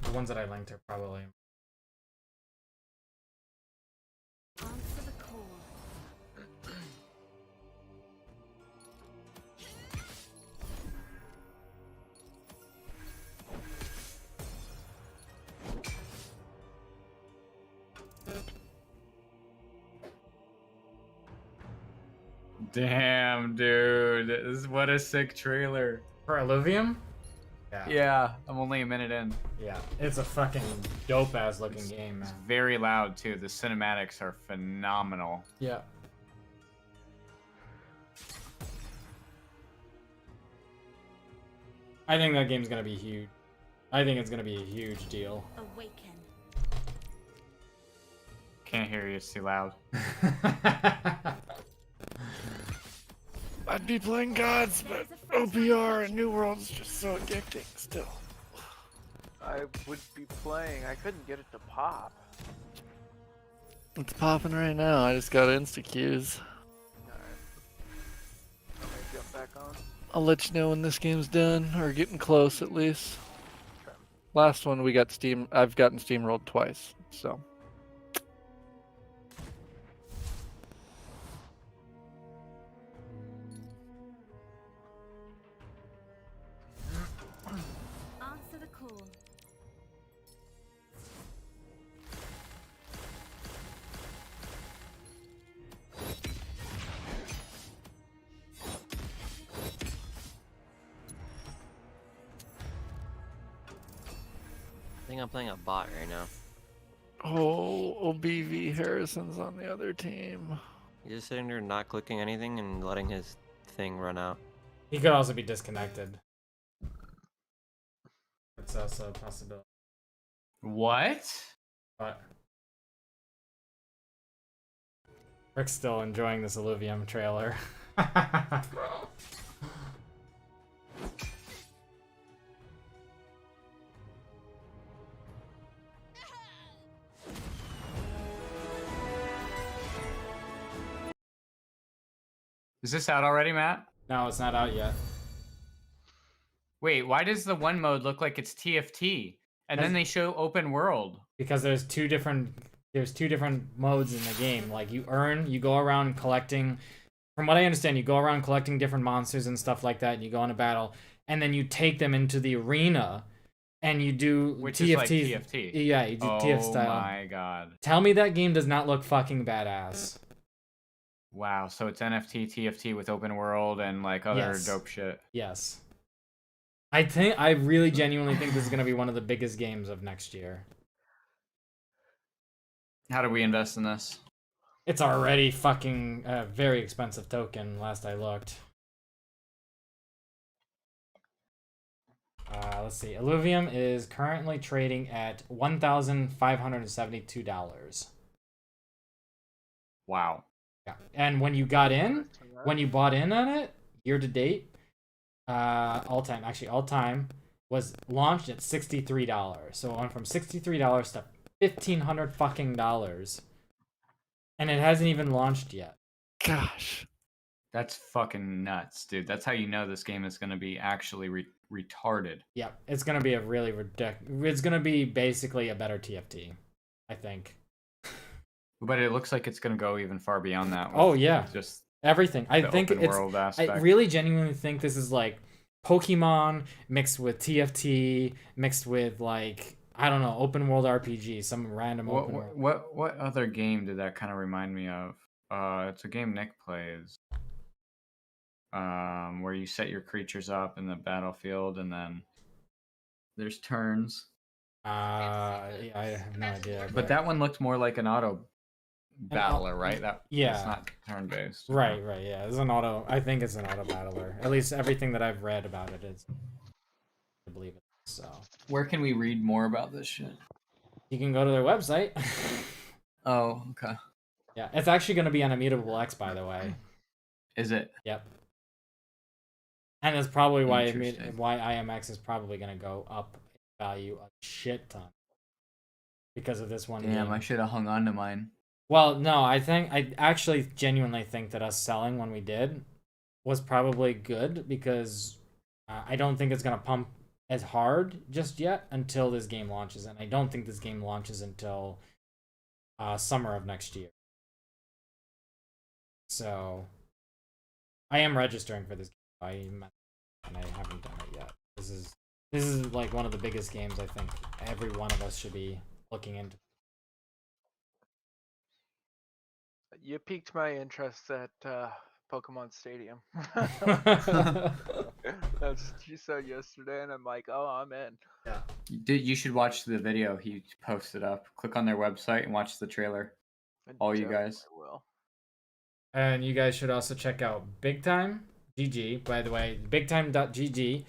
The ones that I linked are probably. Answer the call. Damn, dude. What a sick trailer. For Illuvium? Yeah, I'm only a minute in. Yeah, it's a fucking dope ass looking game, It's man. very loud too. The cinematics are phenomenal. Yeah. I think that game's gonna be huge. I think it's gonna be a huge deal. Awaken. Can't hear you, it's too loud. I'd be playing Gods, but OPR and New World's just so addicting still. I would be playing. I couldn't get it to pop. It's popping right now. I just got insta queues. Alright. I'm gonna jump back on. I'll let you know when this game's done, or getting close at least. Last one we got Steam. I've gotten steamrolled twice, so. Answer the call. I think I'm playing a bot right now. Oh, OBV Harrison's on the other team. He's just sitting there not clicking anything and letting his thing run out. He could also be disconnected. It's also a possibility. What? But Rick's still enjoying this Illuvium trailer. Is this out already, Matt? No, it's not out yet. Wait, why does the one mode look like it's TFT? And then they show open world. Because there's two different modes in the game. Like you go around collecting. From what I understand, you go around collecting different monsters and stuff like that, and you go on a battle, and then you take them into the arena, and you do Which TFT. is like TFT. Yeah, you do TF style. Oh my god. Tell me that game does not look fucking badass. Wow, so it's NFT, TFT with open world and like other Yes. dope shit. Yes. I really genuinely think this is gonna be one of the biggest games of next year. How do we invest in this? It's already fucking very expensive token, last I looked. Let's see. Illuvium is currently trading at $1,572. Wow. Yeah. And when you bought in on it, year to date, all time was launched at $63. So it went from $63 to $1,500 fucking dollars. And it hasn't even launched yet. Gosh. That's fucking nuts, dude. That's how you know this game is going to be actually retarded. Yeah, it's gonna be a really it's gonna be basically a better TFT, I think. But it looks like it's going to go even far beyond that. Oh yeah, Just everything. I the think open it's. world I aspect. really genuinely think this is like Pokemon mixed with TFT mixed with like I don't know open world RPG, some random open world. What other game did that kind of remind me of? It's a game Nick plays. Where you set your creatures up in the battlefield and then there's turns. I have no idea. But that one looked more like an auto battler, right? Yeah. It's not turn based. Right, yeah. It's an auto. I think it's an auto battler. At least everything that I've read about it is. I believe it. So. Where can we read more about this shit? You can go to their website. Oh, okay. Yeah, it's actually going to be on Immutable X, by the way. Is it? Yep. And that's probably why Interesting. why IMX is probably going to go up in value a shit ton because of this one. Damn, game. I should have hung on to mine. Well, no, I actually genuinely think that us selling when we did was probably good because I don't think it's going to pump as hard just yet until this game launches, and I don't think this game launches until summer of next year. So I am registering for this game. And I haven't done it yet. This is like one of the biggest games I think every one of us should be looking into. You piqued my interest at Pokemon Stadium. That's what you said yesterday, and I'm like, oh, I'm in. Yeah. You should watch the video he posted up. Click on their website and watch the trailer. All you guys. I will. And you guys should also check out Big Time GG. By the way, BigTime.gg.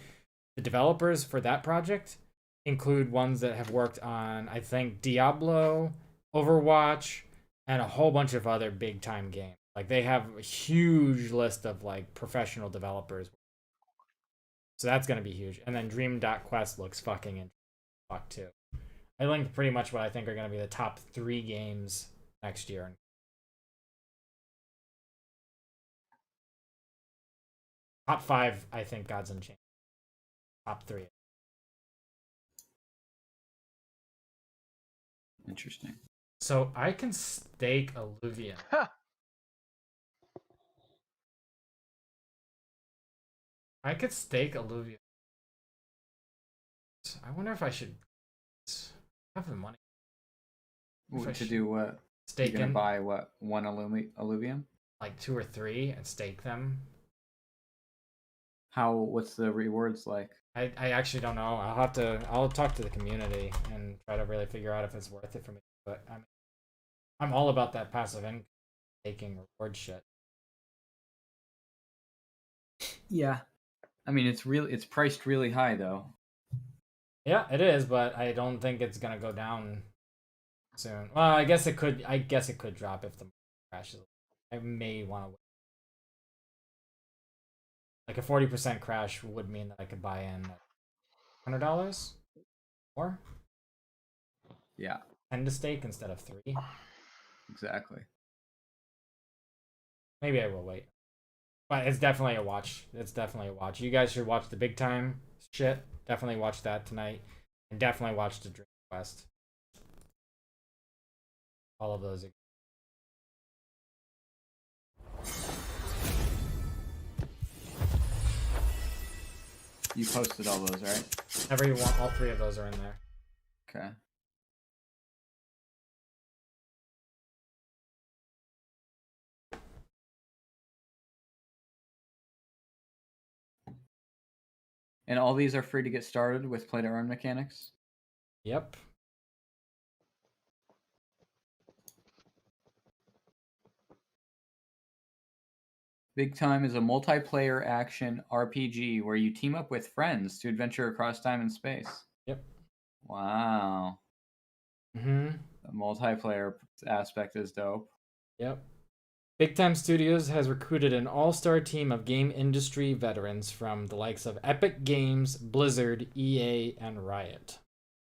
The developers for that project include ones that have worked on, I think, Diablo, Overwatch, and a whole bunch of other big time games. Like they have a huge list of like professional developers. So that's gonna be huge. And then Dream.Quest looks fucking interesting too. I linked pretty much what I think are gonna be the top 3 games next year. Top 5, I think Gods Unchained. Top 3. Interesting. So I can stake Illuvium. I could stake Illuvium. I wonder if I should have the money. To do what? Stake You're gonna in buy what? One Illuvium? like 2 or 3 and stake them. What's the rewards like? I actually don't know. I'll talk to the community and try to really figure out if it's worth it for me. But I'm all about that passive income taking reward shit. Yeah. I mean, it's priced really high though. Yeah, it is, but I don't think it's gonna go down soon. Well, I guess it could drop if the market crashes. I may want to wait. Like a 40% crash would mean that I could buy in $100 more. Yeah. 10 to stake instead of 3. Exactly. Maybe I will wait. But it's definitely a watch. It's definitely a watch. You guys should watch the big time shit. Definitely watch that tonight, and definitely watch the Dream Quest. All of those. You posted all those, right? Every one, all 3 of those are in there. Okay. And all these are free to get started with play to earn mechanics? Yep. Big Time is a multiplayer action RPG where you team up with friends to adventure across time and space. Yep. Wow. Mm-hmm. The multiplayer aspect is dope. Yep. Big Time Studios has recruited an all-star team of game industry veterans from the likes of Epic Games, Blizzard, EA, and Riot.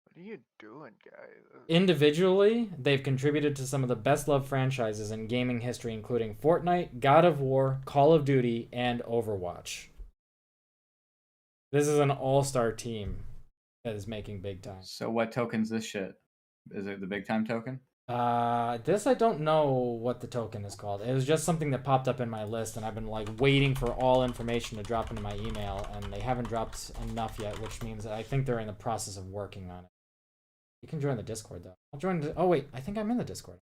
What are you doing, guys? Individually, they've contributed to some of the best-loved franchises in gaming history, including Fortnite, God of War, Call of Duty, and Overwatch. This is an all-star team that is making Big Time. So what token's this shit? Is it the Big Time token? This I don't know what the token is called. It was just something that popped up in my list, and I've been like waiting for all information to drop into my email, and they haven't dropped enough yet, which means I think they're in the process of working on it. You can join the Discord though. I'll join. Oh wait, I think I'm in the Discord.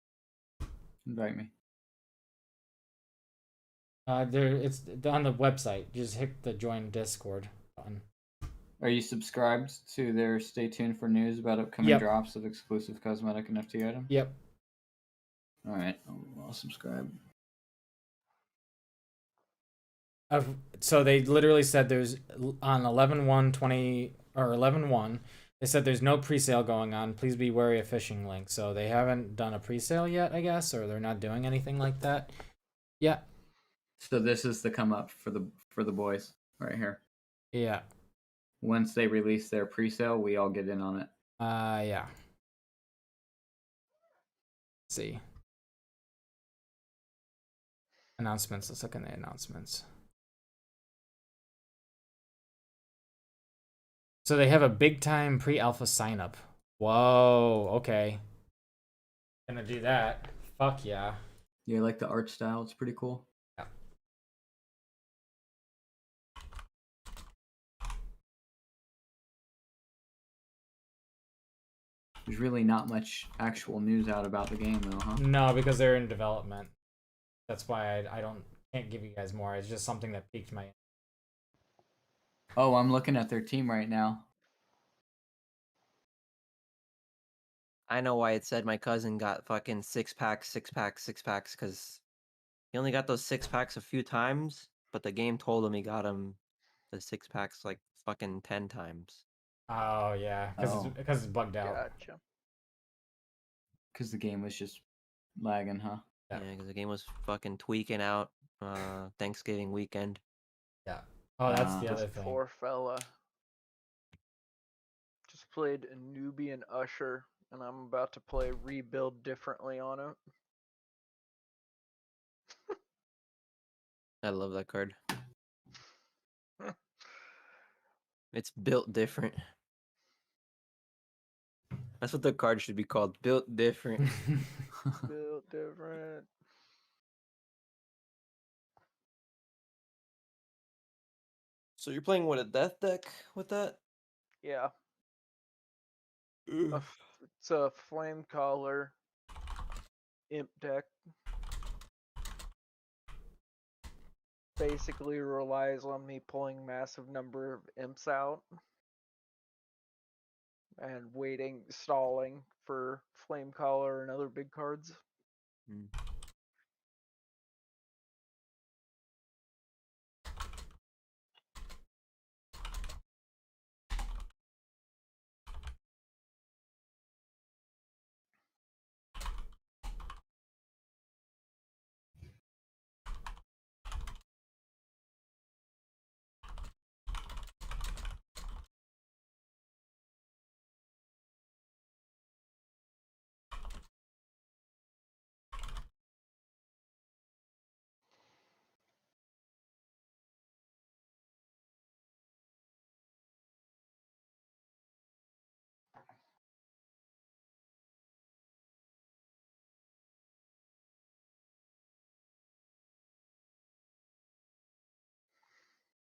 Invite me. It's on the website. You just hit the join Discord button. Are you subscribed to their stay tuned for news about upcoming Yep. drops of exclusive cosmetic and FT items? Yep. Alright, I'll subscribe. So they literally said there's on 11/1/20 or 11/1. They said there's no pre-sale going on. Please be wary of phishing links. So they haven't done a pre-sale yet, I guess, or they're not doing anything like that. Yeah. So this is the come up for the boys right here. Yeah. Once they release their pre-sale, we all get in on it. Yeah. Let's see. Announcements. Let's look in the announcements. So they have a big time pre-alpha sign up. Whoa, okay. Gonna do that. Fuck yeah. Yeah, I like the art style. It's pretty cool. Yeah. There's really not much actual news out about the game though, huh? No, because they're in development. That's why I can't give you guys more. It's just something that piqued my. Oh, I'm looking at their team right now. I know why it said my cousin got fucking 6-packs, because he only got those 6-packs a few times, but the game told him he got him the 6-packs like fucking 10 times. Oh yeah, because it's bugged out. Gotcha. Because the game was just lagging, huh? Yeah, because the game was fucking tweaking out Thanksgiving weekend. Yeah. Oh, that's the other thing. Poor fella. Just played a Nubian Usher, and I'm about to play Rebuild Differently on it. I love that card. It's built different. That's what the card should be called. Built different. Built different. So you're playing what, a death deck with that? Yeah. It's a Flame Collar Imp deck. Basically relies on me pulling massive number of imps out and waiting, stalling for Flame Collar and other big cards.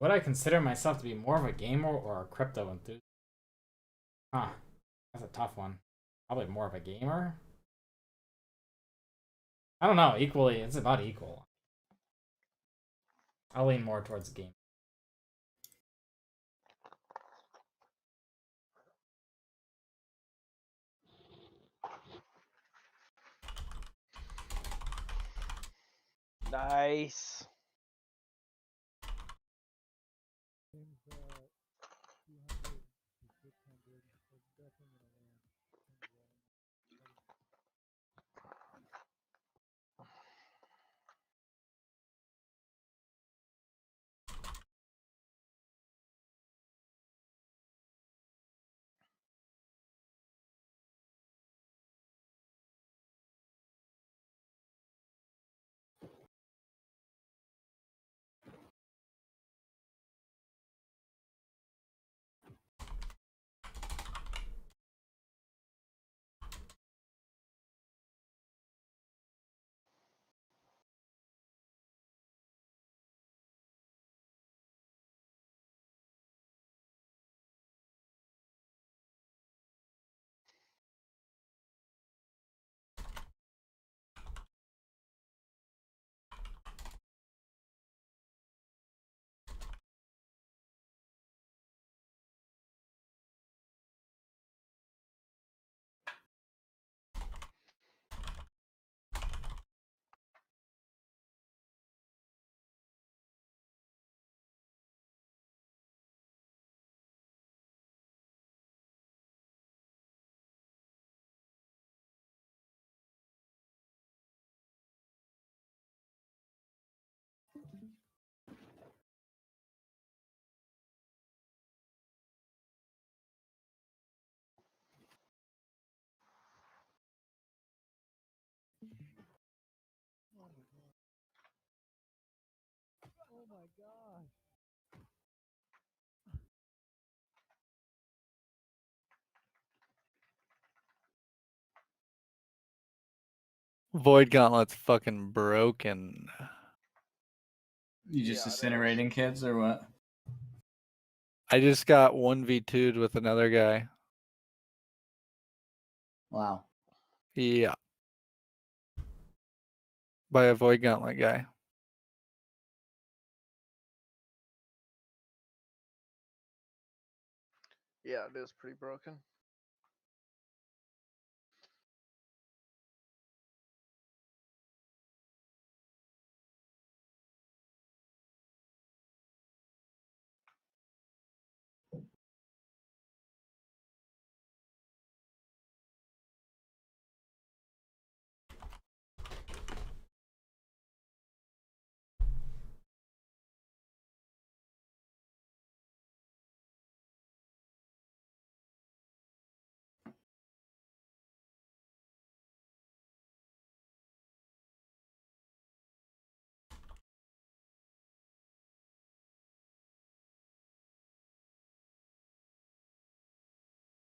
Would I consider myself to be more of a gamer or a crypto enthusiast? Huh. That's a tough one. Probably more of a gamer. I don't know. Equally, it's about equal. I'll lean more towards game. Nice. Oh my god. Void Gauntlet's fucking broken. You just Yeah, it is. incinerating kids or what? I just got 1v2'd with another guy. Wow. Yeah. By a Void Gauntlet guy. Yeah, it is pretty broken.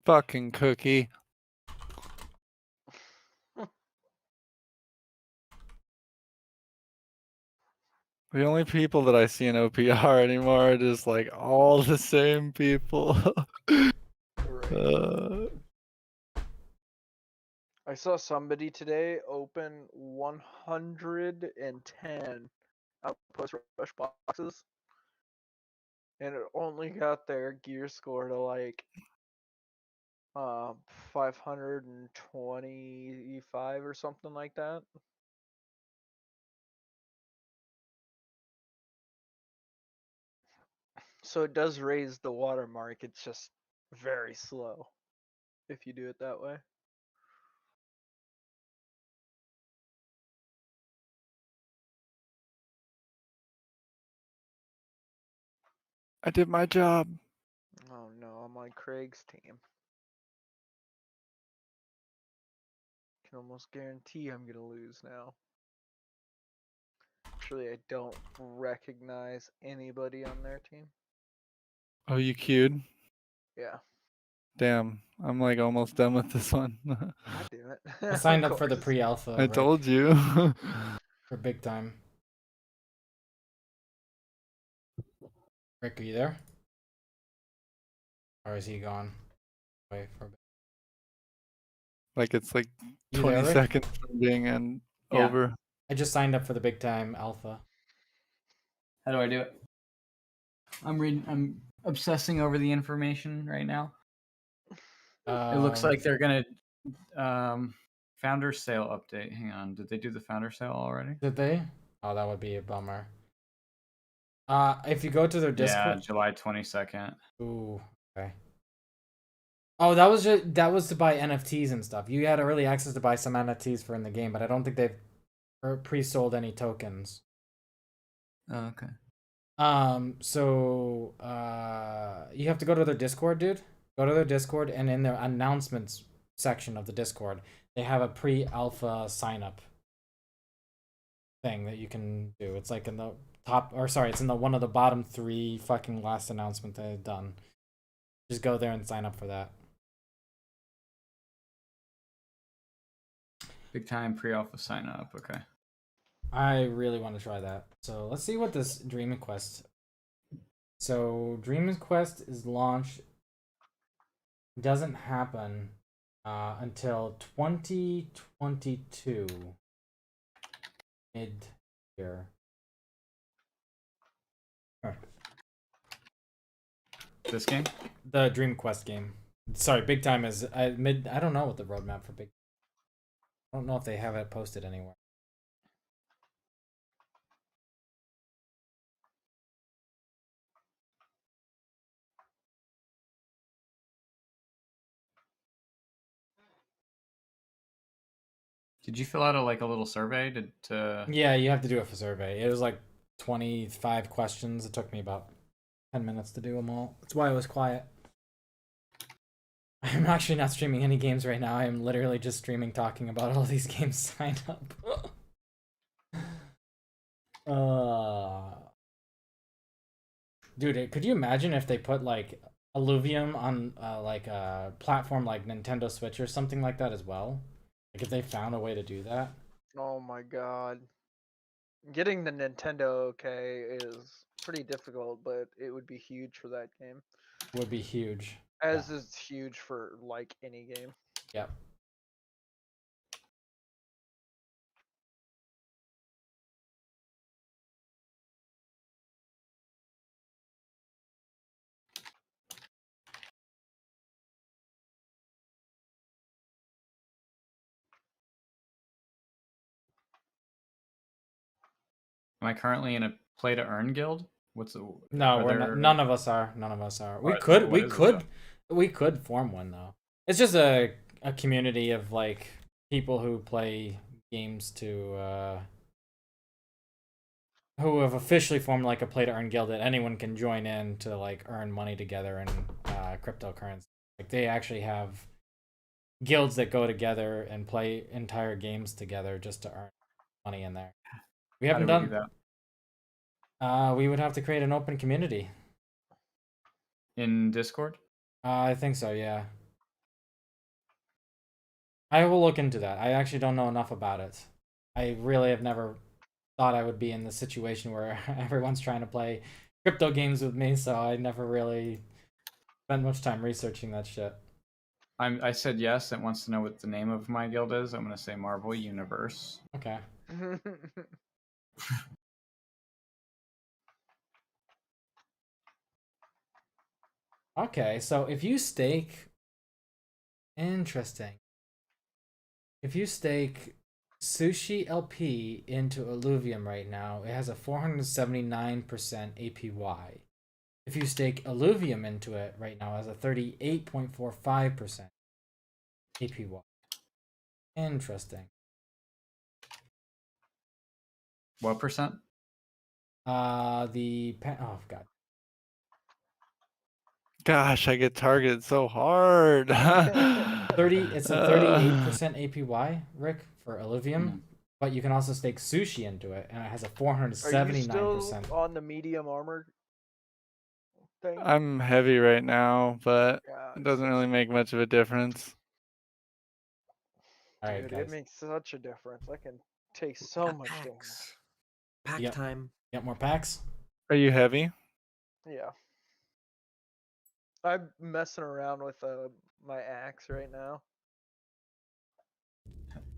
Fucking cookie. The only people that I see in OPR anymore are just like all the same people. I saw somebody today open 110 Outpost Rush boxes, and it only got their gear score to like 525 or something like that. So it does raise the watermark. It's just very slow if you do it that way. I did my job. Oh no, I'm on Craig's team. Can almost guarantee I'm gonna lose now. Actually, I don't recognize anybody on their team. Oh, you queued? Yeah. Damn, I'm like almost done with this one. God damn it. I signed Of up for the course. pre-alpha. I Rick, told you. for big time. Rick, are you there? Or is he gone? Wait for a bit. Like it's like You 20 there, Rick? seconds from being Yeah. over. I just signed up for the big time alpha. How do I do it? I'm obsessing over the information right now. It looks like they're gonna founder sale update. Hang on, did they do the founder sale already? Did they? Oh, that would be a bummer. If you go to their Discord. Yeah, July 22nd. Ooh, okay. Oh, that was to buy NFTs and stuff. You had early access to buy some NFTs for in the game, but I don't think they've pre-sold any tokens. Oh, okay. So you have to go to their Discord, dude. Go to their Discord, and in their announcements section of the Discord, they have a pre-alpha sign-up thing that you can do. It's like in the top, or sorry, it's in the one of the bottom 3 fucking last announcement they've done. Just go there and sign up for that. Big time pre-alpha sign up. Okay. I really want to try that. So let's see what this Dream Quest. So Dream Quest is launched. Doesn't happen until 2022 mid year. This game? The Dream Quest game. Sorry, Big Time is mid. I don't know what the roadmap for Big. I don't know if they have it posted anywhere. Did you fill out a little survey to? Yeah, you have to do a survey. It was like 25 questions. It took me about 10 minutes to do them all. That's why I was quiet. I'm actually not streaming any games right now. I am literally just streaming talking about all these games signed up. Dude, could you imagine if they put like Illuvium on like a platform like Nintendo Switch or something like that as well? Like if they found a way to do that? Oh my god. Getting the Nintendo okay is pretty difficult, but it would be huge for that game. Would be huge. As is huge for like any game. Yep. Am I currently in a play to earn guild? What's the? No, are we're there- not. None of us are. None of us are. We What- could. what is it, We could form one though. It's just a community of like people who play games to who have officially formed like a play to earn guild that anyone can join in to like earn money together in cryptocurrency. Like they actually have guilds that go together and play entire games together just to earn money in there. We How haven't do we done do that? We would have to create an open community. In Discord? I think so, yeah. I will look into that. I actually don't know enough about it. I really have never thought I would be in the situation where everyone's trying to play crypto games with me, so I never really spent much time researching that shit. I said yes. It wants to know what the name of my guild is. I'm gonna say Marvel Universe. Okay. Okay, so if you stake... Interesting. If you stake Sushi LP into Illuvium right now, it has a 479% APY. If you stake Illuvium into it right now, it has a 38.45% APY. Interesting. What percent? Oh god. Gosh, I get targeted so hard. 30. It's a 38% APY, Rick, for Illuvium. But you can also stake Sushi into it, and it has a 479%. Are you still on the medium armor thing? I'm heavy right now, but God. it doesn't really make much of a difference. All right, Dude, guys. it makes such a difference. I can take so much damage. Pack Yep. time. Got more packs? Are you heavy? Yeah. I'm messing around with my axe right now.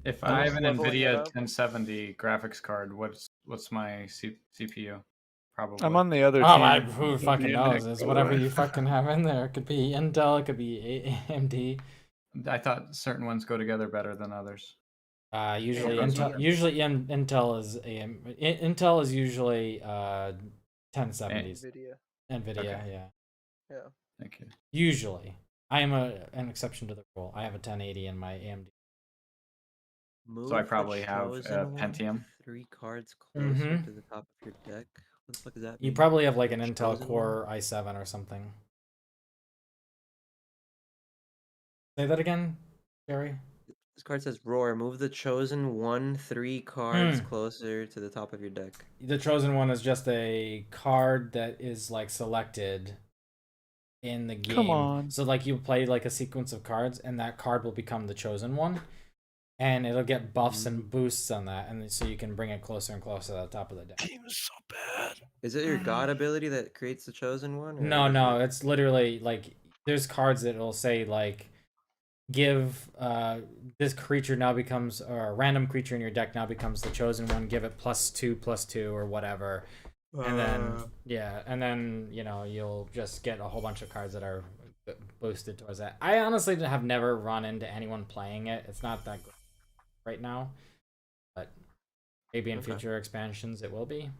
If I'm I have just an leveling it NVIDIA up. 1070 graphics card, what's my CPU? Probably. I'm on the other Oh, team. who Me fucking and knows? Nick, It's by the whatever way. you fucking have in there. It could be Intel, it could be AMD. I thought certain ones go together better than others. Usually AMD. Intel. Usually Intel is Intel is usually 1070s. Nvidia. Nvidia, Okay. yeah. Yeah. Thank you. Usually, I am an exception to the rule. I have a 1080 in my AMD. Move So I the probably have chosen a one Pentium. 3 cards closer Mhm. to the top of your deck. What the fuck does that You mean? probably have like an The Intel chosen Core i7 or something. Say that again, Jerry. This card says roar. Move the chosen 1/3 cards Hmm. closer to the top of your deck. The chosen one is just a card that is like selected in the game. Come on. So like you play like a sequence of cards, and that card will become the chosen one, and it'll get buffs and boosts on that, and so you can bring it closer and closer to the top of the deck. Team is so bad. Is it your god ability that creates the chosen one? or No, what is no, it? it's literally like there's cards that will say like give this creature now becomes, or a random creature in your deck now becomes the chosen one, give it +2/+2 or whatever. And then yeah, and then you know you'll just get a whole bunch of cards that are boosted towards that. I honestly have never run into anyone playing it. It's not that good right now, but maybe in Okay. future expansions it will be.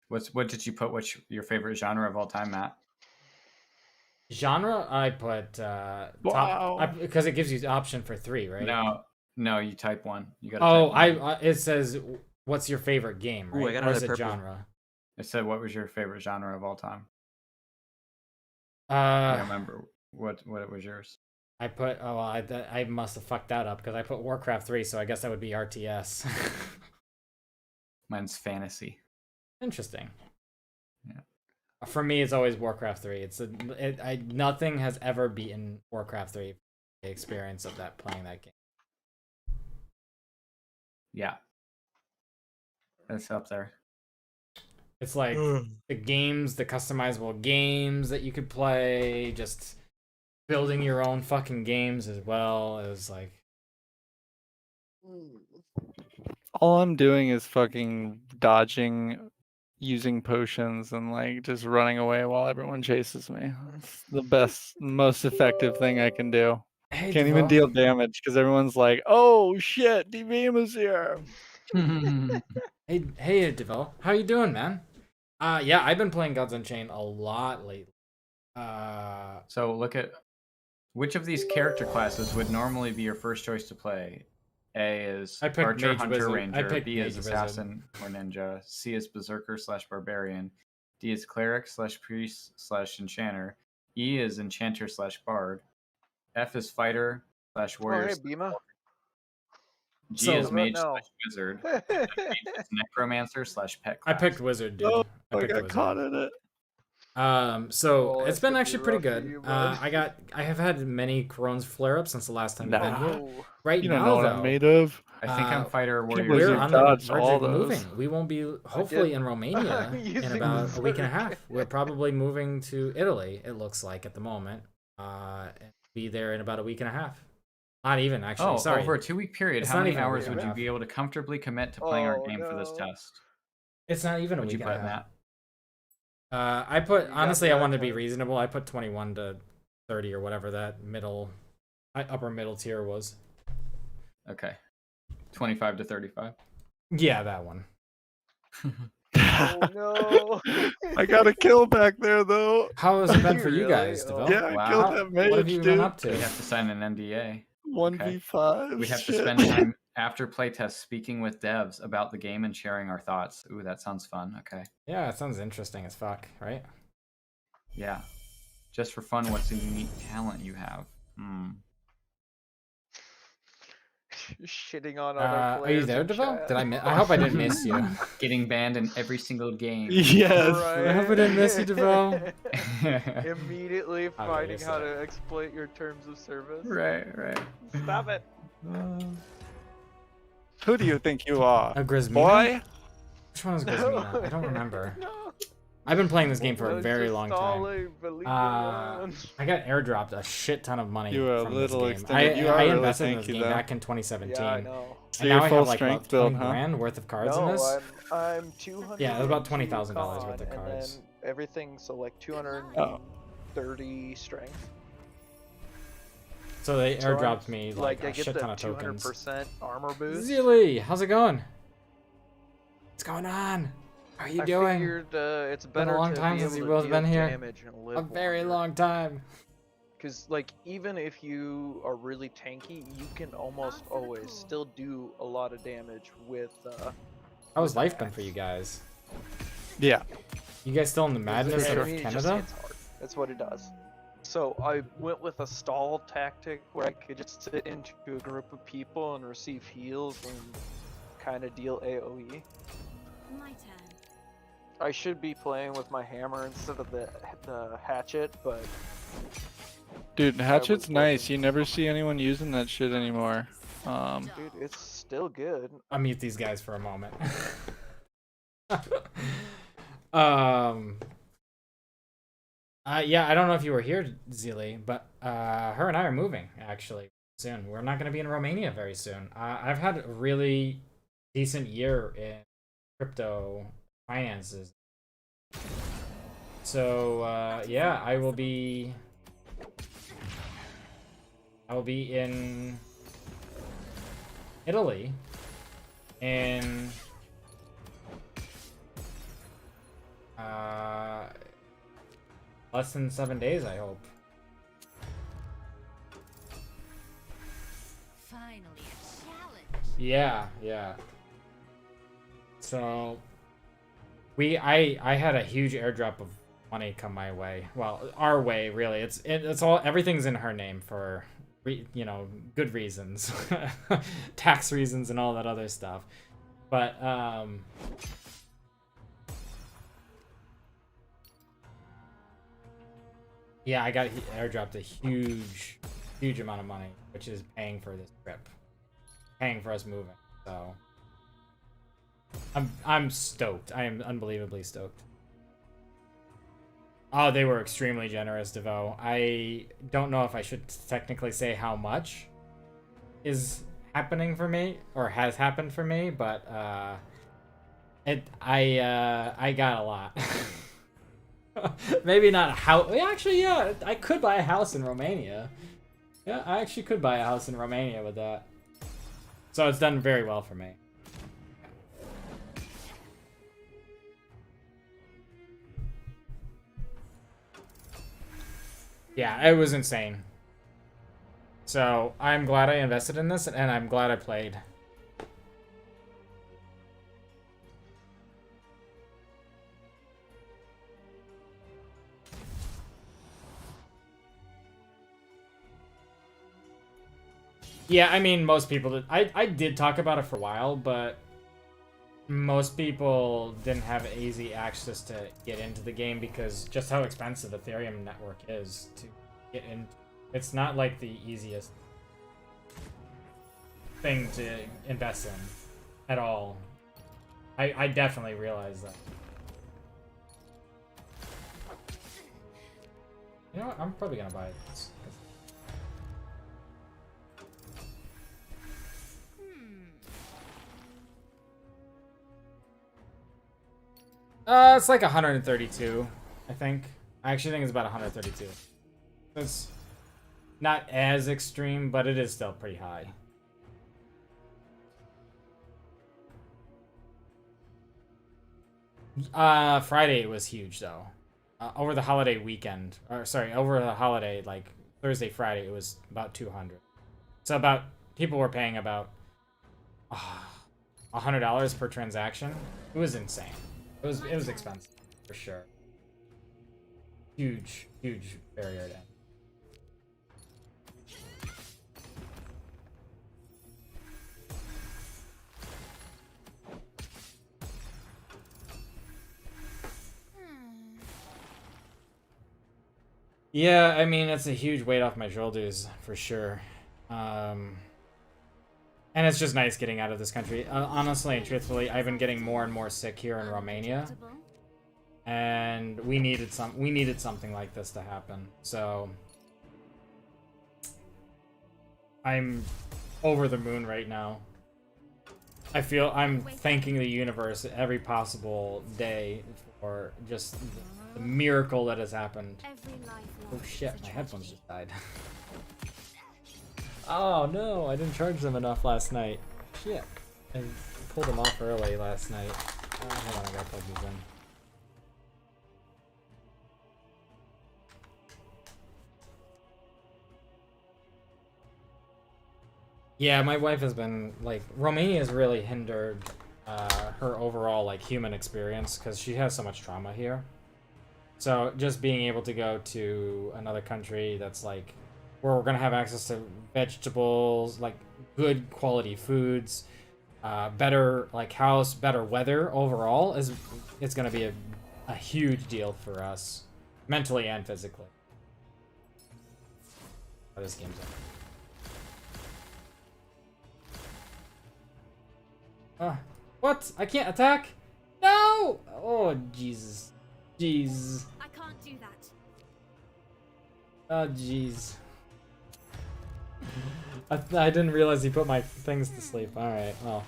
What did you put? What's your favorite genre of all time, Matt? Genre, I put Wow. top because it gives you the option for 3, right? No, you type one. You got. Oh, type one. it says what's your favorite game, Ooh, I right? got Or is another it purple. genre? It said what was your favorite genre of all time? I Uh, don't remember what it was yours. I put I must have fucked that up because I put Warcraft 3, so I guess that would be RTS. Mine's fantasy. Interesting. Yeah. For me, it's always Warcraft 3. Nothing has ever beaten Warcraft 3. The experience of that playing that game. Yeah. It's up there. It's like the games, the customizable games that you could play, just building your own fucking games as well. It was like All I'm doing is fucking dodging, using potions, and like just running away while everyone chases me. It's the best, most effective thing I can do. Hey, Can't even Devo. deal damage because everyone's like, "Oh shit, D-Beam is here." Hey, Devo. How you doing, man? Yeah, I've been playing Gods Unchained a lot lately. So look at which of these character classes would normally be your first choice to play. A is I picked Archer, Mage Hunter, Wizard. I Ranger. picked B is Mage Wizard. Assassin or Ninja. C is Berserker / Barbarian. D is Cleric / Priest / Enchanter. E is Enchanter / Bard. F is Fighter / Warrior. Oh, hey, Bima. G So- is Mage No. / Wizard. H is Necromancer / Pet I class. picked Wizard, dude. Oh, I I picked got Wizard. caught in it. So Oh, it's that's been gonna be actually pretty rough for good. you, bud. I have had many Crohn's flare-ups since the last time I've been here. Oh. Right You now, don't know what though, I'm made of. I think I'm Fighter believe Warrior. we're you on the dodged verge all of those. moving. We won't be hopefully in Romania in Using about a week and a Berserk. half. We're probably moving to Italy. It looks like at the moment. And be there in about a week and a half. Not even actually. Oh, Sorry, over a 2-week period, It's how not many even a hours week would and a you half. be able to comfortably commit to playing our Oh, game for this no. test? it's not even a Would week you and a put, half. Matt? I put You got honestly, I that wanted to be time. reasonable. I put 21 to 30 or whatever that upper middle tier was. Okay. 25 to 35. Yeah, that one. Oh no. I got a kill back there though. How has it been You for you really? guys, Oh. Devo? Yeah, I Wow. killed that mage, What have you dude. been up We to? have to sign an NDA. 1v5. We have to shit. spend time after playtest speaking with devs about the game and sharing our thoughts. Ooh, that sounds fun. Okay. Yeah, it sounds interesting as fuck, right? Yeah. Just for fun, what's a unique talent you have? shitting on other Are players. you there, in Devo? chat. Did I hope I didn't miss you. Getting banned in every single game. Yes. I hope I didn't miss you, Devo. Immediately I finding missed how it. to exploit your terms of service. Right, right. Stop it. Who do you think you are? A Grismina? Boy? Which one was Grismina? I don't remember. I've been playing this game for a Was very just long time. stalling, but leave me alone. I got airdropped a shit ton of money You were a from little this game. extended. You are I really invested in this tanky, game though. back in 2017. Yeah, I know. So And you're now I full have like strength about build, 20 huh? grand worth of cards in No, this. I'm 200. Yeah, about into $20,000 worth of con, and cards. then everything, so like 230 strength. So they So I'm- airdropped me like I a get shit the ton of tokens. 200% armor boost. Zilly, how's it going? What's going on? How are you I doing? figured it's Been better a long to time be since able you to both deal been here. damage and live A very long time. Because like even if you are really tanky, you can almost always still do a lot of damage with. How's life been for you guys? Yeah. You guys still in the madness of It just Canada? hits hard. That's what it does. So I went with a stall tactic where I could just sit into a group of people and receive heals and kind of deal AoE. My turn. I should be playing with my hammer instead of the hatchet, but Dude, hatchet's nice. You never see anyone using that shit anymore. dude, it's still good. I'll mute these guys for a moment. Yeah, I don't know if you were here, Zili, but her and I are moving actually soon. We're not going to be in Romania very soon. I've had a really decent year in crypto finances. So yeah, I will be in Italy in less than 7 days, I hope. Finally, a challenge. Yeah, yeah. So I had a huge airdrop of money come my way. Well, our way, really. It's all, everything's in her name for good reasons, tax reasons, and all that other stuff. But yeah, I got airdropped a huge amount of money, which is paying for this trip, paying for us moving. So I'm stoked. I am unbelievably stoked. Oh, they were extremely generous, Devo. I don't know if I should technically say how much is happening for me or has happened for me, but I got a lot. Maybe not a house. Actually, yeah, I could buy a house in Romania. Yeah, I actually could buy a house in Romania with that. So it's done very well for me. Yeah, it was insane. So I'm glad I invested in this, and I'm glad I played. Yeah, I mean, most people did. I did talk about it for a while, but most people didn't have easy access to get into the game because just how expensive Ethereum network is to get in. It's not like the easiest thing to invest in at all. I definitely realize that. You know what? I'm probably gonna buy this. It's like 132, I think. I actually think it's about 132. It's not as extreme, but it is still pretty high. Friday was huge though. Over the holiday weekend, or sorry, over the holiday, like Thursday, Friday, it was about 200. So about people were paying about $100 per transaction. It was insane. It was expensive for sure. Huge barrier to. Yeah, I mean, it's a huge weight off my shoulders for sure. And it's just nice getting out of this country. Honestly and truthfully, I've been getting more and more sick here in Romania, and we needed something like this to happen. So I'm over the moon right now. I feel I'm thanking the universe every possible day for just the miracle that has happened. Oh shit, my headphones just died. Oh no, I didn't charge them enough last night. Shit. I pulled them off early last night. Oh, hold on, I gotta plug these in. Yeah, my wife has been, like, Romania has really hindered her overall, like, human experience because she has so much trauma here. So just being able to go to another country that's, like, where we're going to have access to vegetables, like, good quality foods, better, like, house, better weather overall, it's going to be a huge deal for us, mentally and physically. Oh, this game's over. What? I can't attack? No! Oh, Jesus. Jeez. I can't do that. Oh, jeez. I didn't realize he put my things to sleep. Alright, well.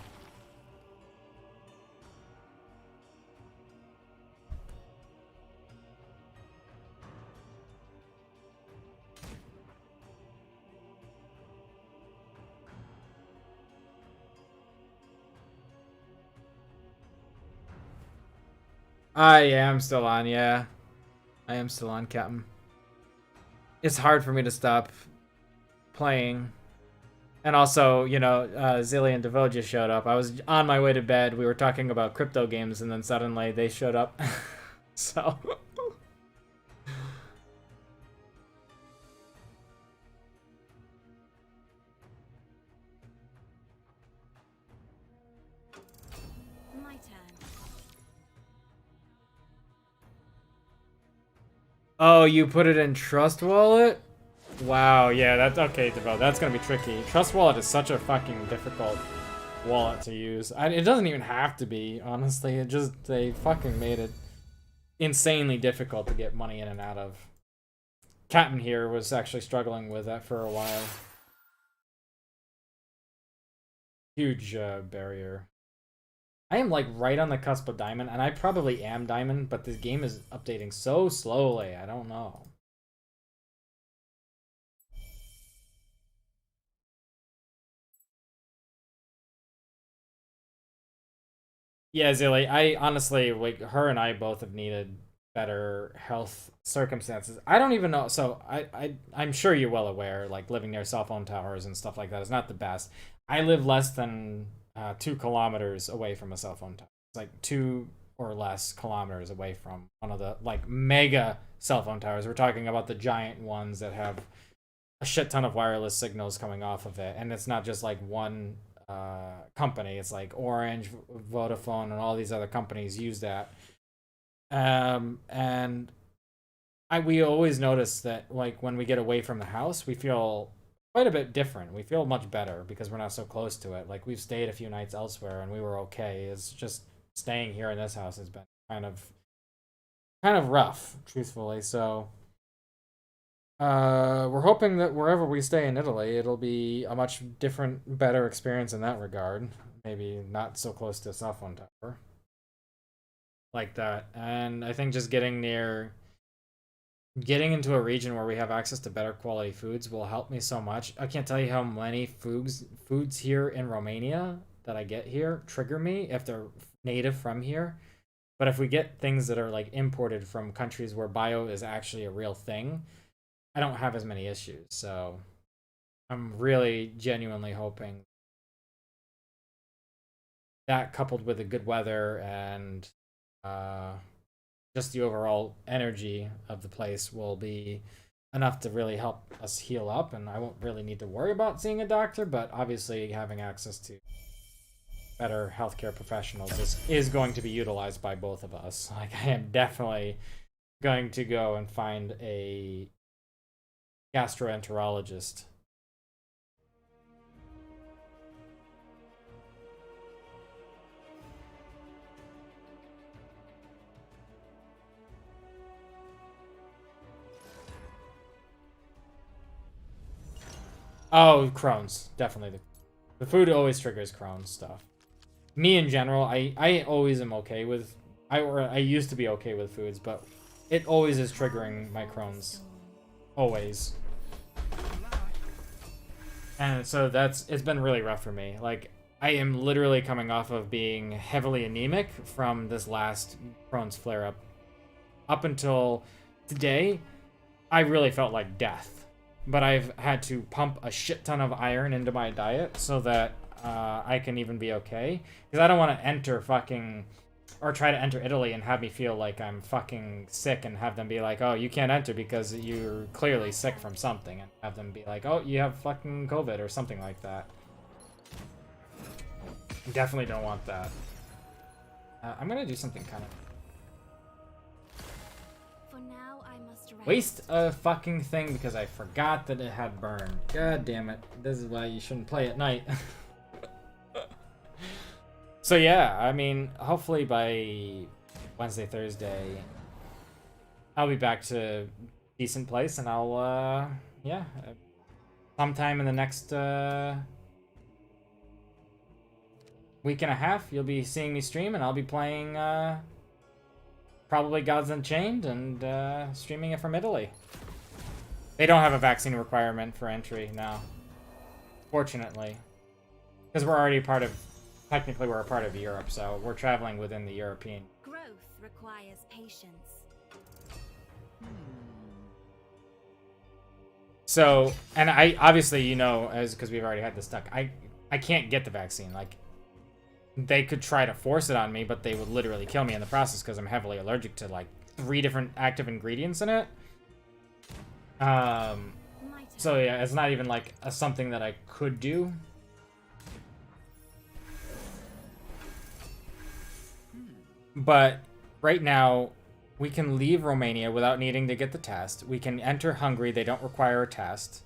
I am still on, yeah. I am still on, Captain. It's hard for me to stop playing. And also, you know, Zilly and Devo just showed up. I was on my way to bed. We were talking about crypto games, and then suddenly they showed up. So... My turn. Oh, you put it in Trust Wallet? Wow, yeah, that's okay, Devo. That's gonna be tricky. Trust Wallet is such a fucking difficult wallet to use. It doesn't even have to be, honestly. It just, they fucking made it insanely difficult to get money in and out of. Captain here was actually struggling with that for a while. Huge barrier. I am like right on the cusp of Diamond, and I probably am Diamond, but this game is updating so slowly, I don't know. Yeah, Zilly, I honestly, like, her and I both have needed better health circumstances. I don't even know, so I'm sure you're well aware, like, living near cell phone towers and stuff like that is not the best. I live less than 2 kilometers away from a cell phone tower. It's like 2 or less kilometers away from one of the, like, mega cell phone towers. We're talking about the giant ones that have a shit ton of wireless signals coming off of it, and it's not just like one company. It's like Orange, Vodafone, and all these other companies use that. And we always notice that, like, when we get away from the house, we feel quite a bit different. We feel much better because we're not so close to it. Like, we've stayed a few nights elsewhere and we were okay. It's just staying here in this house has been kind of rough, truthfully. So we're hoping that wherever we stay in Italy, it'll be a much different, better experience in that regard. Maybe not so close to a cell phone tower like that. And I think just getting into a region where we have access to better quality foods will help me so much. I can't tell you how many foods here in Romania that I get here trigger me if they're native from here. But if we get things that are like imported from countries where bio is actually a real thing, I don't have as many issues. So I'm really genuinely hoping that, coupled with the good weather and just the overall energy of the place, will be enough to really help us heal up, and I won't really need to worry about seeing a doctor. But obviously having access to better healthcare professionals is going to be utilized by both of us. Like, I am definitely going to go and find a gastroenterologist. Oh, Crohn's. Definitely. The food always triggers Crohn's stuff. Me in general, I always am okay with... I used to be okay with foods, but it always is triggering my Crohn's. Always. And so it's been really rough for me. Like, I am literally coming off of being heavily anemic from this last Crohn's flare-up. Up until today, I really felt like death. But I've had to pump a shit ton of iron into my diet so that I can even be okay. Because I don't want to enter fucking... Or try to enter Italy and have me feel like I'm fucking sick and have them be like, oh, you can't enter because you're clearly sick from something. And have them be like, oh, you have fucking COVID or something like that. Definitely don't want that. I'm gonna do something kind of... For now, I must rest. Waste a fucking thing because I forgot that it had burned. God damn it. This is why you shouldn't play at night. So yeah, I mean, hopefully by Wednesday, Thursday, I'll be back to decent place and I'll, yeah, sometime in the next week and a half, you'll be seeing me stream and I'll be playing probably Gods Unchained and streaming it from Italy. They don't have a vaccine requirement for entry now, fortunately, because we're already part of... Technically, we're a part of Europe, so we're traveling within the European. Growth requires patience. So, and I obviously, you know, as because we've already had this stuck, I can't get the vaccine. Like, they could try to force it on me, but they would literally kill me in the process because I'm heavily allergic to like 3 different active ingredients in it. So yeah, it's not even like something that I could do. But right now, we can leave Romania without needing to get the test. We can enter Hungary. They don't require a test.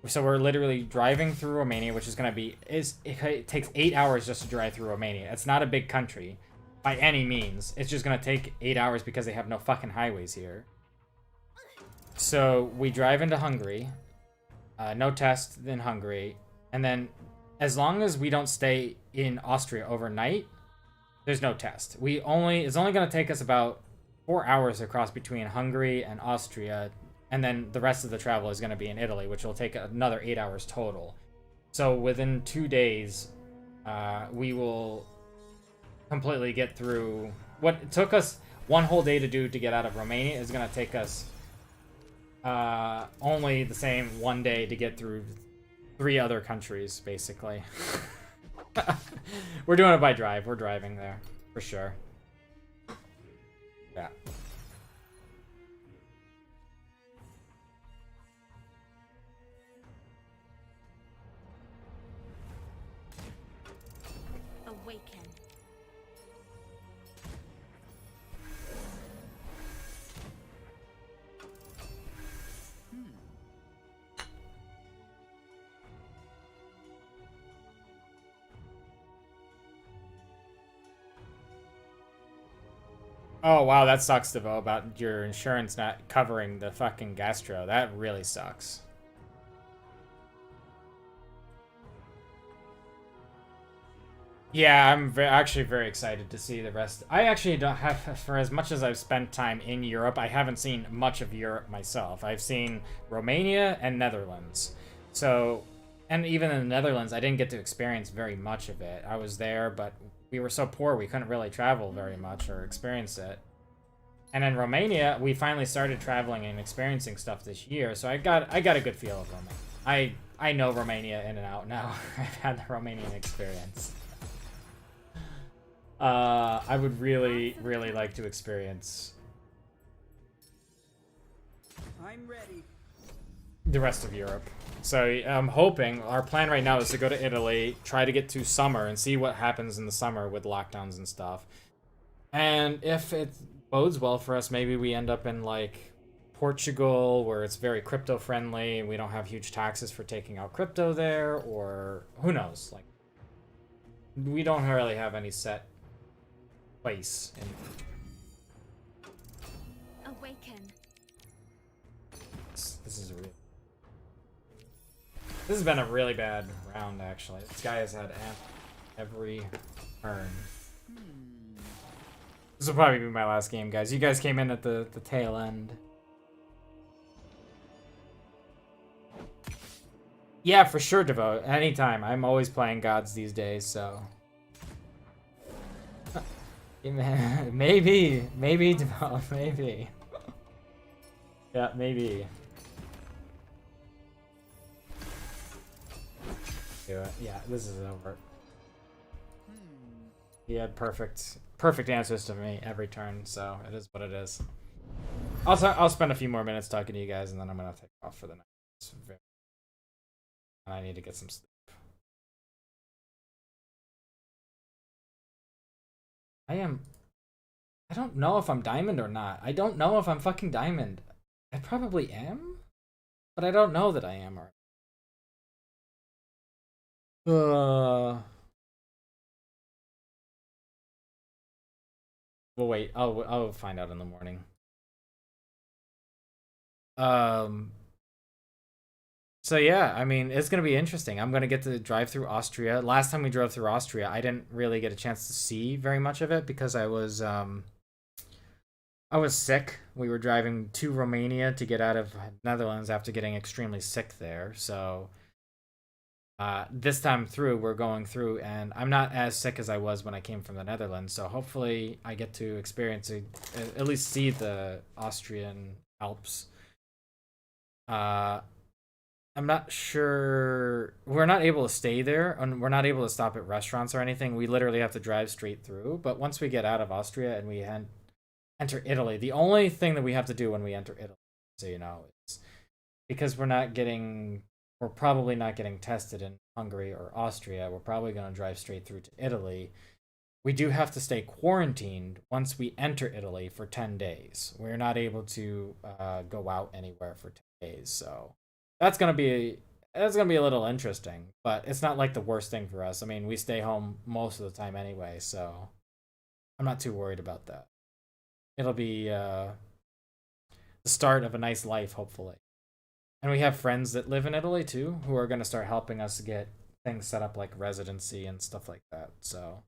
So we're literally driving through Romania, which is going to be... It takes 8 hours just to drive through Romania. It's not a big country by any means. It's just going to take 8 hours because they have no fucking highways here. So we drive into Hungary. No test in Hungary. And then as long as we don't stay in Austria overnight... There's no test. It's only going to take us about 4 hours across between Hungary and Austria, and then the rest of the travel is going to be in Italy, which will take another 8 hours total. So within 2 days, we will completely get through... What took us 1 whole day to do to get out of Romania is going to take us only the same 1 day to get through 3 other countries, basically. We're doing it by drive. We're driving there, for sure. Yeah. Awaken. Oh, wow, that sucks, Devo, about your insurance not covering the fucking gastro. That really sucks. Yeah, I'm actually very excited to see the rest. I actually don't have, for as much as I've spent time in Europe, I haven't seen much of Europe myself. I've seen Romania and Netherlands. So, and even in the Netherlands, I didn't get to experience very much of it. I was there, but we were so poor we couldn't really travel very much or experience it. And in Romania, we finally started traveling and experiencing stuff this year, so I got a good feel of Romania. I know Romania in and out now. I've had the Romanian experience. I would really, really like to experience I'm ready. the rest of Europe. So I'm hoping, our plan right now is to go to Italy, try to get to summer and see what happens in the summer with lockdowns and stuff. And if it bodes well for us, maybe we end up in like Portugal, where it's very crypto friendly. We don't have huge taxes for taking out crypto there, or who knows? Like, we don't really have any set place in. Awaken. This is a real. This has been a really bad round, actually. This guy has had every turn. This will probably be my last game, guys. You guys came in at the tail end. Yeah, for sure, Devote. Anytime. I'm always playing gods these days, so. Maybe. Maybe, Devote. Maybe. Yeah, maybe. Do it. Yeah, this is over. He had perfect answers to me every turn, so it is what it is. I'll spend a few more minutes talking to you guys, and then I'm gonna take off for the night. I need to get some sleep. I don't know if I'm diamond or not. I don't know if I'm fucking diamond. I probably am, but I don't know that I am. Well, wait. I'll find out in the morning. So yeah, I mean, it's gonna be interesting. I'm gonna get to drive through Austria. Last time we drove through Austria, I didn't really get a chance to see very much of it because I was sick. We were driving to Romania to get out of Netherlands after getting extremely sick there. So this time through, we're going through, and I'm not as sick as I was when I came from the Netherlands. So hopefully, I get to experience at least see the Austrian Alps. I'm not sure. We're not able to stay there, and we're not able to stop at restaurants or anything. We literally have to drive straight through. But once we get out of Austria and we enter Italy, the only thing that we have to do when we enter Italy, so you know, is because we're probably not getting tested in Hungary or Austria. We're probably going to drive straight through to Italy. We do have to stay quarantined once we enter Italy for 10 days. We're not able to go out anywhere for 10 days, so. That's gonna be a little interesting, but it's not like the worst thing for us. I mean, we stay home most of the time anyway, so I'm not too worried about that. It'll be the start of a nice life, hopefully. And we have friends that live in Italy too, who are gonna start helping us get things set up like residency and stuff like that. So,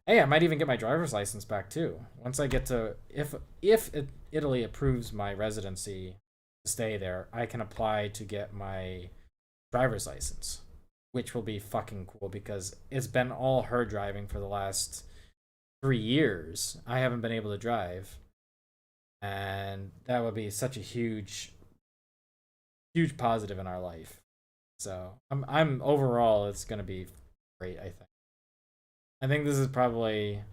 hey, I might even get my driver's license back too. Once I get to if Italy approves my residency. Stay there, I can apply to get my driver's license, which will be fucking cool because it's been all her driving for the last 3 years. I haven't been able to drive, and that would be such a huge positive in our life. So I'm overall, it's gonna be great. I think this is probably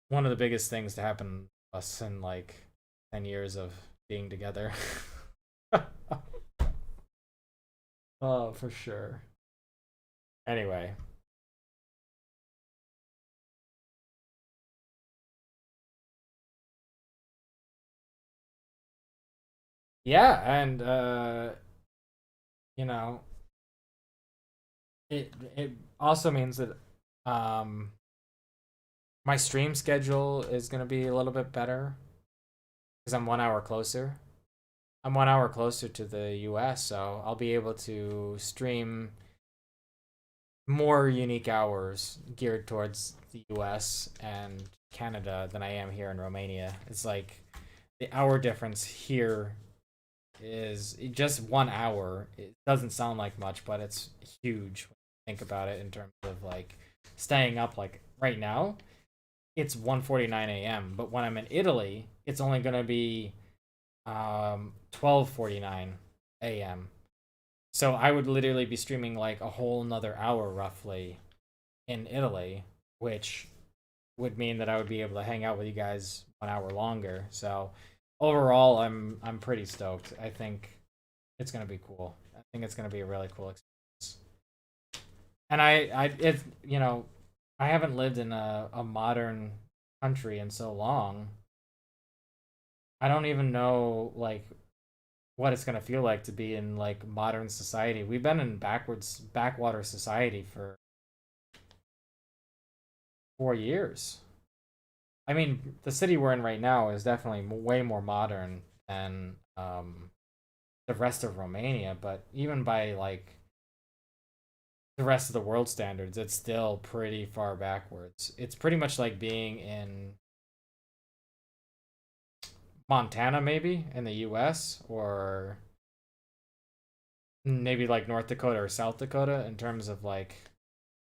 one of the biggest things to happen to us in like 10 years of being together. Oh, for sure. Anyway. Yeah, and you know, it also means that my stream schedule is going to be a little bit better. Because I'm 1 hour closer. I'm 1 hour closer to the US, so I'll be able to stream more unique hours geared towards the US and Canada than I am here in Romania. It's like the hour difference here is just 1 hour. It doesn't sound like much, but it's huge when you think about it in terms of like staying up. Like right now, it's 1:49 a.m. But when I'm in Italy, it's only going to be 12:49 a.m. So I would literally be streaming like a whole nother hour roughly in Italy, which would mean that I would be able to hang out with you guys 1 hour longer. So overall, I'm pretty stoked. I think it's going to be cool. I think it's going to be a really cool experience. And it's, you know, I haven't lived in a modern country in so long. I don't even know like what it's gonna feel like to be in like modern society. We've been in backwater society for 4 years. I mean, the city we're in right now is definitely way more modern than the rest of Romania, but even by like the rest of the world standards, it's still pretty far backwards. It's pretty much like being in Montana, maybe in the US, or maybe like North Dakota or South Dakota in terms of like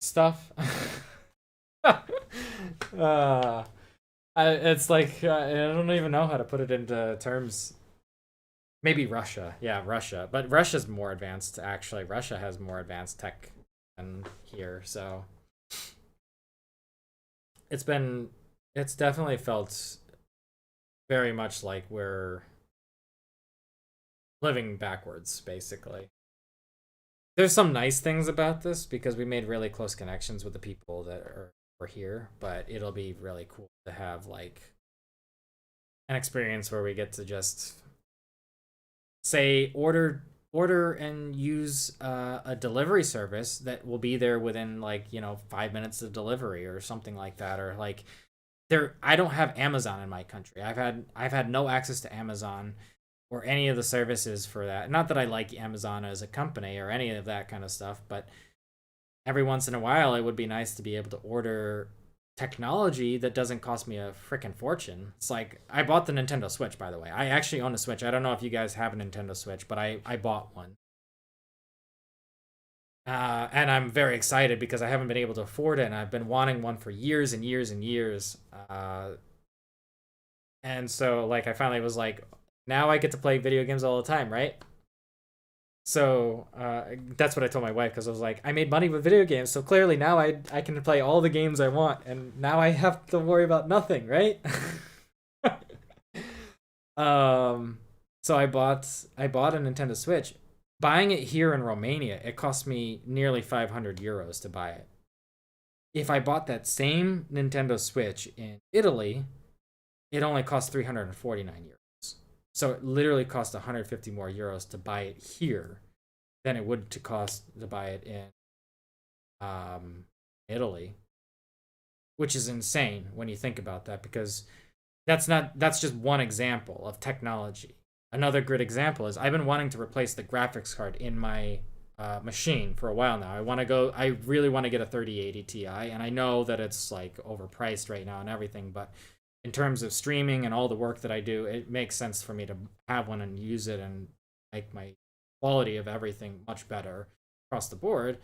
stuff. It's like I don't even know how to put it into terms. Maybe Russia, yeah, Russia, but Russia's more advanced. Actually, Russia has more advanced tech than here, so it's definitely felt very much like we're living backwards, basically. There's some nice things about this because we made really close connections with the people that were here, but it'll be really cool to have like an experience where we get to just say order and use a delivery service that will be there within like 5 minutes of delivery or something like that, or like I don't have Amazon in my country. I've had no access to Amazon or any of the services for that. Not that I like Amazon as a company or any of that kind of stuff, but every once in a while it would be nice to be able to order technology that doesn't cost me a freaking fortune. It's like I bought the Nintendo Switch, by the way. I actually own a Switch. I don't know if you guys have a Nintendo Switch, but I bought one. And I'm very excited because I haven't been able to afford it, and I've been wanting one for years and years and years. And so like I finally was like, now I get to play video games all the time, right? So that's what I told my wife, because I was like, I made money with video games, so clearly now I can play all the games I want, and now I have to worry about nothing, right? So I bought a Nintendo Switch. Buying it here in Romania, it cost me nearly 500 euros to buy it. If I bought that same Nintendo Switch in Italy, it only cost 349 euros. So it literally cost 150 more euros to buy it here than it would to cost to buy it in Italy, which is insane when you think about that, because that's just one example of technology. Another good example is I've been wanting to replace the graphics card in my machine for a while now. I really want to get a 3080 Ti, and I know that it's like overpriced right now and everything, but in terms of streaming and all the work that I do, it makes sense for me to have one and use it and make my quality of everything much better across the board.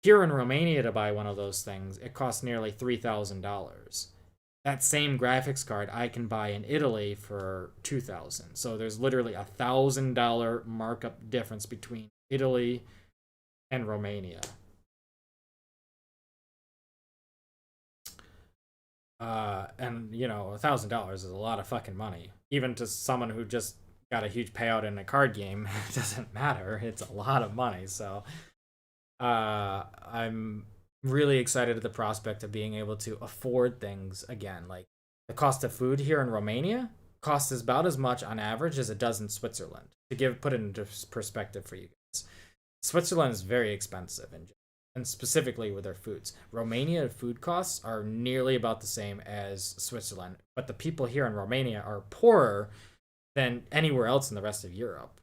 Here in Romania, to buy one of those things, it costs nearly $3,000. That same graphics card I can buy in Italy for $2,000. So there's literally $1,000 markup difference between Italy and Romania. And $1,000 is a lot of fucking money, even to someone who just got a huge payout in a card game. It doesn't matter. It's a lot of money. So I'm really excited at the prospect of being able to afford things again. Like the cost of food here in Romania costs about as much on average as it does in Switzerland. To put it into perspective for you guys, Switzerland is very expensive and specifically with their foods. Romania food costs are nearly about the same as Switzerland, but the people here in Romania are poorer than anywhere else in the rest of Europe.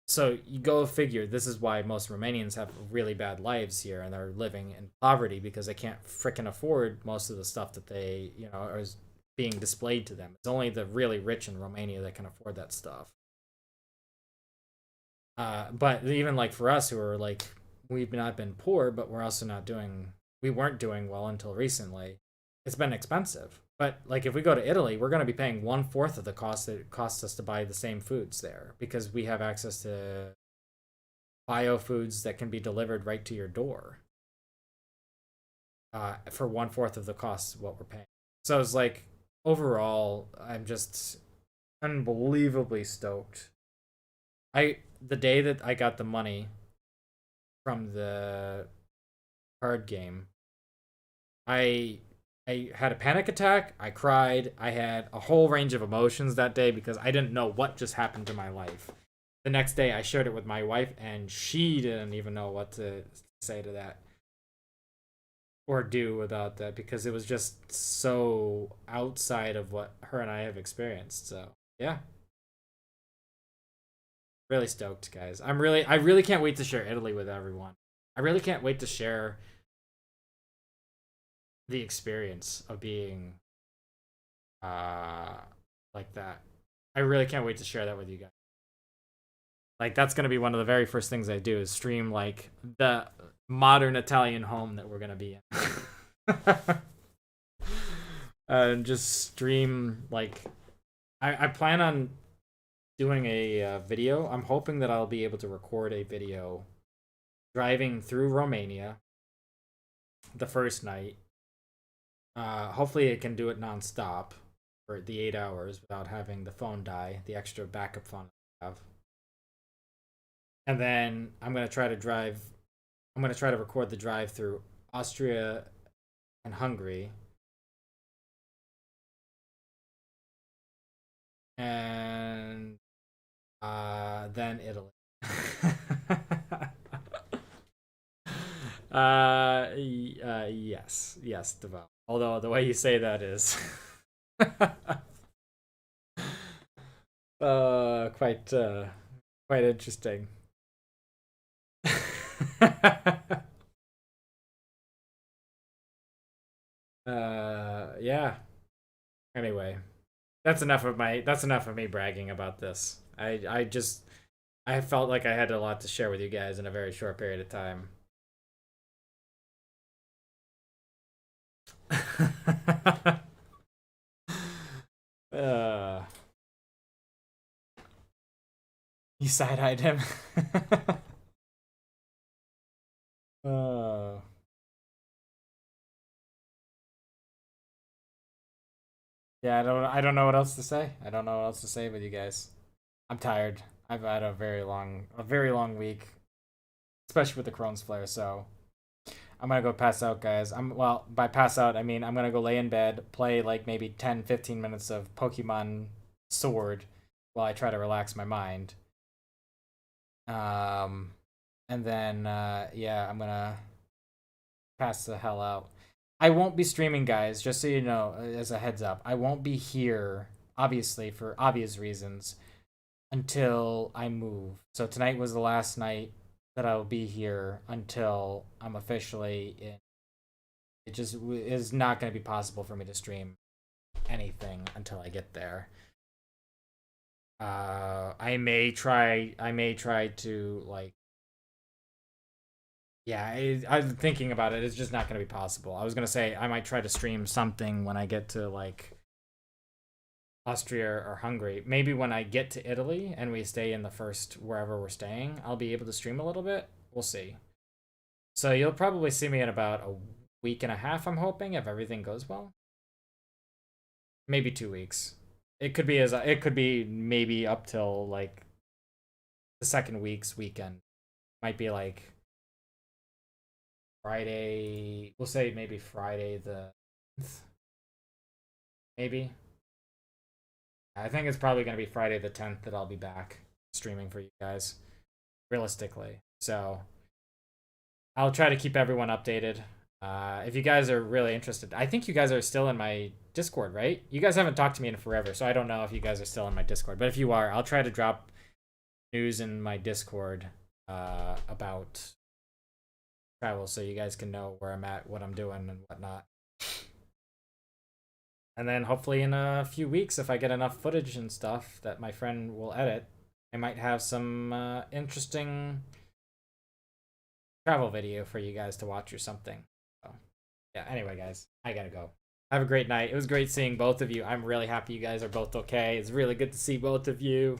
So you go figure, this is why most Romanians have really bad lives here and they're living in poverty, because they can't frickin' afford most of the stuff that they, are being displayed to them. It's only the really rich in Romania that can afford that stuff. But even like for us who are like, we've not been poor, but we weren't doing well until recently. It's been expensive. But like if we go to Italy, we're going to be paying 1/4 of the cost that it costs us to buy the same foods there, because we have access to bio foods that can be delivered right to your door for 1/4 of the cost of what we're paying. So it's like overall, I'm just unbelievably stoked. The day that I got the money from the card game, I I had a panic attack. I cried. I had a whole range of emotions that day because I didn't know what just happened to my life. The next day, I shared it with my wife, and she didn't even know what to say to that or do without that because it was just so outside of what her and I have experienced. So, yeah. Really stoked, guys. I really can't wait to share Italy with everyone. I really can't wait to share the experience of being like that. I really can't wait to share that with you guys. Like, that's gonna be one of the very first things I do is stream like the modern Italian home that we're gonna be in. And just stream like I plan on doing a video. I'm hoping that I'll be able to record a video driving through Romania the first night. Hopefully I can do it non-stop for the 8 hours without having the phone die, the extra backup phone I have. And then I'm going to try to record the drive through Austria and Hungary. And then Italy. Yes, Devout. Although the way you say that is quite interesting. Yeah. Anyway, that's enough of me bragging about this. I felt like I had a lot to share with you guys in a very short period of time. You side-eyed him. Yeah, I don't know what else to say. I don't know what else to say with you guys. I'm tired. I've had a very long week, especially with the Crohn's flare, so I'm gonna go pass out, guys. By pass out, I mean I'm gonna go lay in bed, play like maybe 10-15 minutes of Pokemon Sword while I try to relax my mind. And then yeah, I'm gonna pass the hell out. I won't be streaming, guys, just so you know, as a heads up. I won't be here, obviously, for obvious reasons, until I move. So tonight was the last night that I will be here until I'm officially in. It just is not going to be possible for me to stream anything until I get there. I may try to, like, yeah, I'm thinking about it. It's just not going to be possible. I was going to say I might try to stream something when I get to, like, Austria or Hungary. Maybe when I get to Italy and we stay in the first wherever we're staying, I'll be able to stream a little bit. We'll see. So you'll probably see me in about a week and a half, I'm hoping, if everything goes well. Maybe 2 weeks. It could be maybe up till, like, the second week's weekend. Might be like Friday, we'll say maybe Friday the 10th. Maybe. I think it's probably going to be Friday the 10th that I'll be back streaming for you guys, realistically. So I'll try to keep everyone updated. If you guys are really interested, I think you guys are still in my Discord, right? You guys haven't talked to me in forever, so I don't know if you guys are still in my Discord. But if you are, I'll try to drop news in my Discord about travel so you guys can know where I'm at, what I'm doing, and whatnot. And then hopefully in a few weeks, if I get enough footage and stuff that my friend will edit, I might have some interesting travel video for you guys to watch or something. So, yeah, anyway, guys, I gotta go. Have a great night. It was great seeing both of you. I'm really happy you guys are both okay. It's really good to see both of you.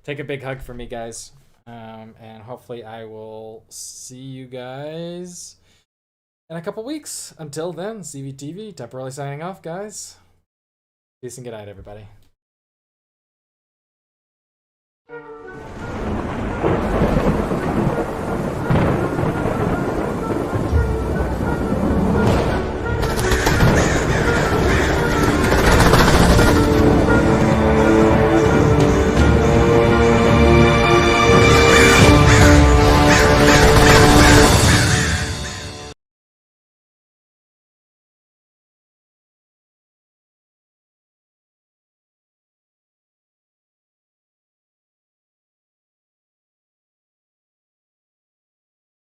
Take a big hug for me, guys. And hopefully I will see you guys in a couple weeks. Until then, CVTV, temporarily signing off, guys. Peace and good night, everybody.